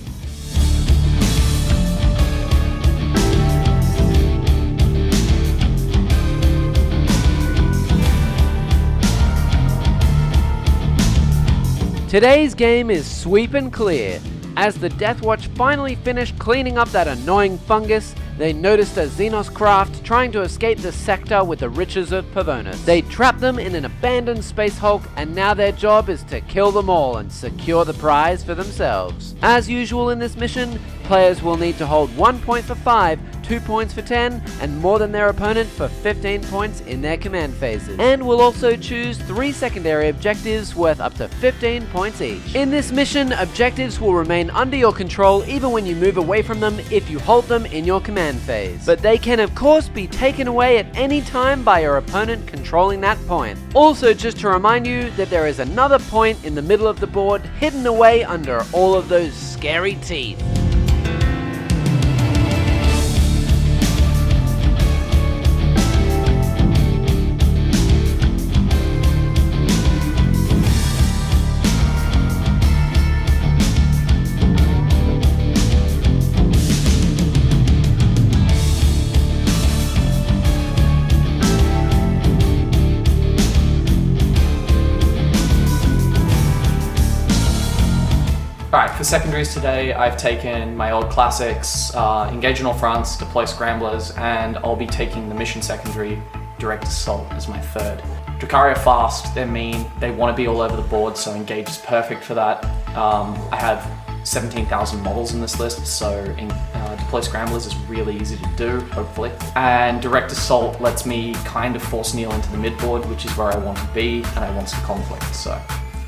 Today's game is sweep and clear. As the Deathwatch finally finished cleaning up that annoying fungus, they noticed a Xenos craft trying to escape the sector with the riches of Pavonis. They trapped them in an abandoned space hulk, and now their job is to kill them all and secure the prize for themselves. As usual in this mission, players will need to hold 1 point for 5, 2 points for 10, and more than their opponent for 15 points in their command phases. And will also choose 3 secondary objectives worth up to 15 points each. In this mission, objectives will remain under your control even when you move away from them if you hold them in your command phase. But they can of course be taken away at any time by your opponent controlling that point. Also, just to remind you that there is another point in the middle of the board hidden away under all of those scary teeth. for secondaries today, I've taken my old classics, Engage in All Fronts, Deploy Scramblers, and I'll be taking the mission secondary, Direct Assault, as my third. Drukhari are fast, they're mean, they want to be all over the board, so Engage is perfect for that. I have 17,000 models in this list, so Deploy Scramblers is really easy to do, hopefully. And Direct Assault lets me kind of force Neil into the midboard, which is where I want to be, and I want some conflict, so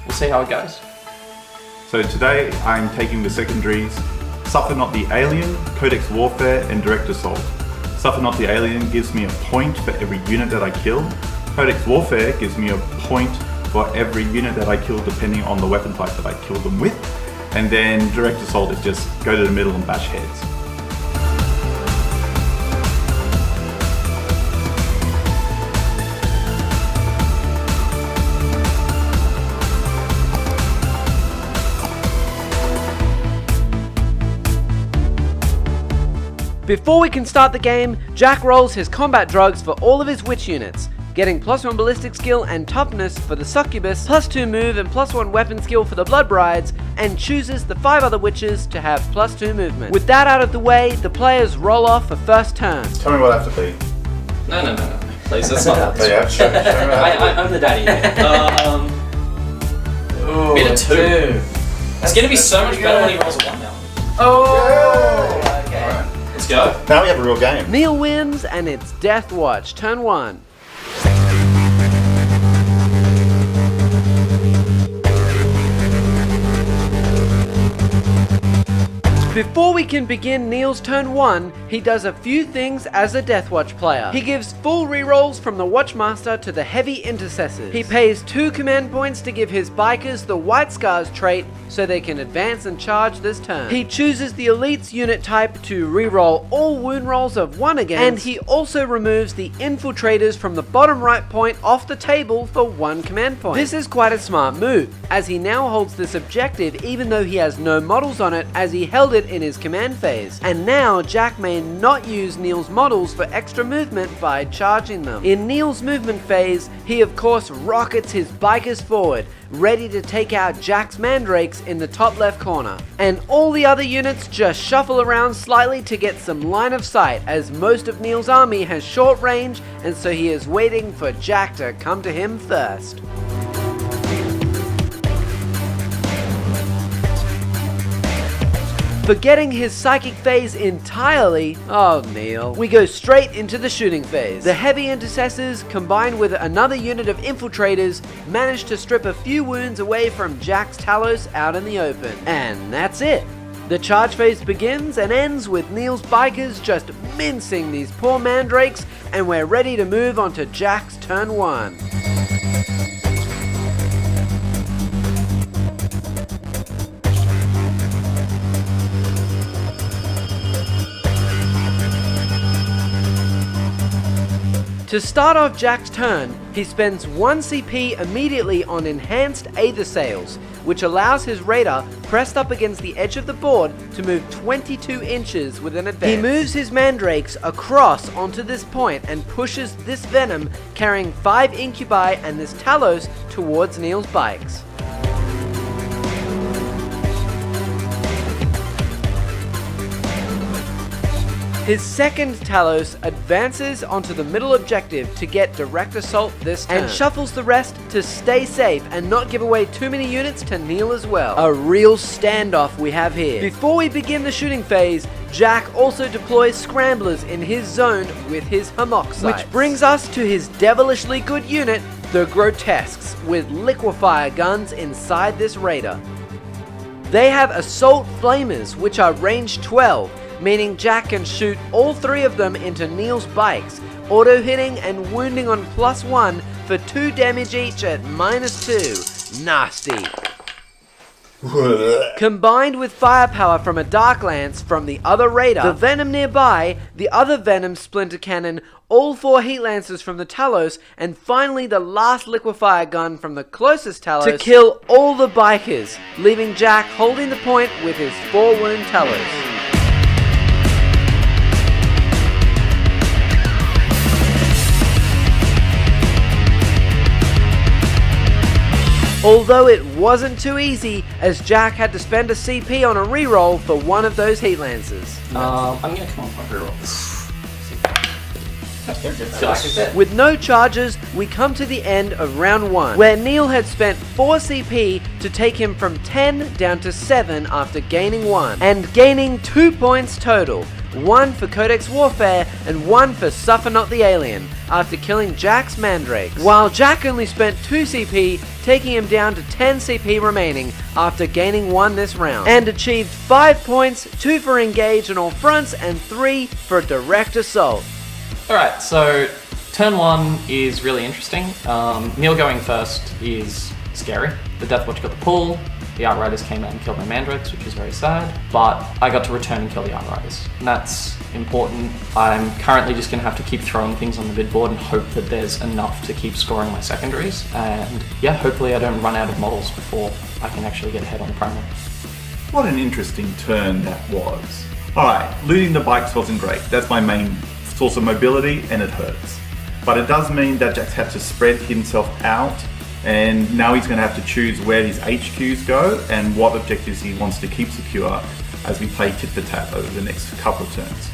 we'll see how it goes. So today I'm taking the secondaries Suffer Not the Alien, Codex Warfare, and Direct Assault. Suffer Not the Alien gives me a point for every unit that I kill. Codex Warfare gives me a point for every unit that I kill depending on the weapon type that I kill them with. And then Direct Assault is just go to the middle and bash heads. Before we can start the game, Jack rolls his combat drugs for all of his witch units, getting +1 ballistic skill and toughness for the succubus, +2 move and +1 weapon skill for the blood brides, and chooses the 5 other witches to have +2 movement. With that out of the way, the players roll off for first turn. Tell me what I have to be. No. Please, that's not how this Yeah, works. show me I'm the daddy here. Ooh, Bit of 2. It's going to be so much better when he rolls a 1 now. Oh! Okay. Alright, let's go. Now we have a real game. Neil wins, and it's Deathwatch, turn 1. Before we can begin Neil's turn 1, he does a few things as a Deathwatch player. He gives full rerolls from the Watchmaster to the Heavy Intercessors. He pays 2 command points to give his bikers the White Scars trait so they can advance and charge this turn. He chooses the Elite's unit type to reroll all wound rolls of 1 against, and he also removes the Infiltrators from the bottom right point off the table for 1 command point. This is quite a smart move, as he now holds this objective even though he has no models on it, as he held it in his command phase. And now Jack may not use Neil's models for extra movement by charging them. In Neil's movement phase, he of course rockets his bikers forward, ready to take out Jack's mandrakes in the top left corner. And all the other units just shuffle around slightly to get some line of sight, as most of Neil's army has short range, and so he is waiting for Jack to come to him first. Forgetting his psychic phase entirely, oh Neil, we go straight into the shooting phase. The Heavy Intercessors, combined with another unit of Infiltrators, manage to strip a few wounds away from Jack's Talos out in the open. And that's it. The charge phase begins and ends with Neil's bikers just mincing these poor mandrakes, and we're ready to move on to Jack's turn 1. To start off Jack's turn, he spends 1 CP immediately on Enhanced Aether Sails, which allows his raider pressed up against the edge of the board to move 22 inches with an advance. He moves his mandrakes across onto this point and pushes this venom carrying 5 incubi and this Talos towards Neil's bikes. His second Talos advances onto the middle objective to get Direct Assault this turn, and shuffles the rest to stay safe and not give away too many units to Neil as well. A real standoff we have here. Before we begin the shooting phase, Jack also deploys Scramblers in his zone with his Hamoxites. Which brings us to his devilishly good unit, the Grotesques, with liquefier guns inside this raider. They have Assault Flamers, which are range 12, meaning Jack can shoot all 3 of them into Neil's bikes, auto-hitting and wounding on +1 for 2 damage each at -2. Nasty. Combined with firepower from a Dark Lance from the other raider, the Venom nearby, the other Venom Splinter Cannon, all 4 Heat Lancers from the Talos, and finally the last liquefier gun from the closest Talos to kill all the bikers, leaving Jack holding the point with his 4 wound Talos. Although it wasn't too easy, as Jack had to spend a CP on a reroll for one of those heat lances. I'm gonna come on reroll this. With no charges, we come to the end of round 1, where Neil had spent 4 CP to take him from 10 down to 7 after gaining 1, and gaining 2 points total, 1 for Codex Warfare and 1 for Suffer Not the Alien, after killing Jack's Mandrakes, while Jack only spent 2 CP, taking him down to 10 CP remaining after gaining 1 this round, and achieved 5 points, 2 for Engage on all fronts and 3 for Direct Assault. Alright, so turn 1 is really interesting. Neil going first is scary. The Deathwatch got the pull, the Outriders came out and killed my Mandrakes, which is very sad, but I got to return and kill the Outriders. And that's important. I'm currently just going to have to keep throwing things on the bid board and hope that there's enough to keep scoring my secondaries. And yeah, hopefully I don't run out of models before I can actually get ahead on the primary. What an interesting turn that was. Alright, looting the bikes wasn't great. That's my main source of mobility and it hurts. But it does mean that Jack's had to spread himself out and now he's going to have to choose where his HQs go and what objectives he wants to keep secure as we play tit for tat over the next couple of turns.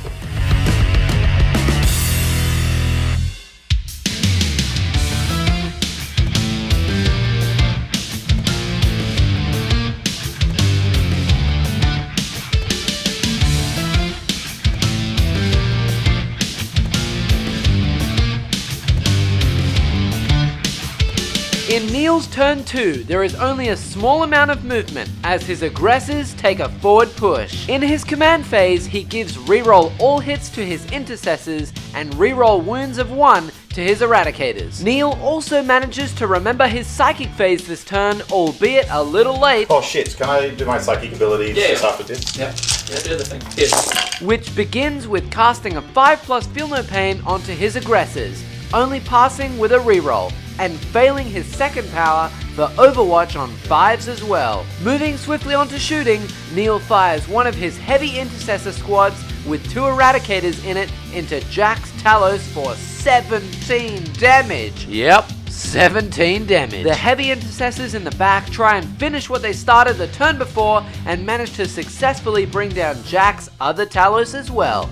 In Neil's turn 2, there is only a small amount of movement as his aggressors take a forward push. In his command phase, he gives reroll all hits to his intercessors and reroll wounds of 1 to his eradicators. Neil also manages to remember his psychic phase this turn, albeit a little late. Oh shit, can I do my psychic abilities just after this? Yeah, do the thing. Yes. Which begins with casting a 5+ Feel No Pain onto his aggressors, only passing with a reroll, and failing his second power for Overwatch on 5s as well. Moving swiftly onto shooting, Neil fires one of his heavy intercessor squads with 2 eradicators in it into Jack's Talos for 17 damage. Yep, 17 damage. The heavy intercessors in the back try and finish what they started the turn before and manage to successfully bring down Jack's other Talos as well.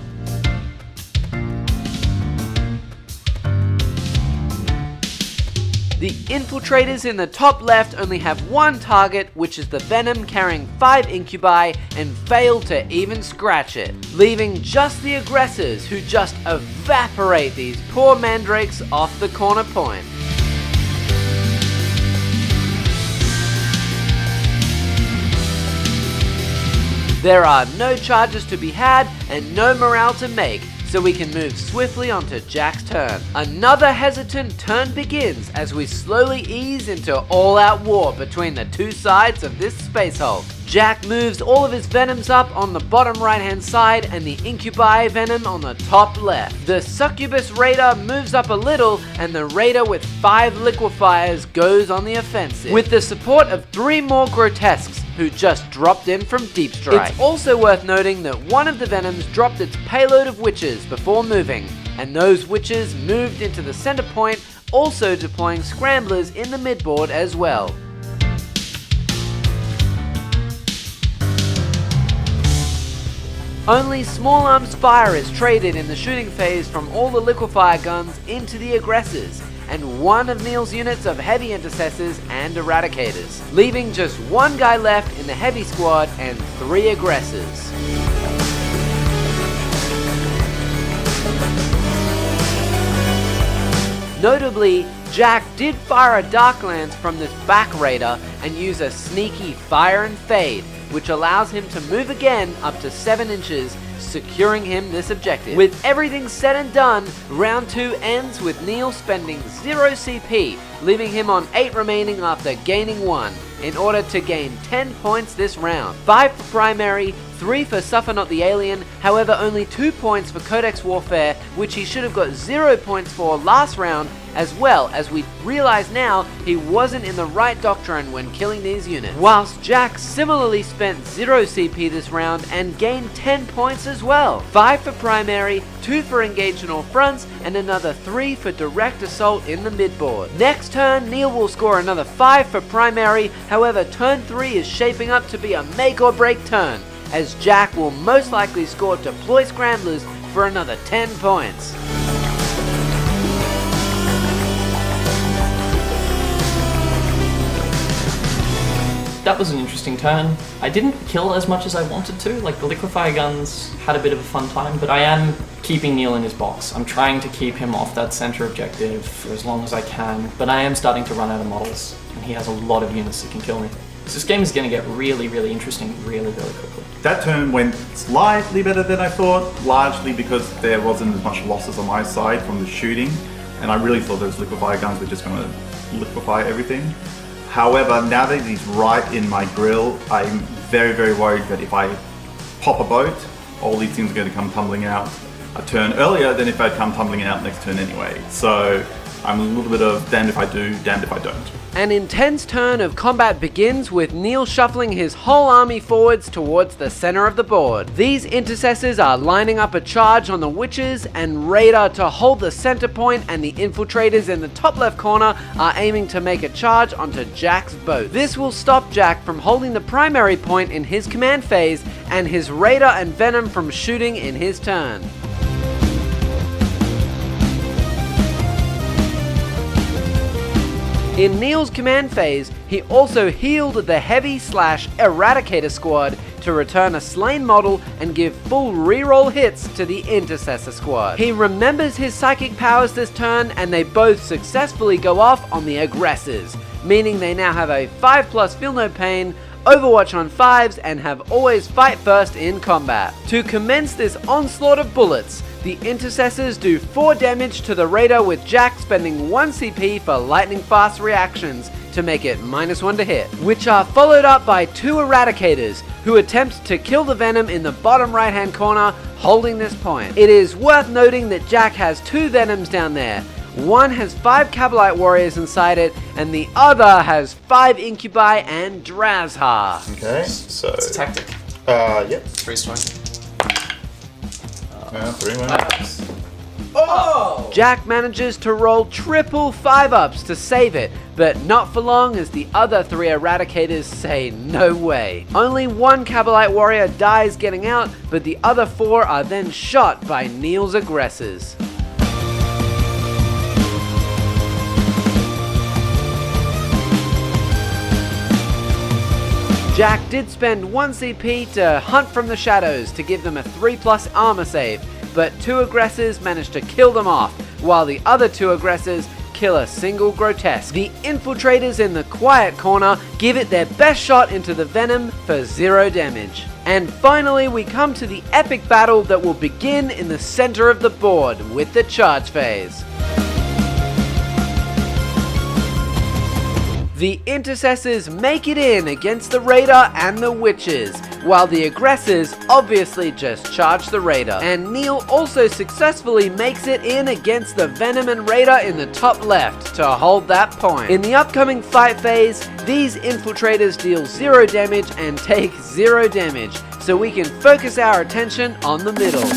The infiltrators in the top left only have 1 target, which is the Venom carrying 5 incubi, and fail to even scratch it, leaving just the aggressors who just evaporate these poor Mandrakes off the corner point. There are no charges to be had and no morale to make, so we can move swiftly onto Jack's turn. Another hesitant turn begins as we slowly ease into all-out war between the 2 sides of this Space Hulk. Jack moves all of his Venoms up on the bottom right-hand side and the Incubi Venom on the top left. The Succubus Raider moves up a little and the Raider with 5 Liquefiers goes on the offensive, with the support of 3 more Grotesques who just dropped in from Deep Strike. It's also worth noting that one of the Venoms dropped its payload of Witches before moving, and those Witches moved into the center point, also deploying Scramblers in the midboard as well. Only small arms fire is traded in the shooting phase from all the liquefier guns into the aggressors, and 1 of Neil's units of heavy intercessors and eradicators, leaving just 1 guy left in the heavy squad and 3 aggressors. Notably, Jack did fire a Dark Lance from this back raider and use a sneaky Fire and Fade, which allows him to move again up to 7 inches, securing him this objective. With everything said and done, round 2 ends with Neil spending 0 CP, leaving him on 8 remaining after gaining 1, in order to gain 10 points this round. 5 for primary, 3 for Suffer Not the Alien, however only 2 points for Codex Warfare, which he should have got 0 points for last round, as well as we realise now he wasn't in the right doctrine when killing these units. Whilst Jack similarly spent 0 CP this round and gained 10 points as well. 5 for Primary, 2 for Engage in all fronts, and another 3 for Direct Assault in the midboard. Next turn, Neil will score another 5 for Primary, however turn 3 is shaping up to be a make or break turn, as Jack will most likely score Deploy Scramblers for another 10 points. That was an interesting turn. I didn't kill as much as I wanted to, like the liquefier guns had a bit of a fun time, but I am keeping Neil in his box. I'm trying to keep him off that center objective for as long as I can, but I am starting to run out of models, and he has a lot of units that can kill me. So this game is going to get really, really interesting really, really quickly. That turn went slightly better than I thought, largely because there wasn't as much losses on my side from the shooting, and I really thought those liquefier guns were just going to liquefy everything. However, now that he's right in my grill, I'm very, very worried that if I pop a boat, all these things are going to come tumbling out a turn earlier than if I'd come tumbling out next turn anyway. So I'm a little bit of damned if I do, damned if I don't. An intense turn of combat begins with Neil shuffling his whole army forwards towards the center of the board. These intercessors are lining up a charge on the witches and Raider to hold the center point, and the infiltrators in the top left corner are aiming to make a charge onto Jack's boat. This will stop Jack from holding the primary point in his command phase and his Raider and Venom from shooting in his turn. In Neil's command phase, he also healed the Heavy/Eradicator squad to return a slain model and give full reroll hits to the Intercessor squad. He remembers his psychic powers this turn, and they both successfully go off on the aggressors, meaning they now have a 5+ Feel No Pain, Overwatch on 5s, and have always fight first in combat. To commence this onslaught of bullets, the Intercessors do 4 damage to the Raider, with Jack spending 1 CP for lightning fast reactions to make it -1 to hit, which are followed up by 2 Eradicators, who attempt to kill the Venom in the bottom right hand corner, holding this point. It is worth noting that Jack has 2 Venoms down there. One has 5 Kabalite Warriors inside it, and the other has 5 Incubi and Drazhar. Okay, so... It's a tactic. Yep. 3 swing. 3 wins. Oh! Jack manages to roll triple 5-ups to save it, but not for long, as the other 3 Eradicators say no way. Only 1 Kabalite Warrior dies getting out, but the other 4 are then shot by Neil's aggressors. Jack did spend 1 CP to hunt from the shadows to give them a 3+ armor save, but 2 aggressors managed to kill them off, while the other 2 aggressors kill a single grotesque. The infiltrators in the quiet corner give it their best shot into the Venom for 0 damage. And finally, we come to the epic battle that will begin in the center of the board with the charge phase. The Intercessors make it in against the Raider and the Witches, while the aggressors obviously just charge the Raider. And Neil also successfully makes it in against the Venom and Raider in the top left to hold that point. In the upcoming fight phase, these infiltrators deal 0 damage and take 0 damage, so we can focus our attention on the middle.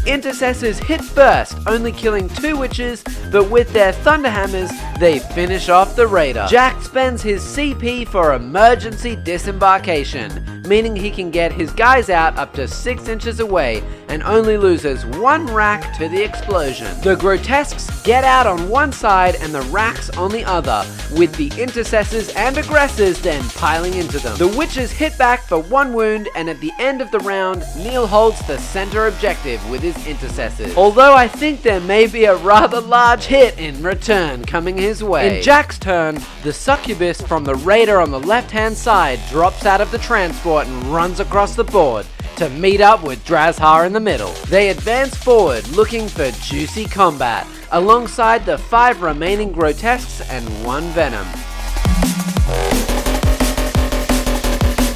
Intercessors hit first, only killing 2 witches, but with their Thunderhammers, they finish off the Raider. Jack spends his CP for emergency disembarkation, meaning he can get his guys out up to 6 inches away and only loses 1 rack to the explosion. The grotesques get out on one side and the racks on the other, with the intercessors and aggressors then piling into them. The witches hit back for 1 wound, and at the end of the round, Neil holds the center objective with his intercessors. intercessors. Although I think there may be a rather large hit in return coming his way. In Jack's turn, the succubus from the raider on the left-hand side drops out of the transport and runs across the board to meet up with Drukhari in the middle. They advance forward looking for juicy combat, alongside the 5 remaining grotesques and 1 venom.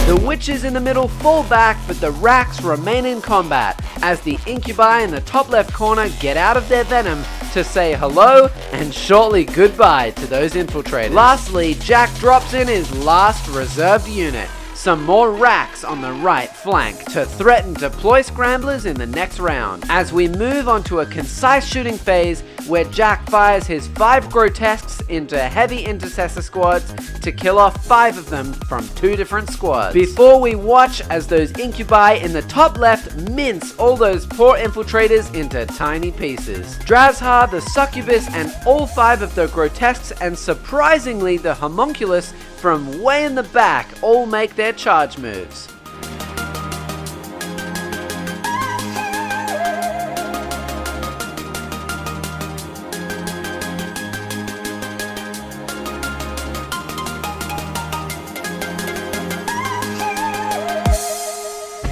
The witches in the middle fall back, but the racks remain in combat as the incubi in the top left corner get out of their venom to say hello and shortly goodbye to those infiltrators. Lastly, Jack drops in his last reserved unit, some more racks on the right flank to threaten deploy scramblers in the next round, as we move on to a concise shooting phase where Jack fires his 5 grotesques into heavy intercessor squads to kill off 5 of them from 2 different squads, before we watch as those incubi in the top left mince all those poor infiltrators into tiny pieces. Drukhari, the succubus, and all 5 of the grotesques, and surprisingly the homunculus from way in the back, all make their charge moves.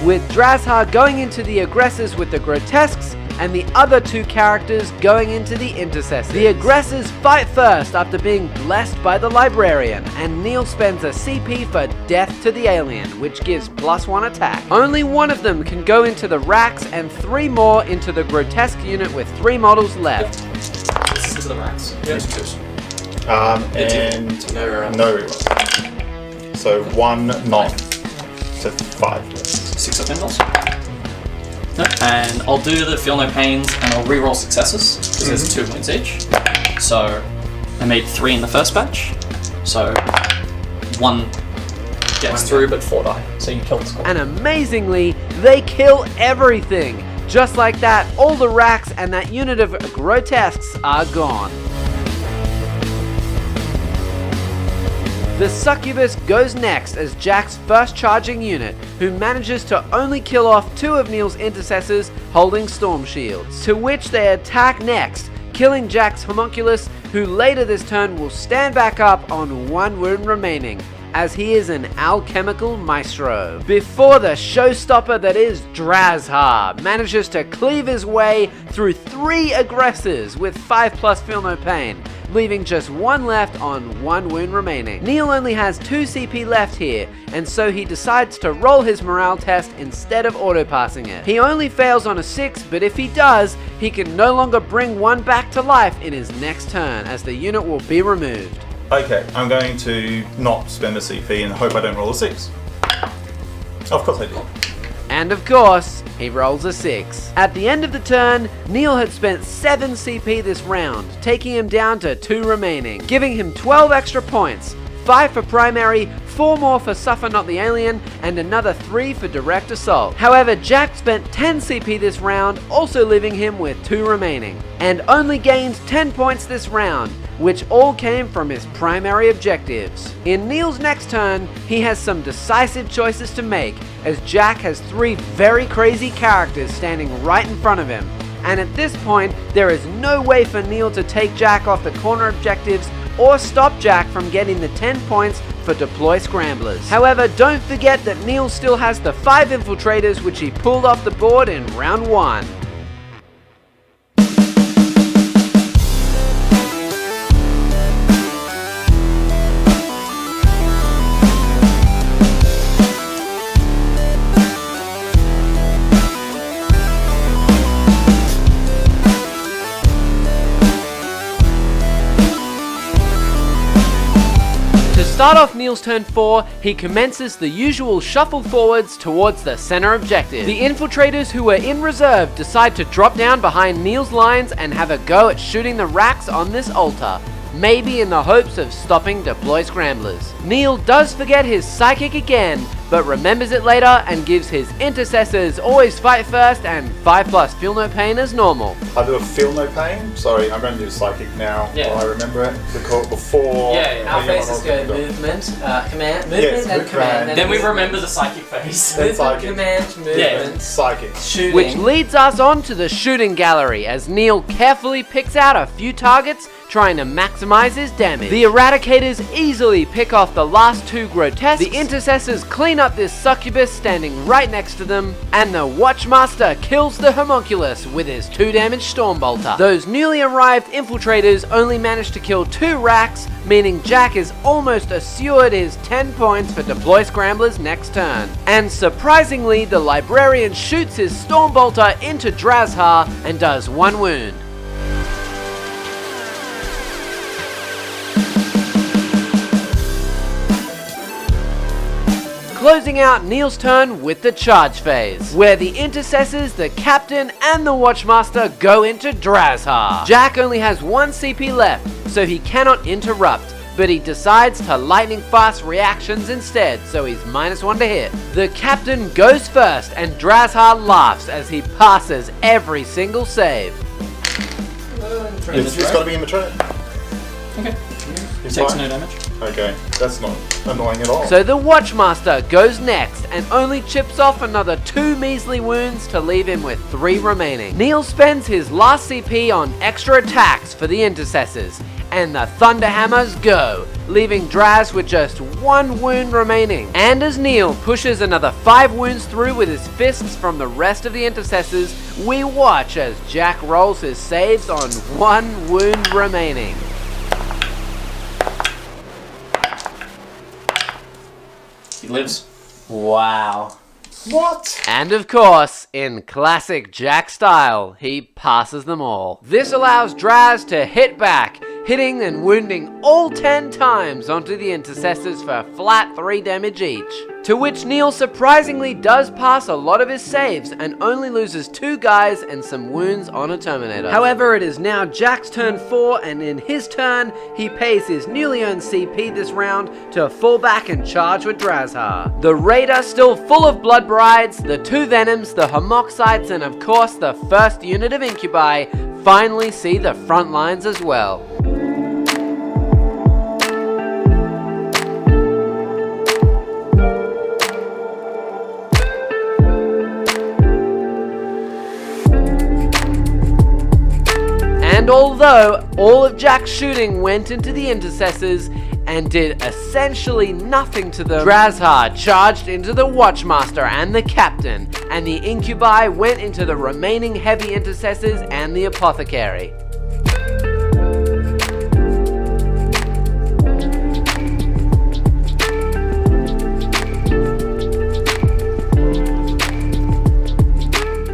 With Drukhari going into the aggressors with the grotesques, and the other 2 characters going into the intercessors. The aggressors fight first after being blessed by the librarian, and Neil spends a CP for death to the alien, which gives +1 attack. Only 1 of them can go into the racks, and 3 more into the grotesque unit with 3 models left. This is the racks. Yes. And no reroll. So 1 non. So 5. 6 of Vendors. And I'll do the Feel No Pains and I'll reroll successes because there's 2 wounds each. So I made 3 in the first batch. So 1 gets through, but 4 die. So you kill the squad. And amazingly, they kill everything. Just like that, all the racks and that unit of grotesques are gone. The succubus goes next as Jack's first charging unit, who manages to only kill off 2 of Neil's intercessors holding storm shields, to which they attack next, killing Jack's homunculus, who later this turn will stand back up on 1 wound remaining, as he is an alchemical maestro. Before the showstopper that is Drukhari manages to cleave his way through 3 aggressors with 5+ Feel No Pain, leaving just 1 left on 1 wound remaining. Neil only has 2 CP left here, and so he decides to roll his morale test instead of auto-passing it. He only fails on a 6, but if he does, he can no longer bring 1 back to life in his next turn, as the unit will be removed. Okay, I'm going to not spend a CP and hope I don't roll a 6. Of course I did. And of course, he rolls a 6. At the end of the turn, Neil had spent 7 CP this round, taking him down to 2 remaining, giving him 12 extra points, 5 for primary, 4 more for Suffer Not the Alien, and another 3 for direct assault. However, Jack spent 10 CP this round, also leaving him with 2 remaining, and only gained 10 points this round, which all came from his primary objectives. In Neil's next turn, he has some decisive choices to make, as Jack has 3 very crazy characters standing right in front of him, and at this point, there is no way for Neil to take Jack off the corner objectives or stop Jack from getting the 10 points for deploy scramblers. However, don't forget that Neil still has the 5 infiltrators which he pulled off the board in round 1. To start off Neil's turn 4, he commences the usual shuffle forwards towards the center objective. The infiltrators who were in reserve decide to drop down behind Neil's lines and have a go at shooting the racks on this altar, maybe in the hopes of stopping deploy scramblers. Neil does forget his psychic again, but remembers it later and gives his intercessors always fight first and 5+ feel no pain as normal. I do a feel no pain. Sorry, I'm going to do psychic now. Yeah. While I remember it. Before. Our phases go movement, command, movement and command. Then we remember the psychic phase. Then psychic. Command, movement, Psychic. shooting. Which leads us on to the shooting gallery as Neil carefully picks out a few targets, trying to maximize his damage. The Eradicators easily pick off the last 2 grotesques, the Intercessors clean up this succubus standing right next to them, and the Watchmaster kills the homunculus with his 2 damage Stormbolter. Those newly arrived infiltrators only managed to kill 2 racks, meaning Jack is almost assured his 10 points for Deploy Scramblers next turn. And surprisingly, the Librarian shoots his Stormbolter into Drazhar and does 1 wound. Closing out Neil's turn with the charge phase, where the Intercessors, the Captain, and the Watchmaster go into Drazhar. Jack only has 1 CP left, so he cannot interrupt, but he decides to lightning fast reactions instead, so he's -1 to hit. The Captain goes first, and Drazhar laughs as he passes every single save. It's got to be in the tray. Okay. He's Takes fine. no damage. Okay, that's not annoying at all. So the Watchmaster goes next and only chips off another 2 measly wounds to leave him with 3 remaining. Neil spends his last CP on extra attacks for the Intercessors, and the Thunderhammers go, leaving Draz with just 1 wound remaining. And as Neil pushes another 5 wounds through with his fists from the rest of the Intercessors, we watch as Jack rolls his saves on 1 wound remaining. He lives. Wow. What? And of course, in classic Jack style, he passes them all. This allows Draz to hit back, hitting and wounding all 10 times onto the Intercessors for a flat 3 damage each. To which Neil surprisingly does pass a lot of his saves and only loses 2 guys and some wounds on a Terminator. However, it is now Jack's turn 4, and in his turn, he pays his newly earned CP this round to fall back and charge with Drazhar. The Raider still full of Blood Brides, the 2 Venoms, the Homoxites, and of course the first unit of Incubi finally see the front lines as well. And although all of Jack's shooting went into the Intercessors and did essentially nothing to them, Drazhar charged into the Watchmaster and the Captain, and the Incubi went into the remaining heavy Intercessors and the Apothecary.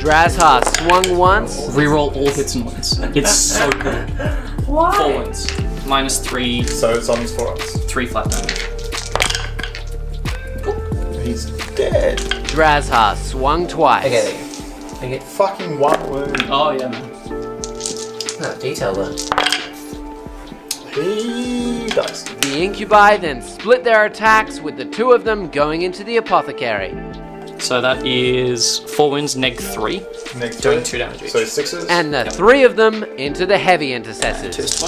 Drazhar swung once. Reroll all hits and wins. It's so good. Why? 4 wins. -3. So it's on his 4 ups. 3 flat damage. He's dead. Drazhar swung twice. Okay. Fucking 1 wound. Oh yeah, man. No, detail though. He dies. The Incubi then split their attacks, with the 2 of them going into the Apothecary. So that is 4 wounds, -3. Next Doing turn. 2 damage each. So 6s. And the 3 of them into the heavy Intercessors.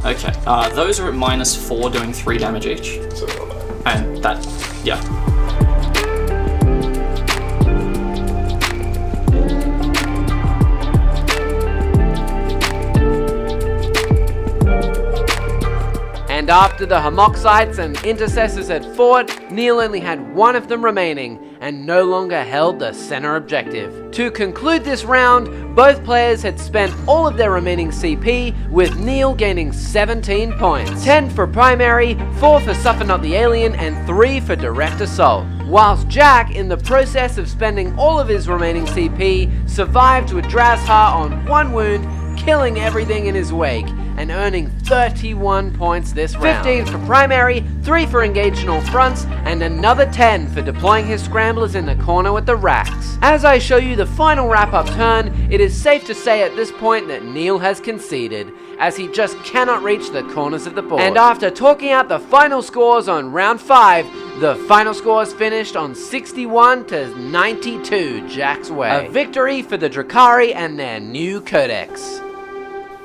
Okay, those are at -4, doing 3 damage each. So, And that, yeah. And after the Homoxites and Intercessors had fought, Neil only had 1 of them remaining and no longer held the center objective. To conclude this round, both players had spent all of their remaining CP, with Neil gaining 17 points. 10 for primary, 4 for Suffer Not the Alien, and 3 for direct assault. Whilst Jack, in the process of spending all of his remaining CP, survived with Drazhar on 1 wound, killing everything in his wake, and earning 31 points this round. 15 for primary, 3 for engaged in all fronts, and another 10 for deploying his scramblers in the corner with the racks. As I show you the final wrap-up turn, it is safe to say at this point that Neil has conceded, as he just cannot reach the corners of the board. And after talking out the final scores on round 5, the final scores finished on 61 to 92 Jack's way. A victory for the Drukhari and their new codex.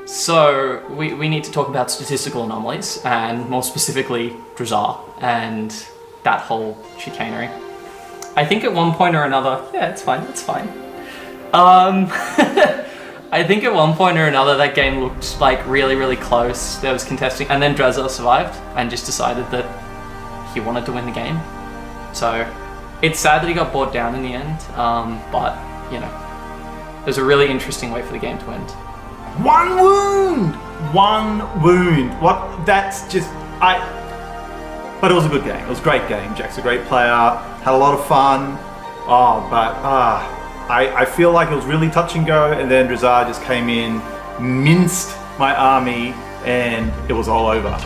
So, we need to talk about statistical anomalies, and more specifically, Drazar, and that whole chicanery. I think at one point or another, yeah, it's fine. I think at one point or another that game looked like really, really close. There was contesting, and then Drazar survived and just decided that he wanted to win the game. So, it's sad that he got bogged down in the end, but, you know, there's a really interesting way for the game to end. One wound! What? That's just... But it was a good game. It was a great game. Jack's a great player. Had a lot of fun. I feel like it was really touch and go, and then Drazar just came in, minced my army, and it was all over.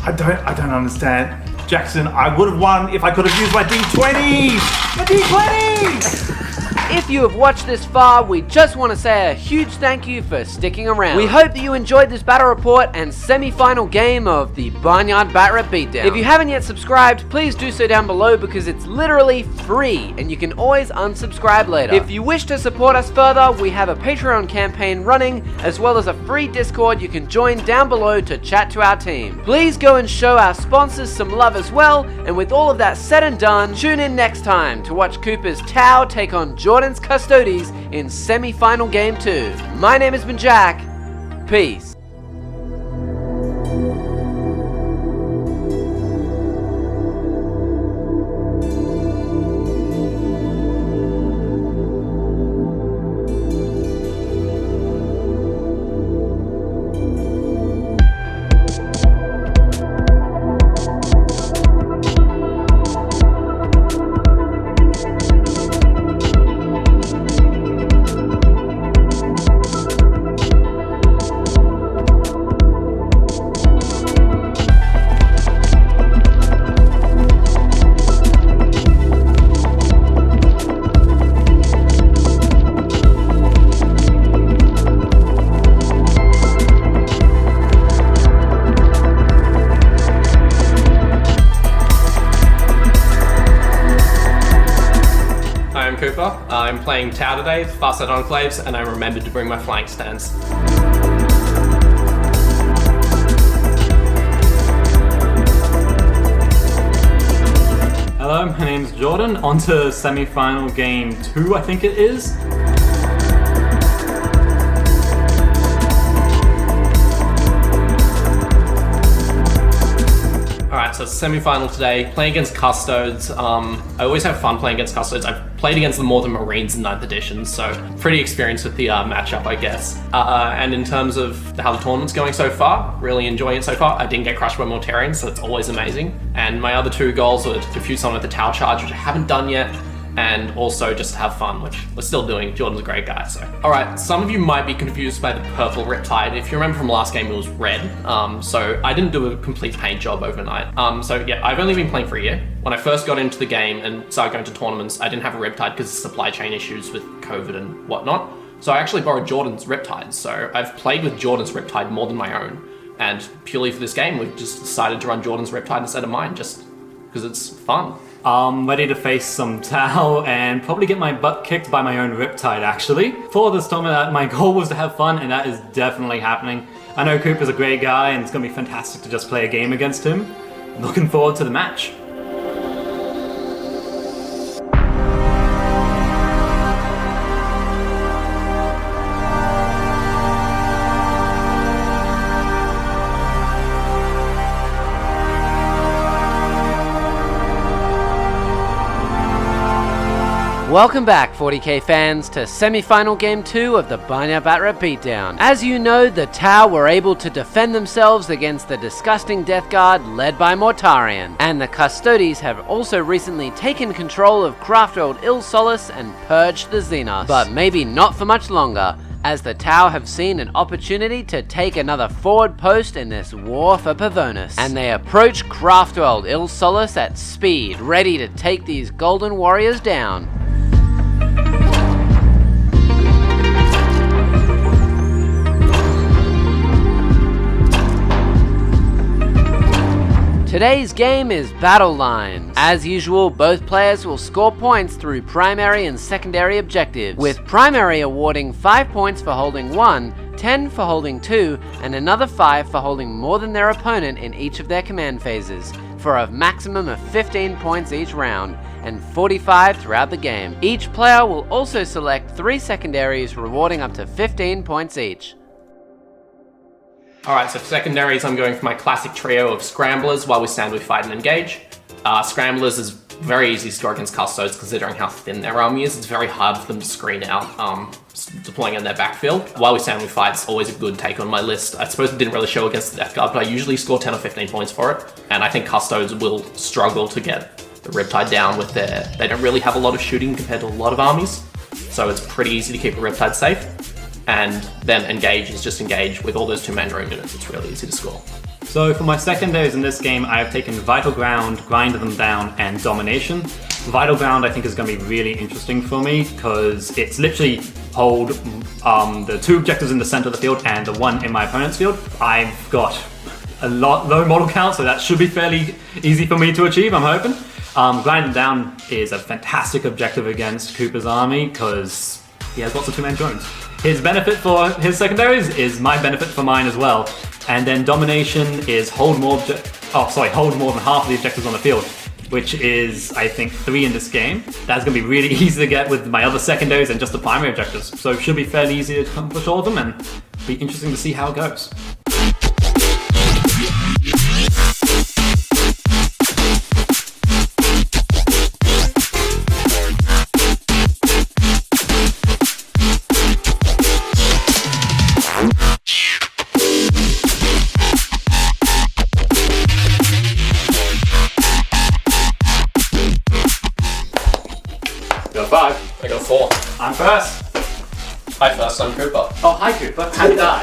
I don't understand. Jackson, I would have won if I could have used my D20s! My D20s! If you have watched this far, we just want to say a huge thank you for sticking around. We hope that you enjoyed this battle report and semi-final game of the Barnyard Bat Rep Beatdown. If you haven't yet subscribed, please do so down below because it's literally free and you can always unsubscribe later. If you wish to support us further, we have a Patreon campaign running as well as a free Discord you can join down below to chat to our team. Please go and show our sponsors some love as well, and with all of that said and done, tune in next time to watch Cooper's Tau take on Jordan's Custodes in semi-final game 2. My name has been Jack. Peace. I'm playing Tau today, Farside Enclaves, and I remembered to bring my flank stands. Hello, my name's Jordan. On to semi-final game 2, I think it is. Alright, so it's semi-final today, playing against Custodes. I always have fun playing against Custodes. I've played against them more than Marines in 9th edition, so pretty experienced with the matchup, I guess. And in terms of how the tournament's going so far, really enjoying it so far. I didn't get crushed by Mortarians, so that's always amazing. And my other 2 goals were to defuse someone with the Tau charge, which I haven't done yet, and also just have fun, which we're still doing. Jordan's a great guy, so. Alright, some of you might be confused by the purple Riptide. If you remember from last game, it was red, so I didn't do a complete paint job overnight. So yeah, I've only been playing for a year. When I first got into the game and started going to tournaments, I didn't have a Riptide because of supply chain issues with COVID and whatnot. So I actually borrowed Jordan's Riptide, so I've played with Jordan's Riptide more than my own. And purely for this game, we've just decided to run Jordan's Riptide instead of mine, just because it's fun. I'm ready to face some Tau and probably get my butt kicked by my own Riptide, actually. For this tournament, my goal was to have fun, and that is definitely happening. I know Cooper's a great guy, and it's going to be fantastic to just play a game against him. Looking forward to the match. Welcome back, 40k fans, to semi-final game 2 of the Barnyard Bat Rep Beatdown. As you know, the Tau were able to defend themselves against the disgusting DeathGuard led by Mortarion, and the Custodes have also recently taken control of Craftworld Il Solis and purged the Xenos. But maybe not for much longer. as the Tau have seen an opportunity to take another forward post in this war for Pavonis, and they approach Craftworld Il Solis at speed, ready to take these golden warriors down. Today's game is Battle Lines. As usual, both players will score points through primary and secondary objectives, with primary awarding 5 points for holding 1, 10 for holding 2, and another 5 for holding more than their opponent in each of their command phases, for a maximum of 15 points each round, and 45 throughout the game. Each player will also select 3 secondaries, rewarding up to 15 points each. Alright, so for secondaries, I'm going for my classic trio of Scramblers, While We Stand, We Fight and Engage. Scramblers is very easy to score against Custodes, considering how thin their army is. It's very hard for them to screen out, deploying in their backfield. While We Stand, We Fight is always a good take on my list. I suppose it didn't really show against the DeathGuard, but I usually score 10 or 15 points for it. And I think Custodes will struggle to get the Riptide down with their... They don't really have a lot of shooting compared to a lot of armies, so it's pretty easy to keep a Riptide safe. And then Engage is just Engage with all those 2-man drone units. It's really easy to score. So for my secondaries in this game, I have taken Vital Ground, Grind Them Down, and Domination. Vital Ground I think is going to be really interesting for me because it's literally hold the 2 objectives in the center of the field and the 1 in my opponent's field. I've got a low model count, so that should be fairly easy for me to achieve, I'm hoping. Grind Them Down is a fantastic objective against Cooper's army because he has lots of 2-man drones. His benefit for his secondaries is my benefit for mine as well. And then Domination is hold more than half of the objectives on the field, which is, I think, 3 in this game. That's going to be really easy to get with my other secondaries and just the primary objectives. So it should be fairly easy to accomplish all of them and be interesting to see how it goes. I got 4. I'm first. Hi first, I'm Cooper. Oh, hi Cooper. Happy die.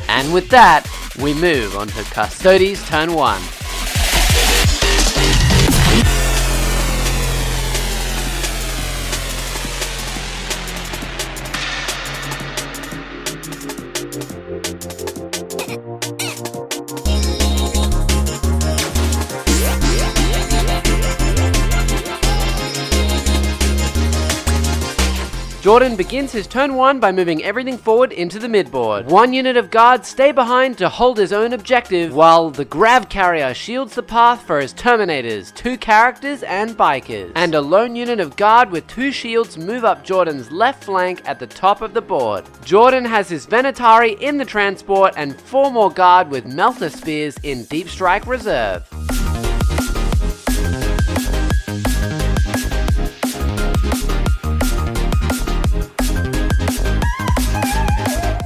And with that, we move on to Custodes turn 1. Jordan begins his turn 1 by moving everything forward into the midboard. 1 unit of guards stay behind to hold his own objective, while the Grav Carrier shields the path for his Terminators, 2 characters and bikers. And a lone unit of guard with 2 shields move up Jordan's left flank at the top of the board. Jordan has his Venatari in the transport and 4 more guard with Melter Spears in Deep Strike reserve.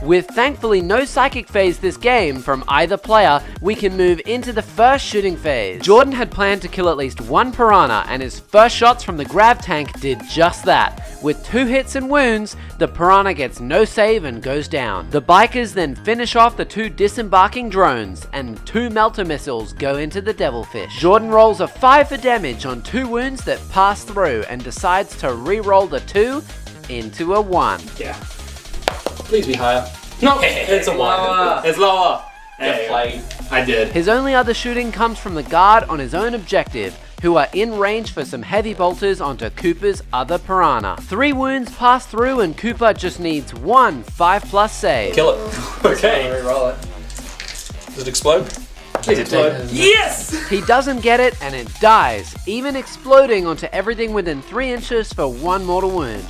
With thankfully no psychic phase this game from either player, we can move into the first shooting phase. Jordan had planned to kill at least 1 Piranha, and his first shots from the Grav tank did just that. With 2 hits and wounds, the Piranha gets no save and goes down. The bikers then finish off the 2 disembarking drones, and 2 melter missiles go into the Devilfish. Jordan rolls a 5 for damage on 2 wounds that pass through, and decides to re-roll the 2 into a 1. Yeah. Please be higher. No, it's a 1. It's lower. Hey, I did. His only other shooting comes from the guard on his own objective, who are in range for some heavy bolters onto Cooper's other Piranha. 3 wounds pass through and Cooper just needs 1 5+ save. Kill it. Okay. Re-roll it. Does it explode? Please explode. Yes! He doesn't get it and it dies, even exploding onto everything within 3 inches for 1 mortal wound.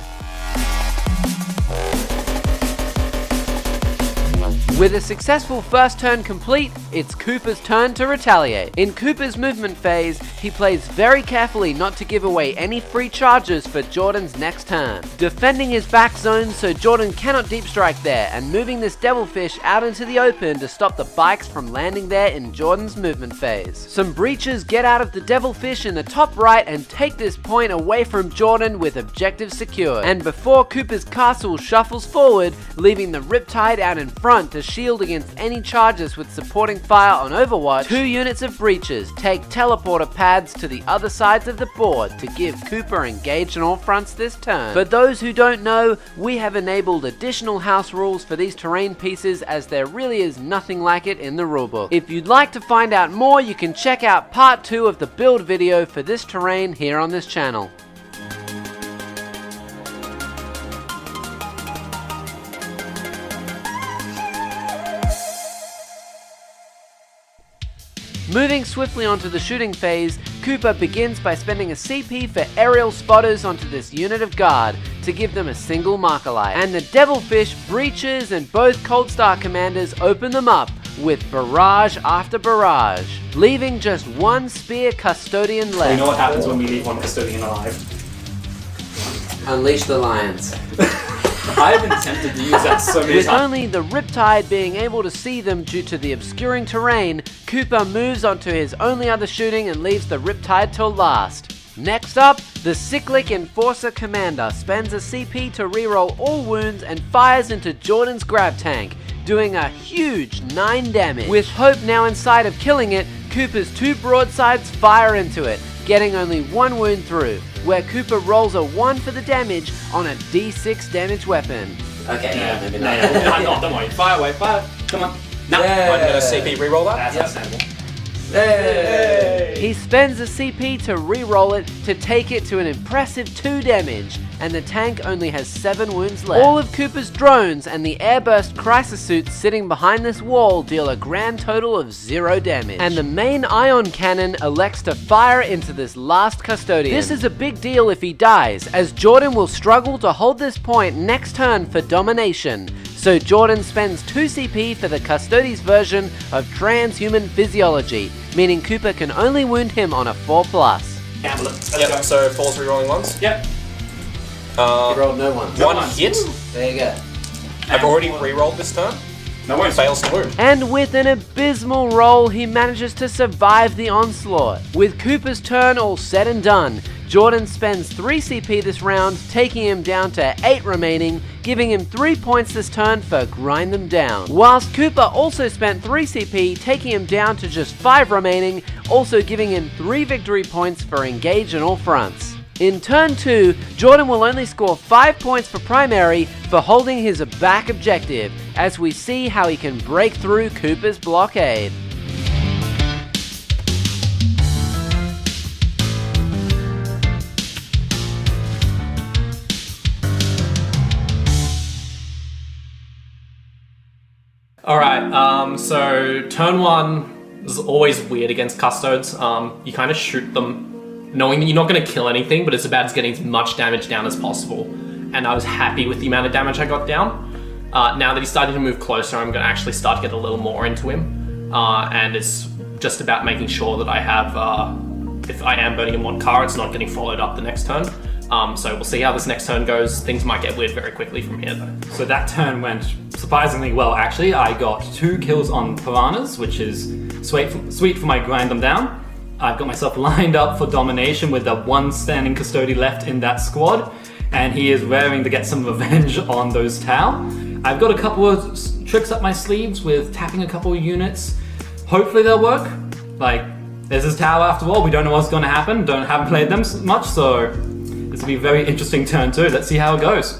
With a successful first turn complete, it's Cooper's turn to retaliate. In Cooper's movement phase, he plays very carefully not to give away any free charges for Jordan's next turn, defending his back zone so Jordan cannot deep strike there, and moving this devilfish out into the open to stop the bikes from landing there in Jordan's movement phase. Some breaches get out of the devilfish in the top right and take this point away from Jordan with objective secured. And before Cooper's castle shuffles forward, leaving the Riptide out in front to shield against any charges with supporting fire on Overwatch, 2 units of breaches take teleporter pads to the other sides of the board to give Cooper engage on all fronts this turn. For those who don't know, we have enabled additional house rules for these terrain pieces, as there really is nothing like it in the rulebook. If you'd like to find out more, you can check out part 2 of the build video for this terrain here on this channel. Moving swiftly onto the shooting phase, Cooper begins by spending a CP for aerial spotters onto this unit of guard to give them a single marker light. And the Devilfish breaches and both Cold Star commanders open them up with barrage after barrage, leaving just one spear custodian left. You know what happens when we leave one custodian alive? Unleash the lions. I've been tempted to use that so many With times. only the Riptide being able to see them due to the obscuring terrain, Cooper moves onto his only other shooting and leaves the Riptide till last. Next up, the Cyclic Enforcer Commander spends a CP to reroll all wounds and fires into Jordan's grab tank, doing a huge 9 damage. With Hope now in sight of killing it, Cooper's 2 broadsides fire into it, getting only 1 wound through, where Cooper rolls a 1 for the damage on a D6 damage weapon. Okay, maybe No, not. don't worry. Fire away, fire. Come on. No, I'm gonna CP reroll that. That's understandable. He spends a CP to re-roll it to take it to an impressive 2 damage, and the tank only has 7 wounds left. All of Cooper's drones and the airburst crisis suits sitting behind this wall deal a grand total of 0 damage. And the main ion cannon elects to fire into this last custodian. This is a big deal if he dies, as Jordan will struggle to hold this point next turn for domination. So Jordan spends 2 CP for the Custodes version of transhuman physiology, meaning Cooper can only wound him on a 4+. Gamble it. Yep, so 4's rerolling ones. Yep. You rolled no ones. One hit. There you go. I've already rerolled this turn. No worries. Fails to wound. And with an abysmal roll, he manages to survive the onslaught. With Cooper's turn all said and done, Jordan spends 3 CP this round, taking him down to 8 remaining, giving him 3 points this turn for Grind Them Down. Whilst Cooper also spent 3 CP, taking him down to just 5 remaining, also giving him 3 victory points for Engage on all fronts. In turn 2, Jordan will only score 5 points for primary for holding his back objective, as we see how he can break through Cooper's blockade. Alright, so turn 1 is always weird against Custodes. You kind of shoot them knowing that you're not going to kill anything, but it's about getting as much damage down as possible. And I was happy with the amount of damage I got down. Now that he's starting to move closer, I'm going to actually start to get a little more into him. And it's just about making sure that I have, if I am burning in one car, it's not getting followed up the next turn. So we'll see how this next turn goes. Things might get weird very quickly from here though. So that turn went surprisingly well actually. I got 2 kills on Piranhas, which is sweet for my Grind Them Down. I've got myself lined up for domination with the 1 standing Custode left in that squad, and he is raring to get some revenge on those Tau. I've got a couple of tricks up my sleeves with tapping a couple of units. Hopefully they'll work. Like, this is Tau after all, we don't know what's going to happen, haven't played them much, so this will be a very interesting turn too. Let's see how it goes.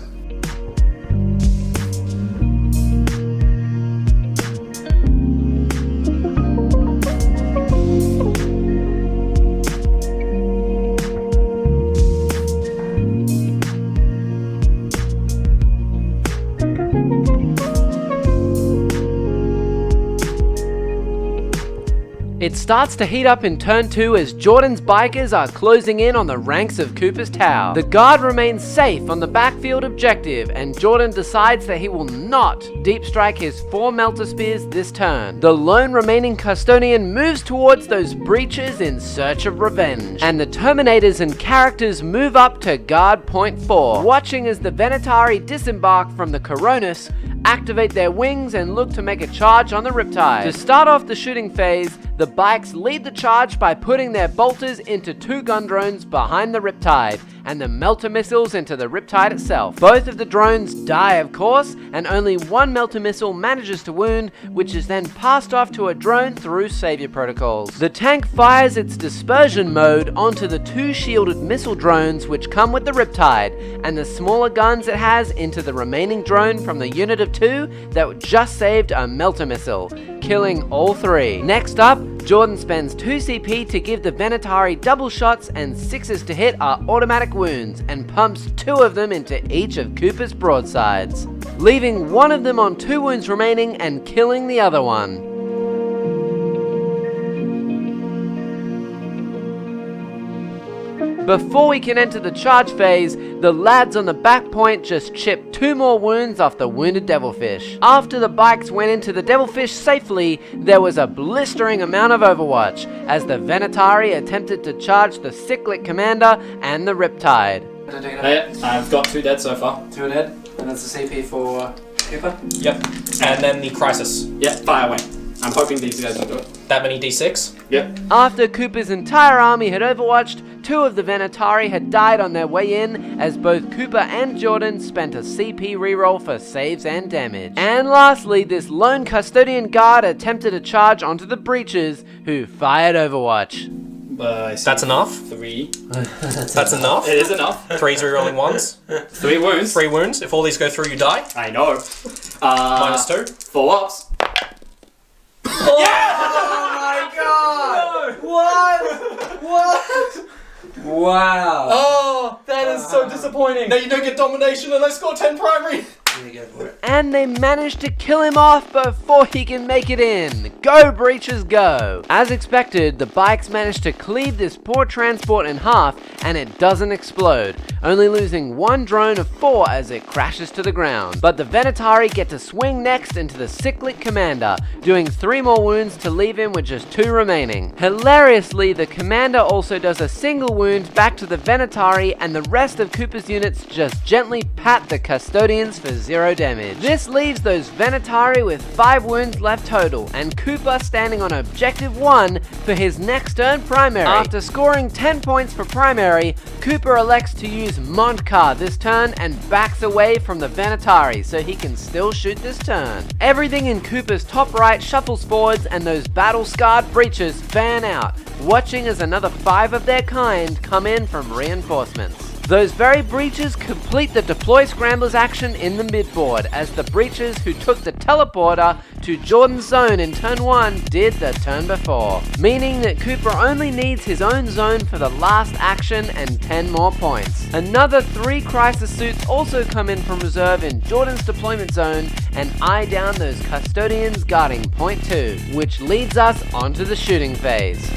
It starts to heat up in turn 2 as Jordan's bikers are closing in on the ranks of Cooper's Tower. The guard remains safe on the backfield objective, and Jordan decides that he will not deep strike his 4 melter spears this turn. The lone remaining custodian moves towards those breaches in search of revenge, and the Terminators and characters move up to guard point 4, watching as the Venatari disembark from the Coronis, activate their wings and look to make a charge on the Riptide. To start off the shooting phase, the bikes lead the charge by putting their bolters into 2 gun drones behind the Riptide, and the melter missiles into the Riptide itself. Both of the drones die, of course, and only 1 melter missile manages to wound, which is then passed off to a drone through savior protocols. The tank fires its dispersion mode onto the 2 shielded missile drones which come with the Riptide, and the smaller guns it has into the remaining drone from the unit of 2 that just saved a melter missile, killing all 3. Next up, Jordan spends 2 CP to give the Venatari double shots and 6s to hit are automatic wounds, and pumps 2 of them into each of Cooper's broadsides, leaving one of them on 2 wounds remaining and killing the other one. Before we can enter the charge phase, the lads on the back point just chip 2 more wounds off the wounded Devilfish. After the bikes went into the Devilfish safely, there was a blistering amount of Overwatch as the Venatari attempted to charge the Cyclic Commander and the Riptide. I've got 2 dead so far. 2 dead, and that's the CP for Cooper? Yep. And then the Crisis. Yep, fire away. I'm hoping these guys will do it. That many D6? Yep. After Cooper's entire army had overwatched, 2 of the Venatari had died on their way in, as both Cooper and Jordan spent a CP reroll for saves and damage. And lastly, this lone custodian guard attempted a charge onto the breaches, who fired Overwatch. That's enough? 3. That's enough? It is enough. 3's rerolling 1s. 3 wounds. 3 wounds. If all these go through, you die. I know. -2. 4 ups. Wow. Oh, that is so disappointing. Now you don't get domination and I score 10 primary. And they managed to kill him off before he can make it in. Go, breaches, go! As expected, the bikes managed to cleave this poor transport in half, and it doesn't explode, only losing 1 drone of 4 as it crashes to the ground. But the Venatari get to swing next into the Cyclic Commander, doing 3 more wounds to leave him with just 2 remaining. Hilariously, the Commander also does a single wound back to the Venatari, and the rest of Cooper's units just gently pat the Custodians for 0 damage. This leaves those Venatari with 5 wounds left total, and Cooper standing on objective 1 for his next turn primary. After scoring 10 points for primary, Cooper elects to use Montage this turn and backs away from the Venatari so he can still shoot this turn. Everything in Cooper's top right shuffles forwards, and those battle-scarred breaches fan out, watching as another 5 of their kind come in from reinforcements. Those very breaches complete the deploy scramblers action in the midboard, as the breaches who took the teleporter to Jordan's zone in turn 1 did the turn before, meaning that Cooper only needs his own zone for the last action and 10 more points. Another 3 crisis suits also come in from reserve in Jordan's deployment zone and eye down those custodians guarding point 2, which leads us onto the shooting phase.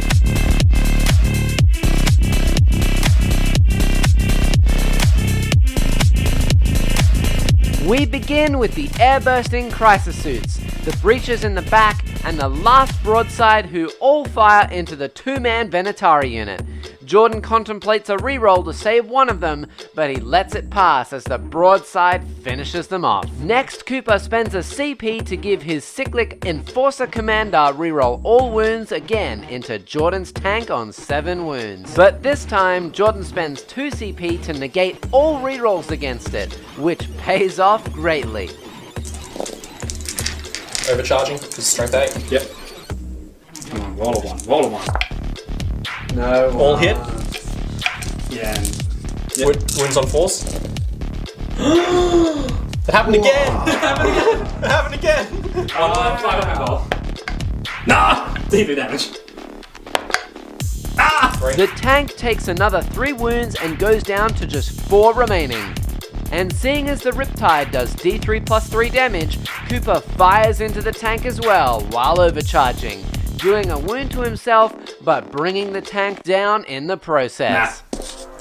We begin with the air-bursting crisis suits, the breaches in the back, and the last broadside, who all fire into the 2-man Venatari unit. Jordan contemplates a reroll to save one of them, but he lets it pass as the broadside finishes them off. Next, Cooper spends a CP to give his Cyclic Enforcer Commander reroll all wounds again into Jordan's tank on 7 wounds. But this time, Jordan spends 2 CP to negate all rerolls against it, which pays off greatly. Overcharging, because strength 8. Yep. Come on, roll a 1, roll a 1. No. All hit. Yeah. Wounds on 4s. It happened again! It happened again! It happened again! 5 up and goal. Nah! DP damage. Ah! 3. The tank takes another 3 wounds and goes down to just 4 remaining. And seeing as the Riptide does D3 plus 3 damage, Cooper fires into the tank as well while overcharging, doing a wound to himself, but bringing the tank down in the process.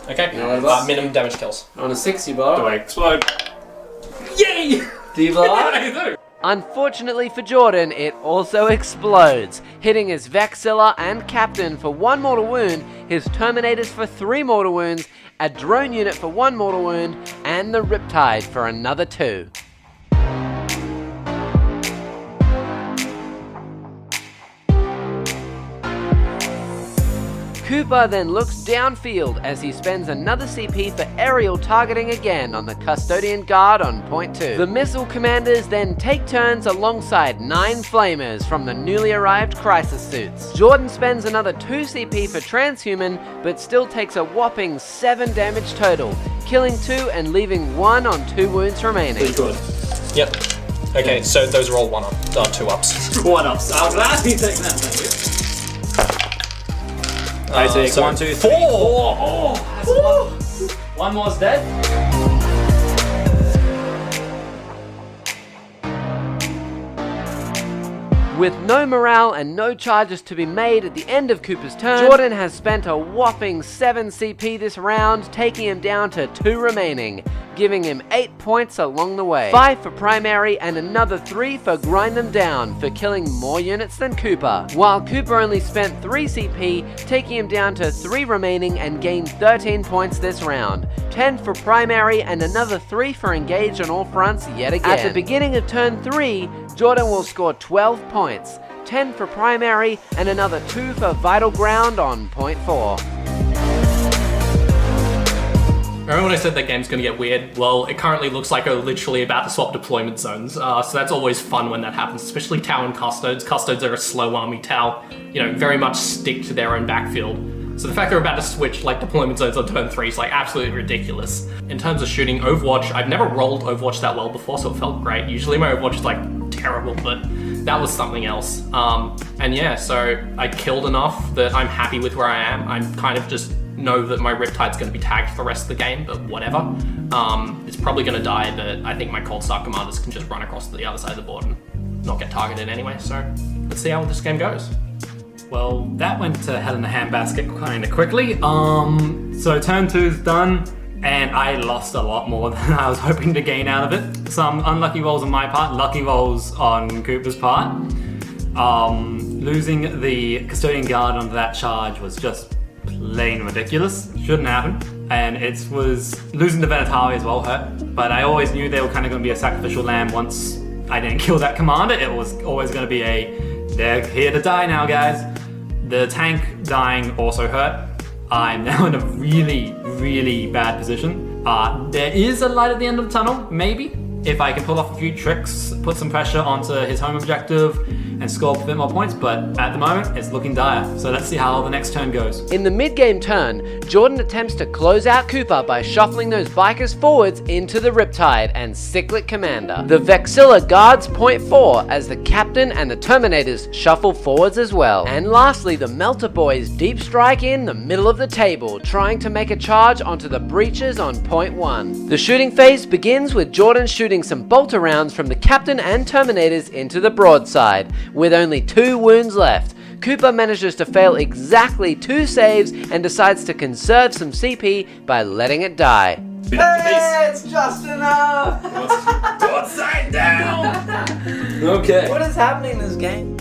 Okay, minimum damage kills. On a 6, you blow. Do I explode? Yay! Do you blow up? I do. Unfortunately for Jordan, it also explodes, hitting his Vexilla and Captain for 1 mortal wound, his Terminators for 3 mortal wounds, a drone unit for 1 mortal wound, and the Riptide for another 2. Cooper then looks downfield as he spends another CP for aerial targeting again on the Custodian Guard on point 2. The missile commanders then take turns alongside 9 flamers from the newly arrived crisis suits. Jordan spends another 2 CP for transhuman, but still takes a whopping 7 damage total, killing 2 and leaving 1 on 2 wounds remaining. Pretty good. Yep. Okay, so those are all 2 ups. 1 ups. I'll gladly take that, thank you. I take 1, 2, 3, 4. Oh, that's 1 more's dead. With no morale and no charges to be made at the end of Cooper's turn, Jordan has spent a whopping 7 CP this round, taking him down to 2 remaining, giving him 8 points along the way. 5 for primary and another 3 for grind them down for killing more units than Cooper. While Cooper only spent 3 CP, taking him down to 3 remaining and gained 13 points this round. 10 for primary and another 3 for engage on all fronts yet again. At the beginning of turn 3, Jordan will score 12 points, 10 for primary and another 2 for vital ground on point 4. Remember when I said that game's gonna get weird? Well, it currently looks like we're literally about to swap deployment zones, so that's always fun when that happens, especially Tau and Custodes. Custodes are a slow army. Tau, very much stick to their own backfield. So the fact they're about to switch deployment zones on turn 3 is absolutely ridiculous. In terms of shooting Overwatch, I've never rolled Overwatch that well before, so it felt great. Usually my Overwatch is terrible, but that was something else. And yeah, so I killed enough that I'm happy with where I am. I'm kind of just know that my Riptide's going to be tagged for the rest of the game, but whatever. It's probably going to die, but I think my Cold Start commanders can just run across to the other side of the board and not get targeted anyway, so let's see how this game goes. Well, that went to hell in a handbasket kind of quickly. So turn 2's done, and I lost a lot more than I was hoping to gain out of it. Some unlucky rolls on my part, lucky rolls on Cooper's part. Losing the Custodian Guard onto that charge was just plain ridiculous. Shouldn't happen. And it was losing the Venatari as well hurt, but I always knew they were kind of going to be a sacrificial lamb once I didn't kill that commander. It was always going to be they're here to die now, guys. The tank dying also hurt. I'm now in a really, really bad position. There is a light at the end of the tunnel, maybe. If I can pull off a few tricks, put some pressure onto his home objective, and score a bit more points, but at the moment, it's looking dire. So let's see how the next turn goes. In the mid-game turn, Jordan attempts to close out Cooper by shuffling those bikers forwards into the Riptide and Cyclic Commander. The Vexilla guards point 4 as the Captain and the Terminators shuffle forwards as well. And lastly, the Melter Boys deep strike in the middle of the table, trying to make a charge onto the breaches on point 1. The shooting phase begins with Jordan shooting some bolter rounds from the Captain and Terminators into the broadside. With only 2 wounds left, Cooper manages to fail exactly 2 saves and decides to conserve some CP by letting it die. Hey, it's just enough! Broadside down! Okay. What is happening in this game?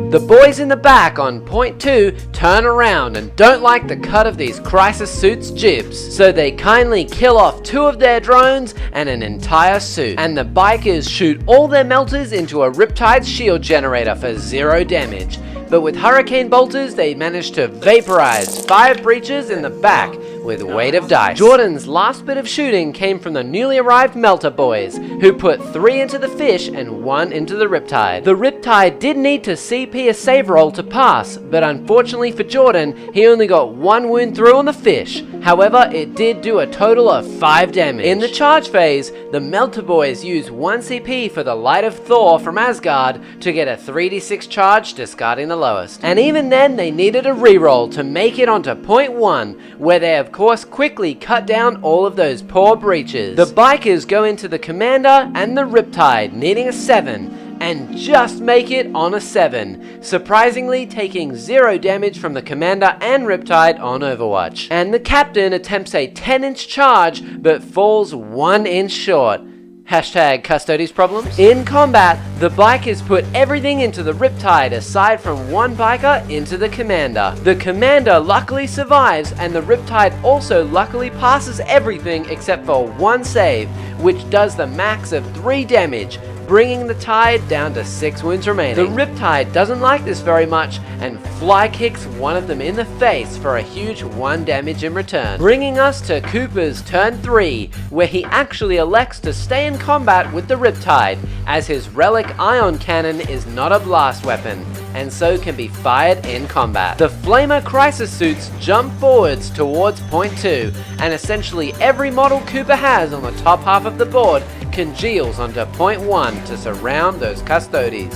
The boys in the back on point 2 turn around and don't like the cut of these crisis suits' jibs, so they kindly kill off 2 of their drones and an entire suit. And the bikers shoot all their melters into a Riptide shield generator for 0 damage. But with hurricane bolters, they manage to vaporize 5 breaches in the back with weight of dice. Jordan's last bit of shooting came from the newly arrived Melter Boys, who put 3 into the fish and 1 into the Riptide. The Riptide did need to CP a save roll to pass, but unfortunately for Jordan, he only got 1 wound through on the fish. However, it did do a total of 5 damage. In the charge phase, the Melter Boys use 1 CP for the Light of Thor from Asgard to get a 3d6 charge, discarding the lowest. And even then, they needed a reroll to make it onto point 1, where they of course quickly cut down all of those poor breaches. The bikers go into the commander and the Riptide, needing a 7, and just make it on a 7, surprisingly taking 0 damage from the commander and Riptide on Overwatch. And the captain attempts a 10-inch charge, but falls 1 inch short. Hashtag Custodes problems. In combat, the bikers put everything into the Riptide aside from one biker into the commander. The commander luckily survives, and the Riptide also luckily passes everything except for one save, which does the max of 3 damage, bringing the tide down to 6 wounds remaining. The Riptide doesn't like this very much and fly kicks one of them in the face for a huge 1 damage in return. Bringing us to Cooper's turn 3, where he actually elects to stay in combat with the Riptide, as his relic ion cannon is not a blast weapon, and so can be fired in combat. The Flamer crisis suits jump forwards towards point 2, and essentially every model Cooper has on the top half of the board congeals onto point 1 to surround those Custodes.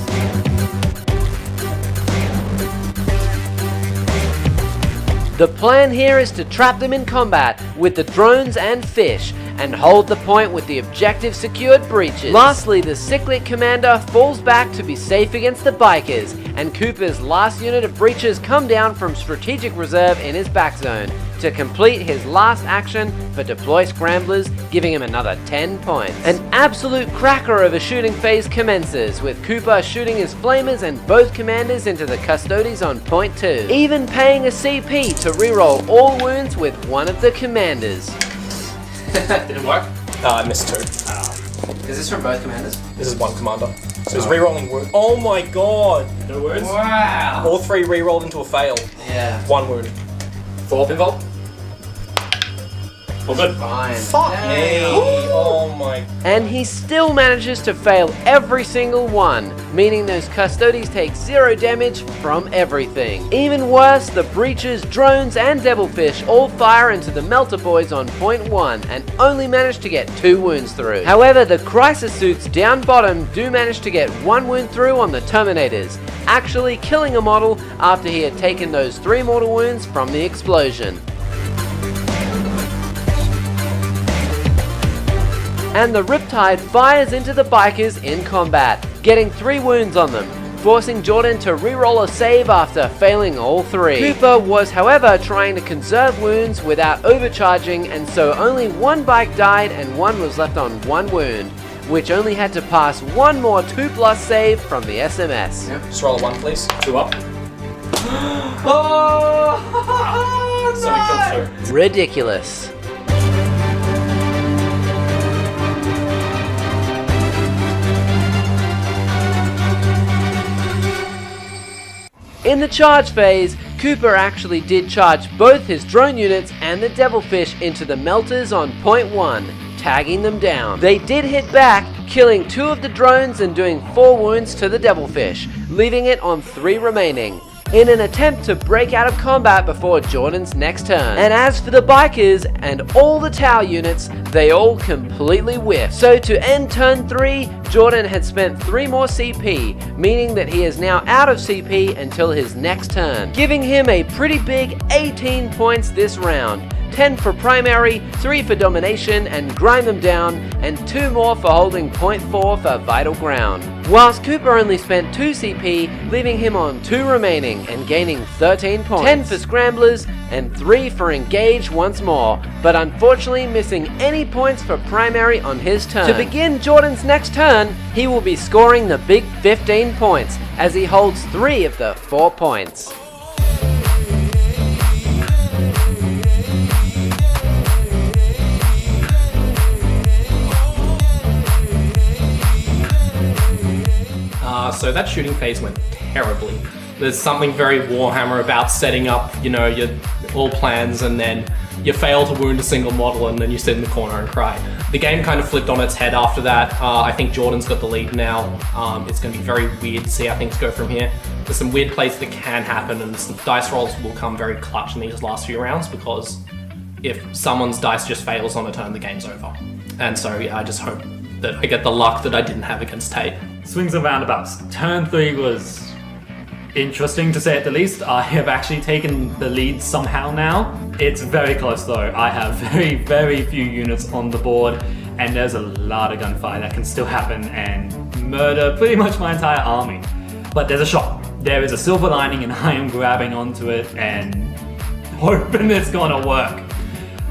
The plan here is to trap them in combat with the drones and fish, and hold the point with the objective secured breaches. Lastly, the cyclic commander falls back to be safe against the bikers, and Cooper's last unit of breaches come down from strategic reserve in his back zone to complete his last action for deploy scramblers, giving him another 10 points. An absolute cracker of a shooting phase commences, with Cooper shooting his flamers and both commanders into the Custodes on point 2, even paying a CP to reroll all wounds with one of the commanders. Did it work? I missed 2. Is this from both commanders? This is one commander. So he's rerolling wound. Oh my god! No words? Wow! All 3 rerolled into a fail. Yeah. 1 wound. 4 pinfall. All good. Fine. Fuck me! Oh my. And he still manages to fail every single one, meaning those Custodes take 0 damage from everything. Even worse, the breaches, drones, and devilfish all fire into the Melter Boys on point 1 and only manage to get 2 wounds through. However, the crisis suits down bottom do manage to get 1 wound through on the Terminators, actually killing a model after he had taken those 3 mortal wounds from the explosion. And the Riptide fires into the bikers in combat, getting 3 wounds on them, forcing Jordan to reroll a save after failing all 3. Cooper was, however, trying to conserve wounds without overcharging, and so only 1 bike died and 1 was left on 1 wound, which only had to pass 1 more 2+ save from the SMS. Yep. Just roll a 1, please. 2 up. Oh! So we killed 2. Ridiculous. In the charge phase, Cooper actually did charge both his drone units and the devilfish into the melters on point 1, tagging them down. They did hit back, killing 2 of the drones and doing 4 wounds to the devilfish, leaving it on 3 remaining, in an attempt to break out of combat before Jordan's next turn. And as for the bikers and all the Tau units, they all completely whiffed. So to end turn 3, Jordan had spent 3 more CP, meaning that he is now out of CP until his next turn, giving him a pretty big 18 points this round. 10 for primary, 3 for domination and grind them down, and 2 more for holding point 4 for vital ground. Whilst Cooper only spent 2 CP, leaving him on 2 remaining and gaining 13 points. 10 for scramblers and 3 for engage once more, but unfortunately missing any points for primary on his turn. To begin Jordan's next turn, he will be scoring the big 15 points, as he holds 3 of the 4 points. So that shooting phase went terribly. There's something very Warhammer about setting up, you know, your all plans and then you fail to wound a single model and then you sit in the corner and cry. The game kind of flipped on its head after that. I think Jordan's got the lead now. It's going to be very weird to see how things go from here. There's some weird plays that can happen and some dice rolls will come very clutch in these last few rounds, because if someone's dice just fails on a turn, the game's over. And so yeah, I just hope that I get the luck that I didn't have against Tate. Swings and roundabouts. Turn 3 was interesting to say at the least. I have actually taken the lead somehow now. It's very close though. I have very, very few units on the board, and there's a lot of gunfire that can still happen and murder pretty much my entire army. But there's a shot. There is a silver lining, and I am grabbing onto it and hoping it's gonna work.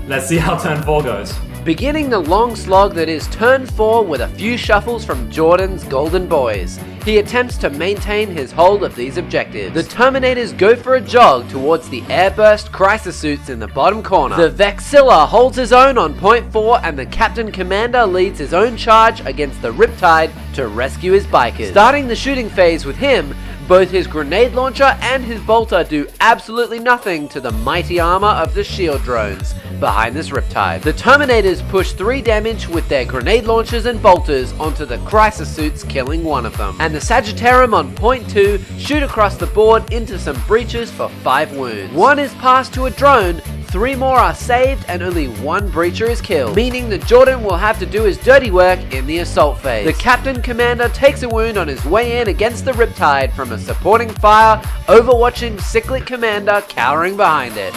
Let's see how turn 4 goes. Beginning the long slog that is turn 4 with a few shuffles from Jordan's Golden Boys. He attempts to maintain his hold of these objectives. The Terminators go for a jog towards the airburst crisis suits in the bottom corner. The Vexilla holds his own on point 4, and the Captain Commander leads his own charge against the Riptide to rescue his bikers. Starting the shooting phase with him, both his grenade launcher and his bolter do absolutely nothing to the mighty armor of the shield drones behind this Riptide. The Terminators push 3 damage with their grenade launchers and bolters onto the crisis suits, killing one of them. And the Sagittarium on point 2 shoot across the board into some breaches for 5 wounds. 1 is passed to a drone, 3 more are saved, and only 1 breacher is killed, meaning that Jordan will have to do his dirty work in the assault phase. The Captain Commander takes a wound on his way in against the Riptide from a supporting fire, overwatching Cyclic Commander cowering behind it.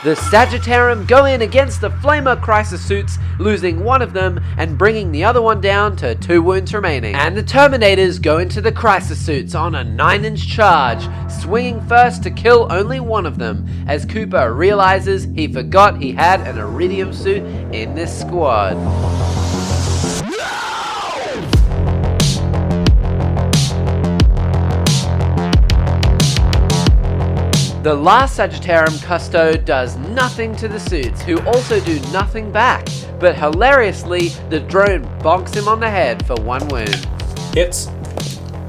The Sagittarium go in against the Flamer crisis suits, losing 1 of them and bringing the other one down to 2 wounds remaining. And the Terminators go into the crisis suits on a 9-inch charge, swinging first to kill only 1 of them, as Cooper realizes he forgot he had an Iridium suit in this squad. The last Sagittarium Custode does nothing to the suits, who also do nothing back, but hilariously, the drone bonks him on the head for 1 wound. Hits.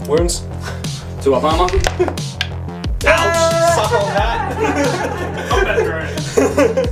Wounds. 2 up armor. Ouch! Suck on that!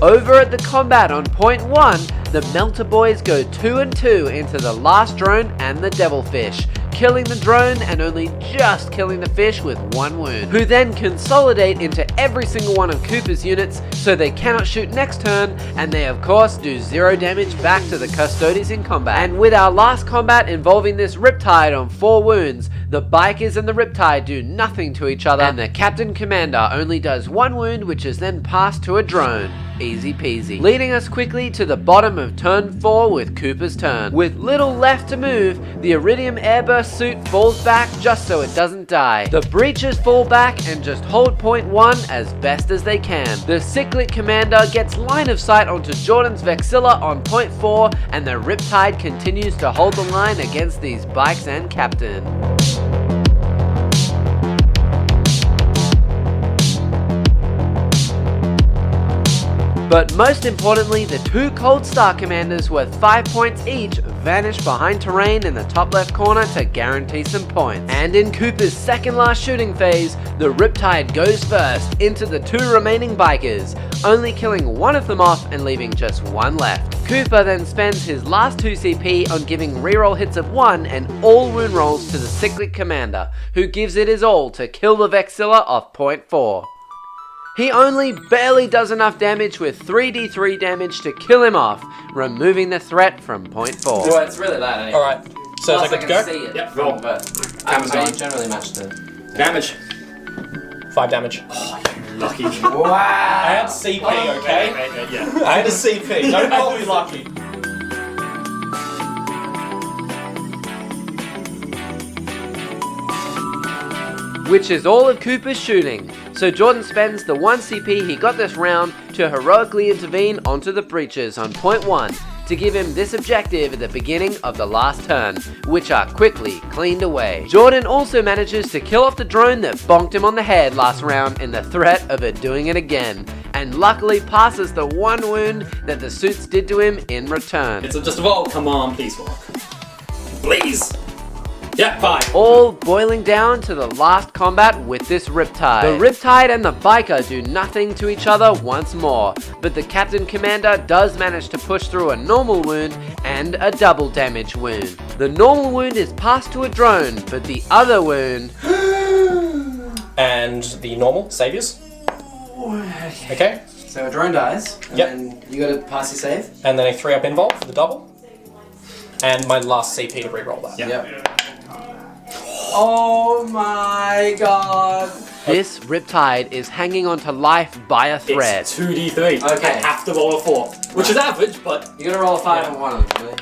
Over at the combat on point 1, the Melter Boys go 2 and 2 into the last drone and the Devilfish, killing the drone and only just killing the fish with 1 wound, who then consolidate into every single one of Cooper's units so they cannot shoot next turn, and they of course do 0 damage back to the Custodes in combat. And with our last combat involving this Riptide on 4 wounds, the Bikers and the Riptide do nothing to each other, and the Captain Commander only does 1 wound, which is then passed to a drone. Easy peasy. Leading us quickly to the bottom of turn 4 with Cooper's turn. With little left to move, the Iridium Airburst suit falls back just so it doesn't die. The breaches fall back and just hold point 1 as best as they can. The Cyclic Commander gets line of sight onto Jordan's Vexilla on point 4, and the Riptide continues to hold the line against these bikes and Captain. But most importantly, the 2 Cold Star Commanders worth 5 points each vanish behind terrain in the top left corner to guarantee some points. And in Cooper's second last shooting phase, the Riptide goes first into the 2 remaining Bikers, only killing 1 of them off and leaving just 1 left. Cooper then spends his last 2 CP on giving reroll hits of 1 and all wound rolls to the Cyclic Commander, who gives it his all to kill the Vexilla off point 4. He only barely does enough damage with 3d3 damage to kill him off, removing the threat from point 4. Well, it's really loud anyway. Alright, so Plus is that good to I go? can see it, Yep, from, roll. but I generally match the... Damage. 5 damage. Lucky. Wow! I had CP, okay? Yeah. I had a CP, don't call me lucky. Which is all of Cooper's shooting. So Jordan spends the 1 CP he got this round to heroically intervene onto the breaches on point 1 to give him this objective at the beginning of the last turn, which are quickly cleaned away. Jordan also manages to kill off the drone that bonked him on the head last round in the threat of it doing it again, and luckily passes the 1 wound that the suits did to him in return. It's just a vault. Come on, please walk. Please. Yeah, 5. All boiling down to the last combat with this Riptide. The Riptide and the Biker do nothing to each other once more, but the Captain Commander does manage to push through a normal wound and a double damage wound. The normal wound is passed to a drone, but the other wound... And the normal saviors. Okay. So a drone dies, and Yep. then you gotta pass your save. And then a 3-up invuln for the double. And my last CP to reroll that. Yep. Oh my god. This Riptide is hanging on to life by a thread. It's 2d3. Okay. I have to roll a 4, which is average, but You gotta roll a 5 on one of them, really.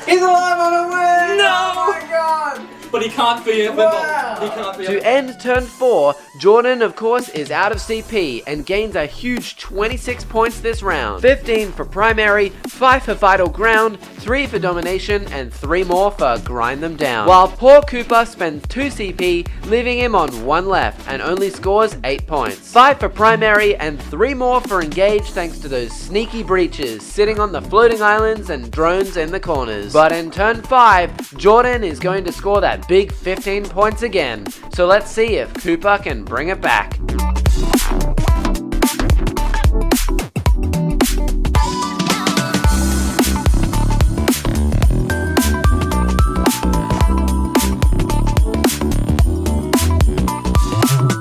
He's alive on a win! No! Oh my god! he can't be a Wow. He can't be To end turn 4, Jordan of course is out of CP and gains a huge 26 points this round. 15 for primary, 5 for vital ground, 3 for domination, and 3 more for grind them down. While poor Cooper spends 2 CP, leaving him on 1 left and only scores 8 points. 5 for primary and 3 more for engage thanks to those sneaky breaches sitting on the floating islands and drones in the corners. But in turn 5, Jordan is going to score that big 15 points again. So let's see if Cooper can bring it back.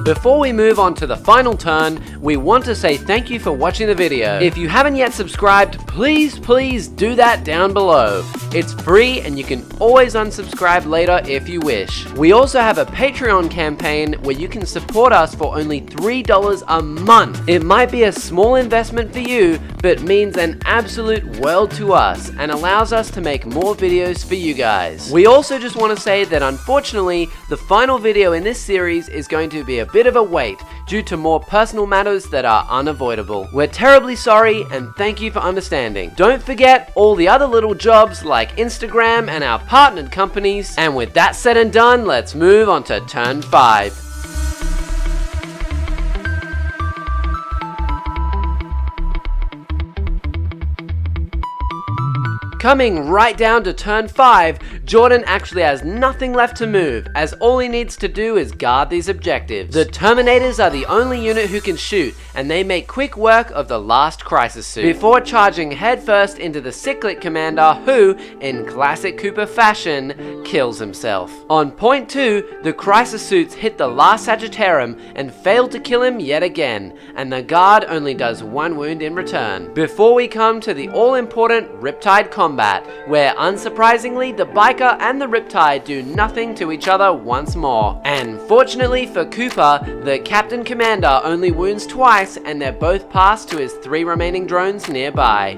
Before we move on to the final turn, we want to say thank you for watching the video. If you haven't yet subscribed, please do that down below. It's free and you can always unsubscribe later if you wish. We also have a Patreon campaign where you can support us for only $3 a month. It might be a small investment for you, but means an absolute world to us and allows us to make more videos for you guys. We also just want to say that unfortunately, the final video in this series is going to be a bit of a wait due to more personal matters that are unavoidable. We're terribly sorry and thank you for understanding. Don't forget all the other little jobs like Instagram and our partnered companies. And with that said and done, let's move on to turn 5. Coming right down to turn 5, Jordan actually has nothing left to move, as all he needs to do is guard these objectives. The Terminators are the only unit who can shoot, and they make quick work of the last Crisis Suit, before charging headfirst into the Cyclic Commander who, in classic Cooper fashion, kills himself. On point 2, the Crisis Suits hit the last Sagittarium and fail to kill him yet again, and the guard only does 1 wound in return. Before we come to the all-important Riptide combat, where unsurprisingly the Biker and the Riptide do nothing to each other once more. And fortunately for Cooper, the Captain Commander only wounds twice and they're both passed to his 3 remaining drones nearby.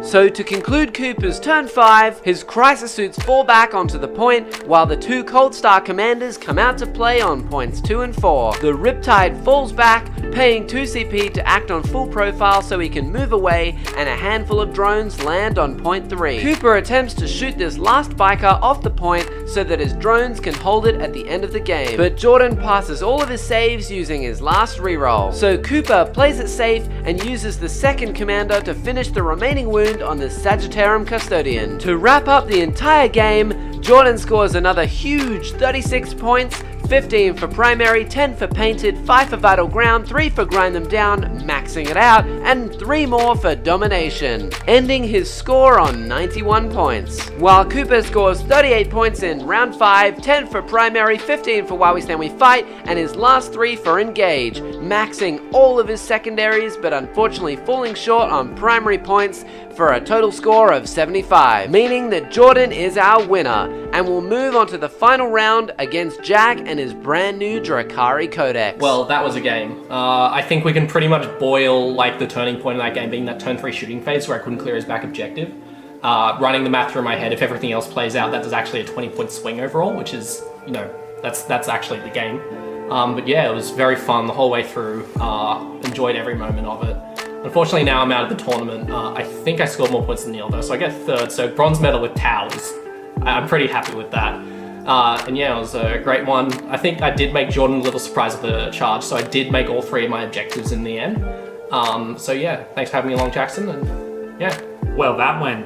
So to conclude Cooper's turn 5, his Crisis Suits fall back onto the point while the 2 Cold Star Commanders come out to play on points 2 and 4. The Riptide falls back, paying 2 CP to act on full profile so he can move away, and a handful of drones land on point 3. Cooper attempts to shoot this last Biker off the point so that his drones can hold it at the end of the game, but Jordan passes all of his saves using his last reroll. So Cooper plays it safe and uses the second Commander to finish the remaining wound on the Sagittarium Custodian. To wrap up the entire game, Jordan scores another huge 36 points, 15 for primary, 10 for painted, 5 for vital ground, 3 for grind them down, maxing it out, and 3 more for domination, ending his score on 91 points. While Cooper scores 38 points in round 5, 10 for primary, 15 for While We Stand We Fight, and his last 3 for engage, maxing all of his secondaries but unfortunately falling short on primary points for a total score of 75, meaning that Jordan is our winner, and we'll move on to the final round against Jack and his brand new Drukhari Codex. Well, that was a game. I think we can pretty much boil like the turning point of that game being that turn 3 shooting phase where I couldn't clear his back objective. Running the math through my head, if everything else plays out, that is actually a 20-point swing overall, which is, you know, that's actually the game. But yeah, it was very fun the whole way through. Enjoyed every moment of it. Unfortunately, now I'm out of the tournament. I think I scored more points than Neil though, so I get 3rd. So bronze medal with towers. I'm pretty happy with that. And yeah, it was a great one. I think I did make Jordan a little surprised with the charge, so I did make all 3 of my objectives in the end. So yeah, thanks for having me along, Jackson, and yeah. Well, that went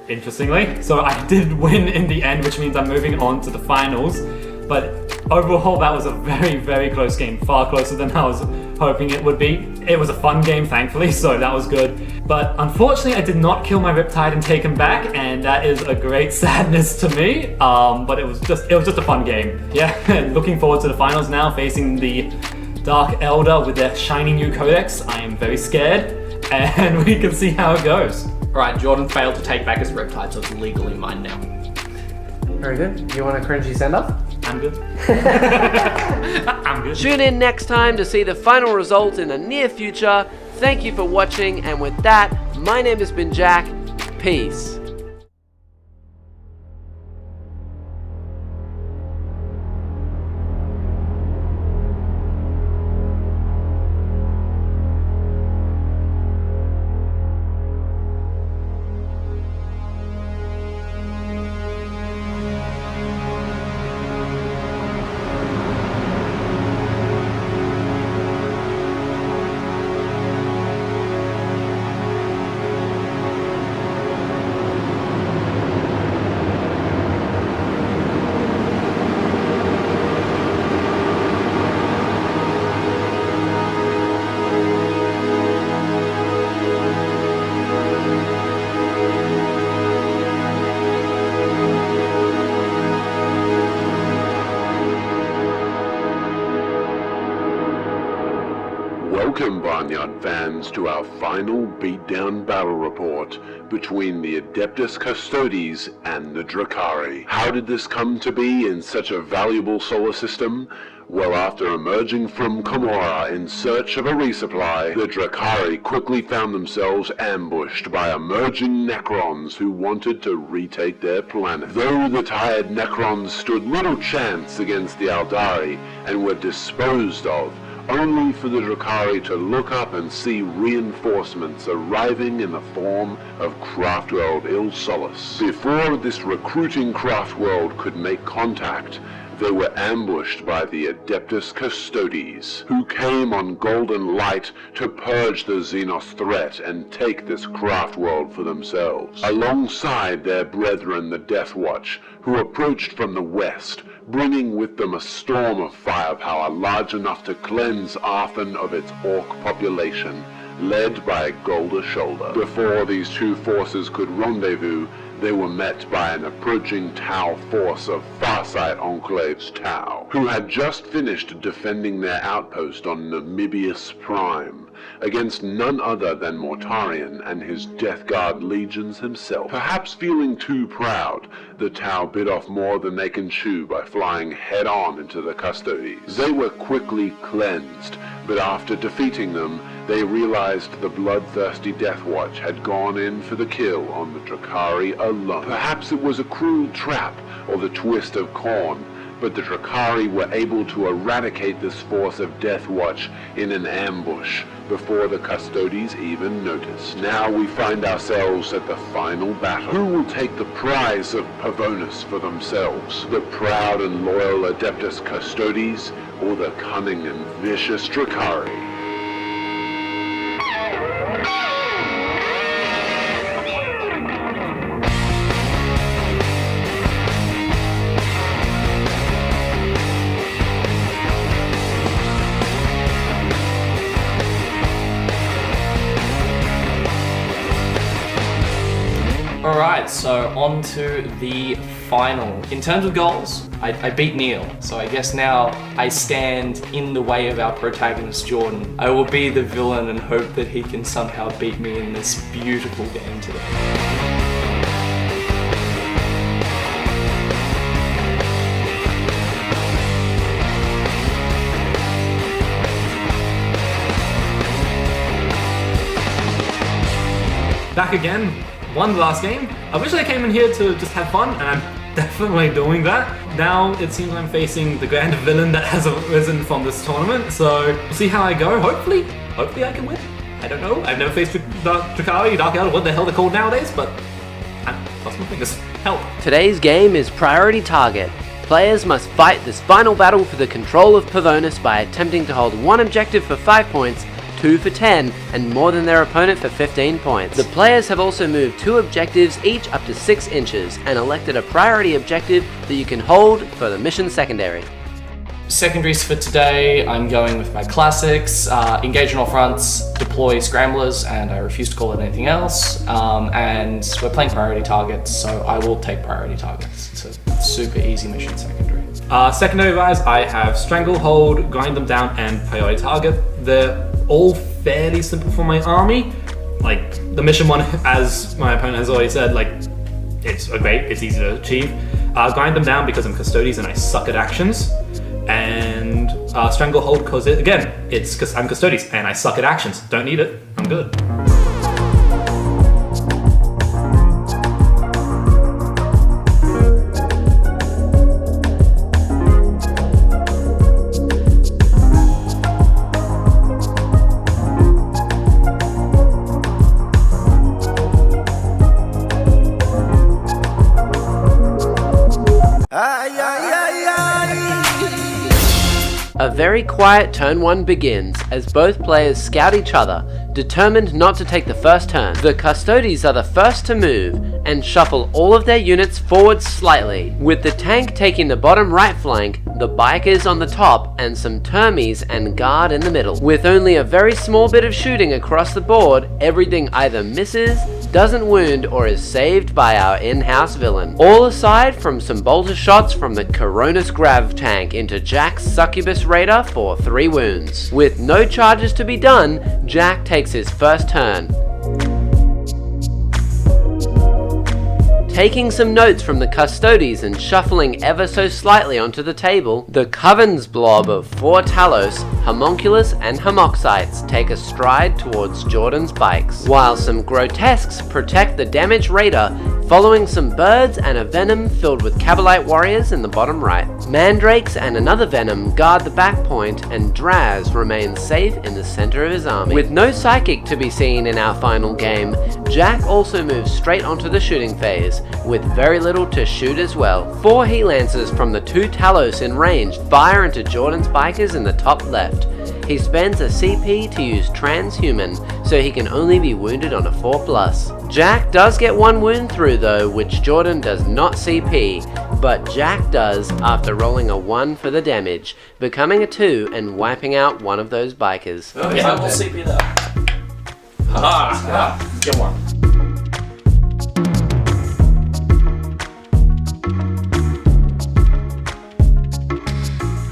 interestingly. So I did win in the end, which means I'm moving on to the finals. But overall, that was a very, very close game. Far closer than I was hoping it would be. It was a fun game, thankfully, so that was good. But unfortunately, I did not kill my Riptide and take him back, and that is a great sadness to me. But it was just a fun game. Yeah, and looking forward to the finals now, facing the Dark Elder with their shiny new codex. I am very scared, and we can see how it goes. Alright, Jordan failed to take back his Riptide, so it's legally mine now. Very good. Do you want a cringy send-off? I'm good. I'm good. Tune in next time to see the final result in the near future. Thank you for watching, and with that, my name has been Jack. Peace. Welcome, Barnyard fans, to our final beatdown battle report between the Adeptus Custodes and the Drukhari. How did this come to be in such a valuable solar system? Well, after emerging from Komora in search of a resupply, the Drukhari quickly found themselves ambushed by emerging Necrons who wanted to retake their planet. Though the tired Necrons stood little chance against the Aldari and were disposed of, only for the Drukhari to look up and see reinforcements arriving in the form of Craftworld Il Solis. Before this recruiting Craftworld could make contact, they were ambushed by the Adeptus Custodes, who came on Golden Light to purge the Xenos threat and take this Craftworld for themselves. Alongside their brethren the Deathwatch, who approached from the west, bringing with them a storm of firepower large enough to cleanse Arthon of its Ork population, led by Golda Shoulder. Before these two forces could rendezvous, they were met by an approaching Tau force of Farsight Enclave's Tau, who had just finished defending their outpost on Namibius Prime, against none other than Mortarion and his DeathGuard legions himself. Perhaps feeling too proud, the Tau bit off more than they can chew by flying head-on into the Custodes. They were quickly cleansed, but after defeating them, they realized the bloodthirsty Deathwatch had gone in for the kill on the Drukhari alone. Perhaps it was a cruel trap or the twist of Khorne, but the Drukhari were able to eradicate this force of Deathwatch in an ambush before the Custodes even noticed. Now we find ourselves at the final battle. Who will take the prize of Pavonis for themselves? The proud and loyal Adeptus Custodes, or the cunning and vicious Drukhari? Alright, so on to the final. In terms of goals, I beat Neil, so I guess now I stand in the way of our protagonist Jordan. I will be the villain and hope that he can somehow beat me in this beautiful game today. Back again. Won the last game. I wish I came in here to just have fun, and I'm definitely doing that. Now it seems I'm facing the grand villain that has arisen from this tournament, so we'll see how I go. Hopefully I can win. I don't know. I've never faced Drukhari, Dark Elder, what the hell they're called nowadays, but I'm crossing my fingers. Help. Today's game is Priority Target. Players must fight this final battle for the control of Pavonis by attempting to hold one objective for 5 points, 2 for 10, and more than their opponent for 15 points. The players have also moved 2 objectives each up to 6 inches and elected a priority objective that you can hold for the mission secondary. Secondaries for today, I'm going with my classics, engage on all fronts, deploy scramblers, and I refuse to call it anything else. And we're playing priority targets, so I will take priority targets. It's a super easy mission secondary. Secondary wise, I have Stranglehold, Grind Them Down, and Priority Target. They're all fairly simple for my army. Like, the mission one, as my opponent has already said, like, it's easy to achieve. Grind them down because I'm Custodes and I suck at actions. And Stranglehold because, I'm Custodes and I suck at actions. Don't need it, I'm good. A very quiet turn 1 begins as both players scout each other, determined not to take the first turn. The Custodes are the first to move and shuffle all of their units forward slightly, with the tank taking the bottom right flank, the bikers on the top, and some termies and guard in the middle. With only a very small bit of shooting across the board, everything either misses, doesn't wound, or is saved by our in-house villain. All aside from some bolter shots from the Coronis Grav tank into Jack's Succubus Raider for 3 wounds. With no charges to be done, Jack takes his first turn. Taking some notes from the Custodes and shuffling ever so slightly onto the table, the Coven's blob of 4 Talos, Homunculus, and Homoxites take a stride towards Jordan's bikes, while some Grotesques protect the damaged Raider, following some birds and a Venom filled with Cabalite warriors in the bottom right. Mandrakes and another Venom guard the back point, and Draz remains safe in the center of his army. With no Psychic to be seen in our final game, Jack also moves straight onto the shooting phase, with very little to shoot as well. 4 Heat Lancers from the 2 Talos in range fire into Jordan's bikers in the top left. He spends a CP to use Transhuman, so he can only be wounded on a 4+. Jack does get 1 wound through though, which Jordan does not CP, but Jack does after rolling a 1 for the damage, becoming a 2 and wiping out one of those bikers. Oh, yeah, we'll CP that. Get 1.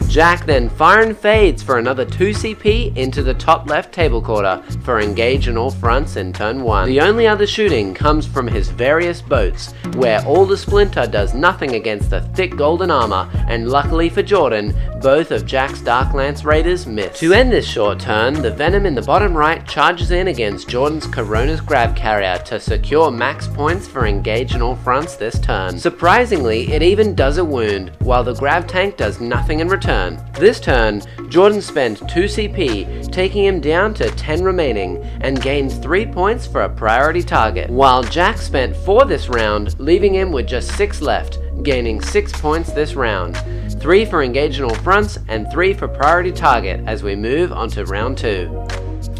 Jack then fire and fades for another 2 CP into the top left table quarter for engage on all fronts in turn 1. The only other shooting comes from his various boats, where all the Splinter does nothing against the thick golden armor, and luckily for Jordan, both of Jack's Dark Lance Raiders miss. To end this short turn, the Venom in the bottom right charges in against Jordan's Coronis Grav Carrier to secure max points for engage on all fronts this turn. Surprisingly, it even does a wound, while the Grav tank does nothing in return. This turn, Jordan spent 2 CP, taking him down to 10 remaining, and gained 3 points for a priority target, while Jack spent 4 this round, leaving him with just 6 left, gaining 6 points this round. 3 for engage on all fronts, and 3 for priority target as we move on to round 2.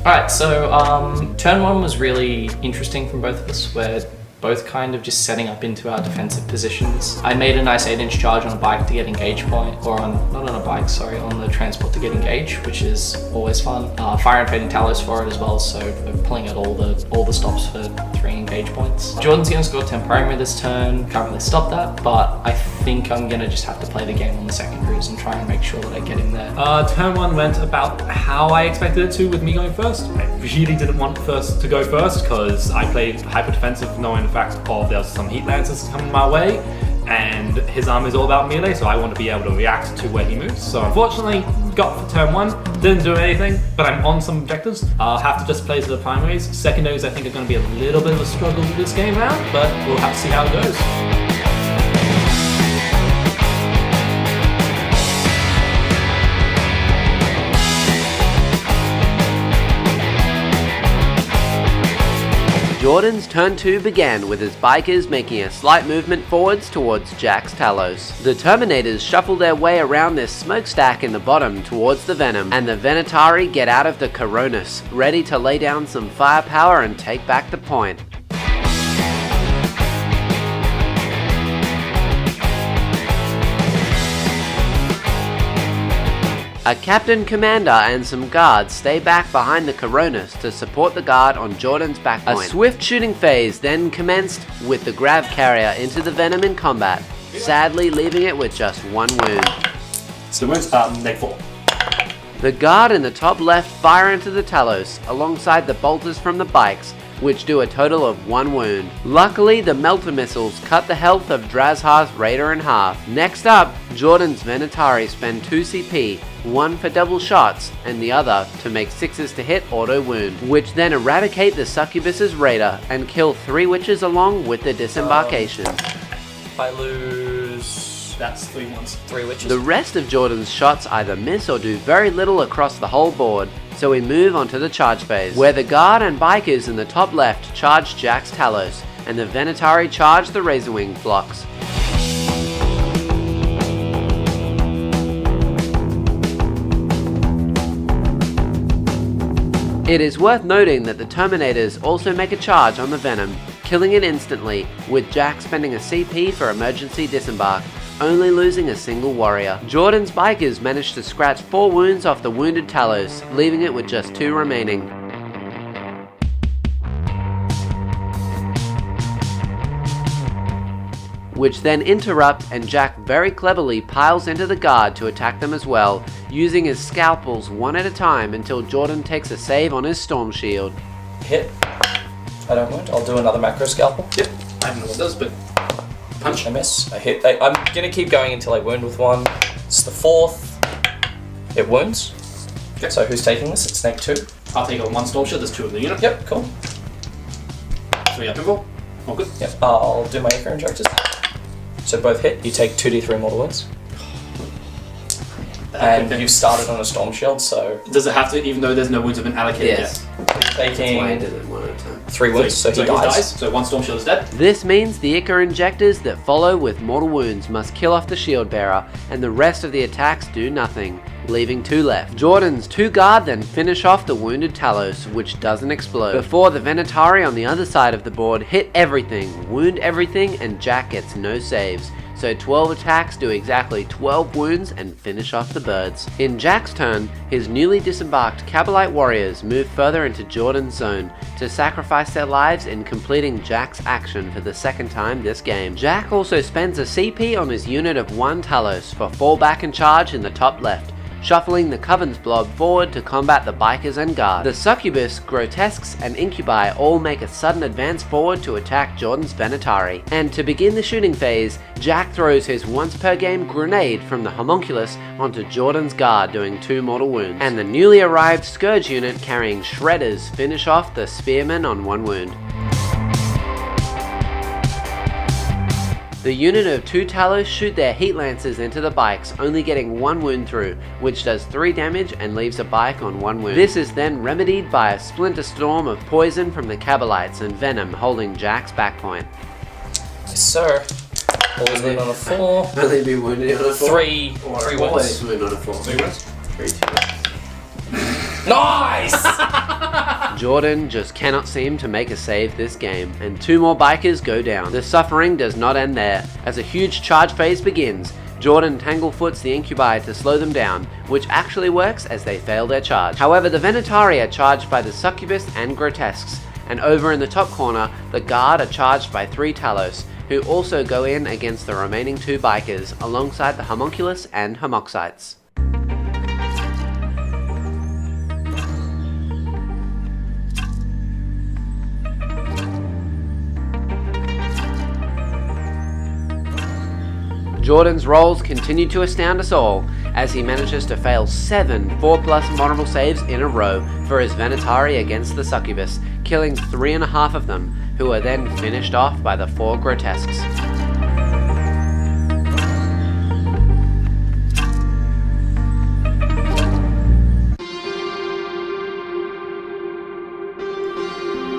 Alright, so turn 1 was really interesting from both of us. We're both kind of just setting up into our defensive positions. I made a nice 8-inch charge on a bike to get engage point, or not on a bike, sorry, on the transport to get engage, which is always fun. Fire and fading Talos for it as well, so we're pulling at all the stops for 3 engage points. Jordan's gonna score 10 primary this turn, can't really stop that, but I think I'm gonna just have to play the game on the secondaries and try and make sure that I get in there. Turn 1 went about how I expected it to, with me going first. I really didn't want to go first because I played hyper defensive, knowing the fact of there's some Heat Lancers coming my way, and his arm is all about melee, so I want to be able to react to where he moves. So unfortunately, got for turn 1, didn't do anything, but I'm on some objectives. I'll have to just play to the primaries. Secondaries I think are going to be a little bit of a struggle this game round, but we'll have to see how it goes. Jordan's turn 2 began with his bikers making a slight movement forwards towards Jack's Talos. The Terminators shuffle their way around this smokestack in the bottom towards the Venom, and the Venatari get out of the Coronis, ready to lay down some firepower and take back the point. A Captain Commander and some guards stay back behind the Coronis to support the guard on Jordan's backpoint. A swift shooting phase then commenced with the Grav Carrier into the Venom in combat, sadly leaving it with just 1 wound. So wounds, neg 4. The guard in the top left fire into the Talos alongside the bolters from the bikes, which do a total of 1 wound. Luckily, the melter missiles cut the health of Drazhar's Raider in half. Next up, Jordan's Venatari spend 2 CP, one for double shots and the other to make 6s to hit auto wound, which then eradicate the Succubus's Raider and kill 3 witches along with the disembarkation. I lose... That's 3 ones. 3 witches. The rest of Jordan's shots either miss or do very little across the whole board, so we move on to the charge phase, where the guard and bikers in the top left charge Jack's Talos, and the Venatari charge the Razorwing blocks. It is worth noting that the Terminators also make a charge on the Venom, killing it instantly, with Jack spending a CP for emergency disembark, only losing a single warrior. Jordan's bikers managed to scratch 4 wounds off the wounded Talos, leaving it with just 2 remaining. Which then interrupt, and Jack very cleverly piles into the guard to attack them as well, using his scalpels one at a time until Jordan takes a save on his Storm Shield. Hit. I don't wound. I'll do another macro scalpel. Yep. I don't know what it does, but punch. I miss. I hit. I'm gonna keep going until I wound with 1. It's the 4th. It wounds. Okay. So who's taking this? It's Snake 2. I'll take on 1 Storm Shield, there's 2 of the unit. Yep, cool. 3 up and all good. Yep. I'll do my Echo Injectors. So both hit. You take 2d3 mortal wounds. And you started on a Storm Shield, so... Does it have to, even though there's no wounds have been allocated Yes. yet? Taking Why I did it 1 at a time. 3 wounds, so he dies. So 1 Storm Shield is dead. This means the Ichor Injectors that follow with mortal wounds must kill off the shield bearer, and the rest of the attacks do nothing, leaving 2 left. Jordan's 2 guard then finish off the wounded Talos, which doesn't explode, before the Venatari on the other side of the board hit everything, wound everything, and Jack gets no saves. So 12 attacks do exactly 12 wounds and finish off the birds. In Jack's turn, his newly disembarked Kabalite warriors move further into Jordan's zone to sacrifice their lives in completing Jack's action for the 2nd time this game. Jack also spends a CP on his unit of 1 Talos for fall back and charge in the top left, shuffling the Coven's blob forward to combat the bikers and guard. The Succubus, Grotesques, and Incubi all make a sudden advance forward to attack Jordan's Venatari. And to begin the shooting phase, Jack throws his once per game grenade from the Homunculus onto Jordan's guard, doing 2 mortal wounds. And the newly arrived Scourge unit carrying Shredders finish off the Spearmen on 1 wound. The unit of 2 Talos shoot their Heat Lancers into the bikes, only getting 1 wound through, which does 3 damage and leaves a bike on 1 wound. This is then remedied by a Splinter Storm of poison from the Kabalites and Venom holding Jack's back point. Yes, sir. Always wound on a 4. Only be wounded on a 4? 3 wounds. wound on a 4. 3 wounds? 3, 2. Nice! Jordan just cannot seem to make a save this game, and 2 more bikers go down. The suffering does not end there. As a huge charge phase begins, Jordan tanglefoots the Incubi to slow them down, which actually works as they fail their charge. However, the Venatari are charged by the Succubus and Grotesques, and over in the top corner, the Guard are charged by 3 Talos, who also go in against the remaining 2 bikers, alongside the Homunculus and Homoxites. Jordan's rolls continue to astound us all, as he manages to fail 7 4+ vulnerable saves in a row for his Venatari against the Succubus, killing 3.5 of them, who are then finished off by the 4 Grotesques.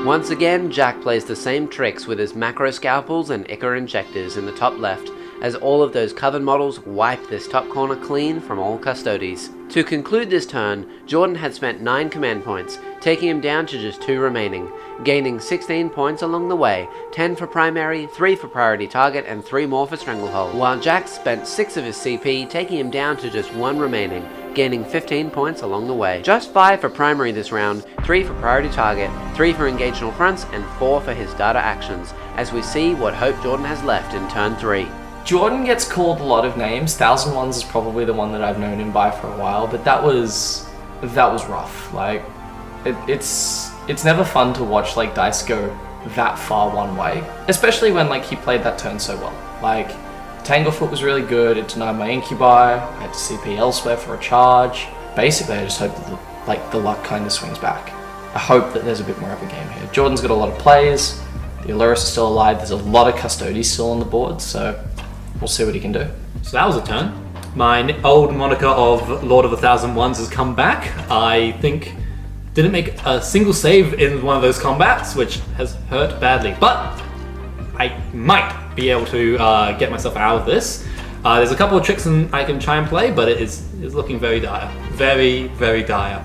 Once again, Jack plays the same tricks with his Macro Scalpels and Ichor Injectors in the top left, as all of those Coven models wipe this top corner clean from all Custodes. To conclude this turn, Jordan had spent 9 command points, taking him down to just 2 remaining, gaining 16 points along the way, 10 for primary, 3 for priority target, and 3 more for Stranglehold, while Jack spent 6 of his CP, taking him down to just 1 remaining, gaining 15 points along the way. Just 5 for primary this round, 3 for priority target, 3 for engaged all fronts, and 4 for his data actions, as we see what hope Jordan has left in turn 3. Jordan gets called a lot of names. 1001s is probably the one that I've known him by for a while, but that was rough. Like, it's it's never fun to watch like dice go that far one way, especially when like he played that turn so well. Like Tanglefoot was really good, it denied my incubi, I had to CP elsewhere for a charge. Basically I just hope that the luck kind of swings back. I hope that there's a bit more of a game here. Jordan's got a lot of plays, the Allurus is still alive, there's a lot of Custodes still on the board, so we'll see what he can do. So that was a turn. My old moniker of Lord of 1,000 Ones has come back. I think didn't make a single save in one of those combats, which has hurt badly. But I might be able to get myself out of this. There's a couple of tricks I can try and play, but it is looking very dire. Very, very dire.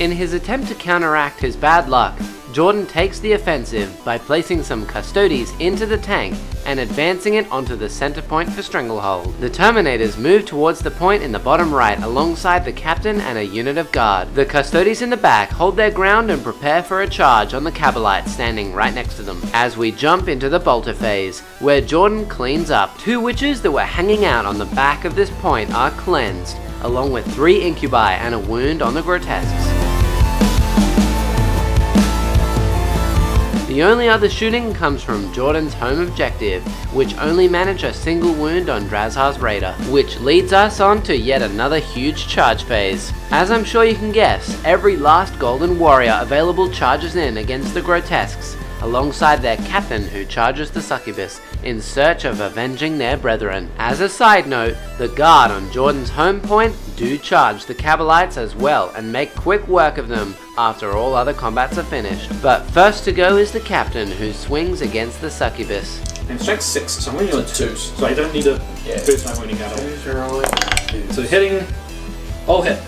In his attempt to counteract his bad luck, Jordan takes the offensive by placing some Custodes into the tank and advancing it onto the center point for Stranglehold. The Terminators move towards the point in the bottom right alongside the captain and a unit of guard. The Custodes in the back hold their ground and prepare for a charge on the Kabalites standing right next to them. As we jump into the Bolter phase, where Jordan cleans up. 2 witches that were hanging out on the back of this point are cleansed, along with 3 incubi and a wound on the Grotesques. The only other shooting comes from Jordan's home objective, which only managed a single wound on Drazhar's Raider, which leads us on to yet another huge charge phase. As I'm sure you can guess, every last golden warrior available charges in against the Grotesques, alongside their captain who charges the Succubus, in search of avenging their brethren. As a side note, the guard on Jordan's home point do charge the Kabalites as well and make quick work of them after all other combats are finished. But first to go is the captain, who swings against the Succubus. And strength 6, so I'm winning on 2s, so I don't need to boost my wounding at all. So hitting, all hit.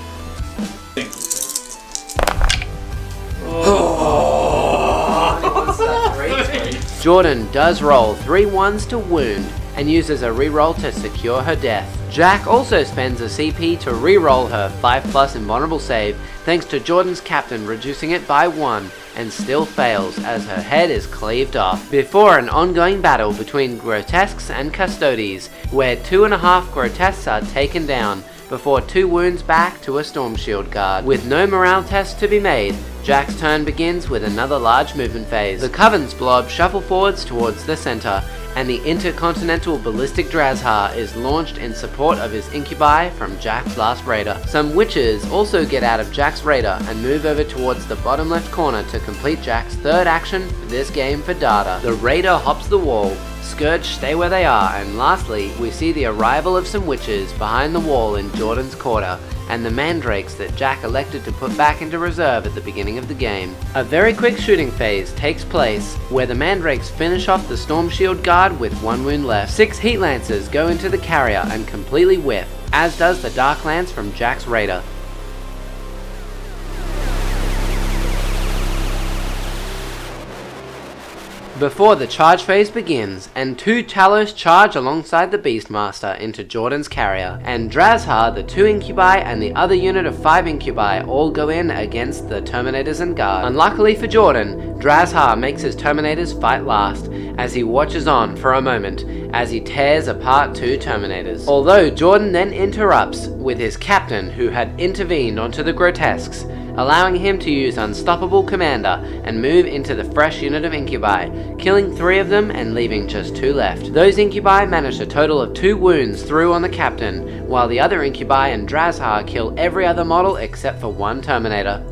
Jordan does roll 3 ones to wound and uses a reroll to secure her death. Jack also spends a CP to reroll her 5+ invulnerable save, thanks to Jordan's captain reducing it by 1, and still fails as her head is cleaved off. Before an ongoing battle between Grotesques and Custodes, where 2.5 Grotesques are taken down, before 2 wounds back to a Storm Shield guard. With no morale test to be made, Jack's turn begins with another large movement phase. The Coven's blob shuffle forwards towards the center, and the intercontinental ballistic Drazhar is launched in support of his incubi from Jack's last raider. Some witches also get out of Jack's raider and move over towards the bottom left corner to complete Jack's 3rd action for this game for data. The raider hops the wall, Scourge stay where they are, and lastly, we see the arrival of some witches behind the wall in Jordan's quarter, and the mandrakes that Jack elected to put back into reserve at the beginning of the game. A very quick shooting phase takes place, where the mandrakes finish off the Storm Shield guard with 1 wound left. 6 Heat Lancers go into the carrier and completely whiff, as does the Dark Lance from Jack's raider. Before the charge phase begins, and 2 Talos charge alongside the Beastmaster into Jordan's carrier, and Drazhar, the 2 incubi, and the other unit of 5 incubi all go in against the Terminators and guard. Unluckily for Jordan, Drazhar makes his Terminators fight last, as he watches on for a moment as he tears apart 2 Terminators. Although Jordan then interrupts with his captain, who had intervened onto the Grotesques, allowing him to use Unstoppable Commander and move into the fresh unit of incubi, killing 3 of them and leaving just 2 left. Those incubi managed a total of 2 wounds through on the captain, while the other incubi and Drazhar kill every other model except for 1 Terminator.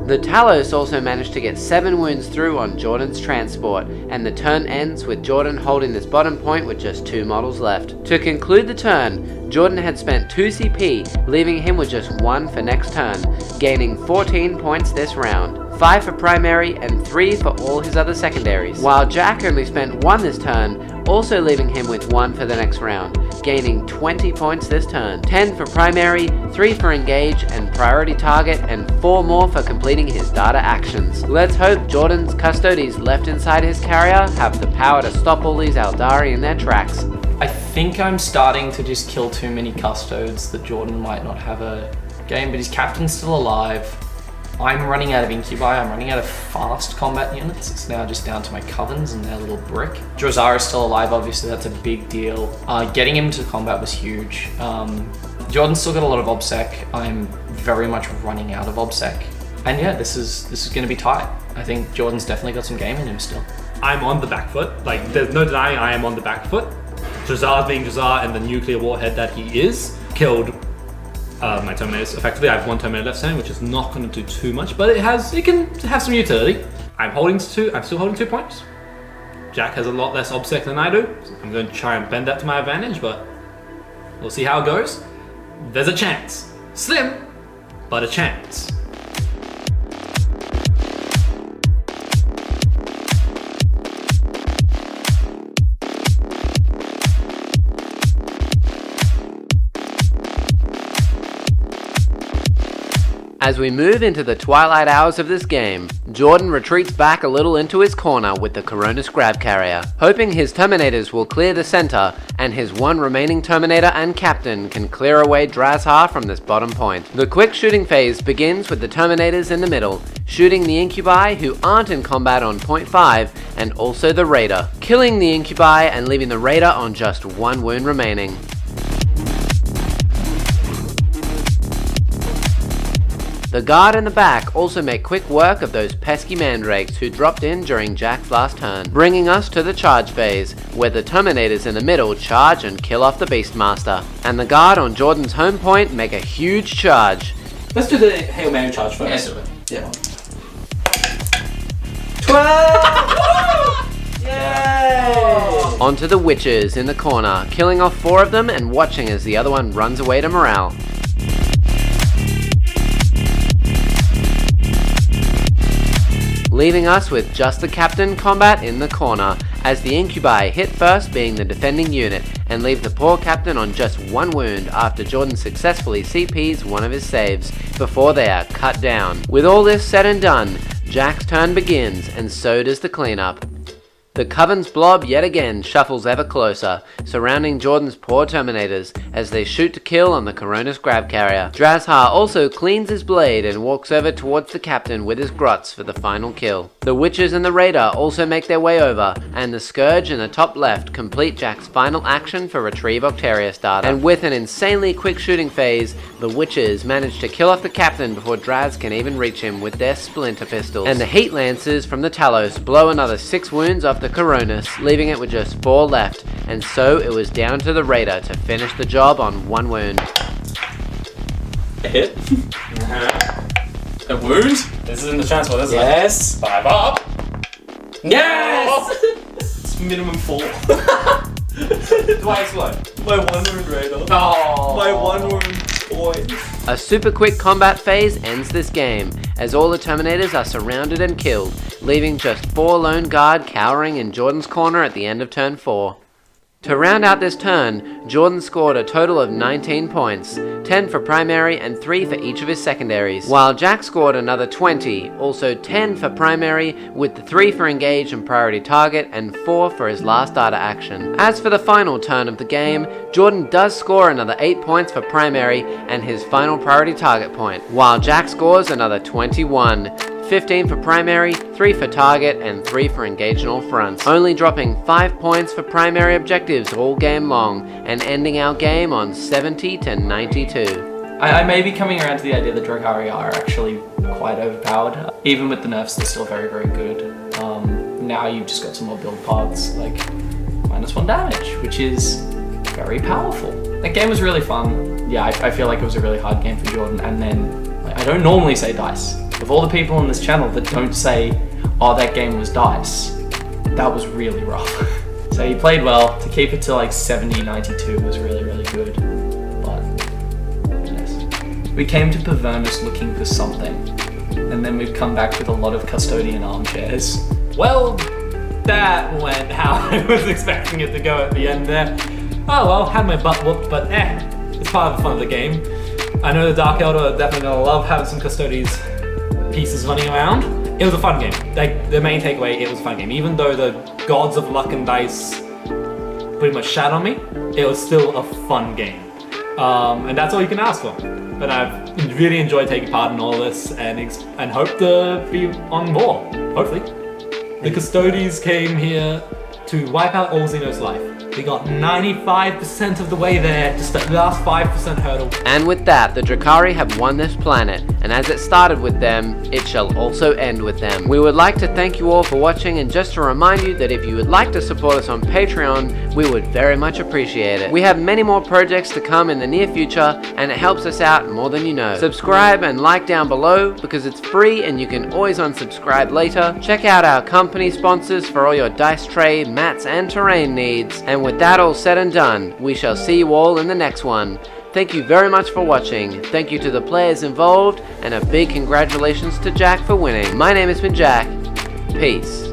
The Talos also managed to get 7 wounds through on Jordan's transport, and the turn ends with Jordan holding this bottom point with just 2 models left. To conclude the turn, Jordan had spent 2 CP, leaving him with just 1 for next turn, gaining 14 points this round. 5 for primary and 3 for all his other secondaries, while Jack only spent 1 this turn, also leaving him with 1 for the next round, gaining 20 points this turn. 10 for primary, 3 for engage and priority target, and 4 more for completing his data actions. Let's hope Jordan's Custodes left inside his carrier have the power to stop all these Eldari in their tracks. I think I'm starting to just kill too many Custodes that Jordan might not have a game, but his captain's still alive. I'm running out of incubi, I'm running out of fast combat units. It's now just down to my covens and their little brick. Drozar is still alive, obviously that's a big deal. Getting him to combat was huge. Jordan's still got a lot of OBSEC. I'm very much running out of OBSEC. And yeah, this is gonna be tight. I think Jordan's definitely got some game in him still. I'm on the back foot. Like, there's no denying I am on the back foot. Drozar being Drozar and the nuclear warhead that he is, killed my Terminators. Effectively, I have 1 Terminator left standing, which is not going to do too much, but it can have some utility. I'm still holding 2 points. Jack has a lot less OBSEC than I do. So I'm going to try and bend that to my advantage, but we'll see how it goes. There's a chance. Slim, but a chance. As we move into the twilight hours of this game, Jordan retreats back a little into his corner with the Coronis grab carrier, hoping his Terminators will clear the center and his 1 remaining Terminator and captain can clear away Drozar from this bottom point. The quick shooting phase begins with the Terminators in the middle, shooting the Incubi who aren't in combat on point 5 and also the Raider, killing the Incubi and leaving the Raider on just 1 wound remaining. The guard in the back also make quick work of those pesky mandrakes who dropped in during Jack's last turn, bringing us to the charge phase, where the Terminators in the middle charge and kill off the Beastmaster, and the guard on Jordan's home point make a huge charge. Let's do the Hail Mary charge first. Yeah. 12! Yay! Onto the Witches in the corner, killing off 4 of them and watching as the other one runs away to morale. Leaving us with just the captain combat in the corner, as the Incubi hit first being the defending unit, and leave the poor captain on just 1 wound after Jordan successfully CPs one of his saves before they are cut down. With all this said and done, Jack's turn begins, and so does the cleanup. The Coven's blob yet again shuffles ever closer, surrounding Jordan's poor Terminators as they shoot to kill on the Coronis grab carrier. Drozar also cleans his blade and walks over towards the captain with his grots for the final kill. The Witches and the Raider also make their way over, and the Scourge in the top left complete Jack's final action for Retrieve Octarius data. And with an insanely quick shooting phase, the Witches manage to kill off the captain before Draz can even reach him with their splinter pistols. And the Heat Lancers from the Talos blow another 6 wounds off the Coronis, leaving it with just 4 left, and so it was down to the Raider to finish the job on 1 wound. A hit. A wound. This is in the transport, isn't it? Yes. 5 up. Yes! It's minimum 4. Do I explode? My 1 wound Raider. Oh. My 1 wound boy. A super quick combat phase ends this game, as all the Terminators are surrounded and killed, leaving just 4 lone guard cowering in Jordan's corner at the end of turn 4. To round out this turn, Jordan scored a total of 19 points, 10 for primary and 3 for each of his secondaries, while Jack scored another 20, also 10 for primary, with the 3 for engage and priority target and 4 for his last data action. As for the final turn of the game, Jordan does score another 8 points for primary and his final priority target point, while Jack scores another 21. 15 for primary, 3 for target, and 3 for engage on all fronts, only dropping 5 points for primary objectives all game long, and ending our game on 70 to 92. I may be coming around to the idea that Drukhari are actually quite overpowered. Even with the nerfs, they're still very, very good. Now you've just got some more build paths, like -1 damage, which is very powerful. That game was really fun. Yeah, I feel like it was a really hard game for Jordan, and then I don't normally say dice, Of all the people on this channel that don't say, oh, that game was dice, that was really rough. So he played well. To keep it to like 70, 92 was really, really good. But, yes. We came to Pavonis looking for something. And then we've come back with a lot of custodian armchairs. Well, that went how I was expecting it to go at the end there. Oh well, had my butt whooped, but it's part of the fun of the game. I know the Dark Elder are definitely gonna love having some Custodes pieces running around. It was a fun game. Like, the main takeaway, it was a fun game. Even though the gods of luck and dice pretty much shat on me, it was still a fun game. And that's all you can ask for. But I've really enjoyed taking part in all this and hope to be on more, hopefully. The Custodes came here to wipe out all Xenos life. We got 95% of the way there, just that last 5% hurdle. And with that, the Drukhari have won this planet, and as it started with them, it shall also end with them. We would like to thank you all for watching, and just to remind you that if you would like to support us on Patreon, we would very much appreciate it. We have many more projects to come in the near future, and it helps us out more than you know. Subscribe and like down below, because it's free and you can always unsubscribe later. Check out our company sponsors for all your dice tray, mats and terrain needs, and with that all said and done, we shall see you all in the next one. Thank you very much for watching. Thank you to the players involved, and a big congratulations to Jack for winning. My name has been Jack. Peace.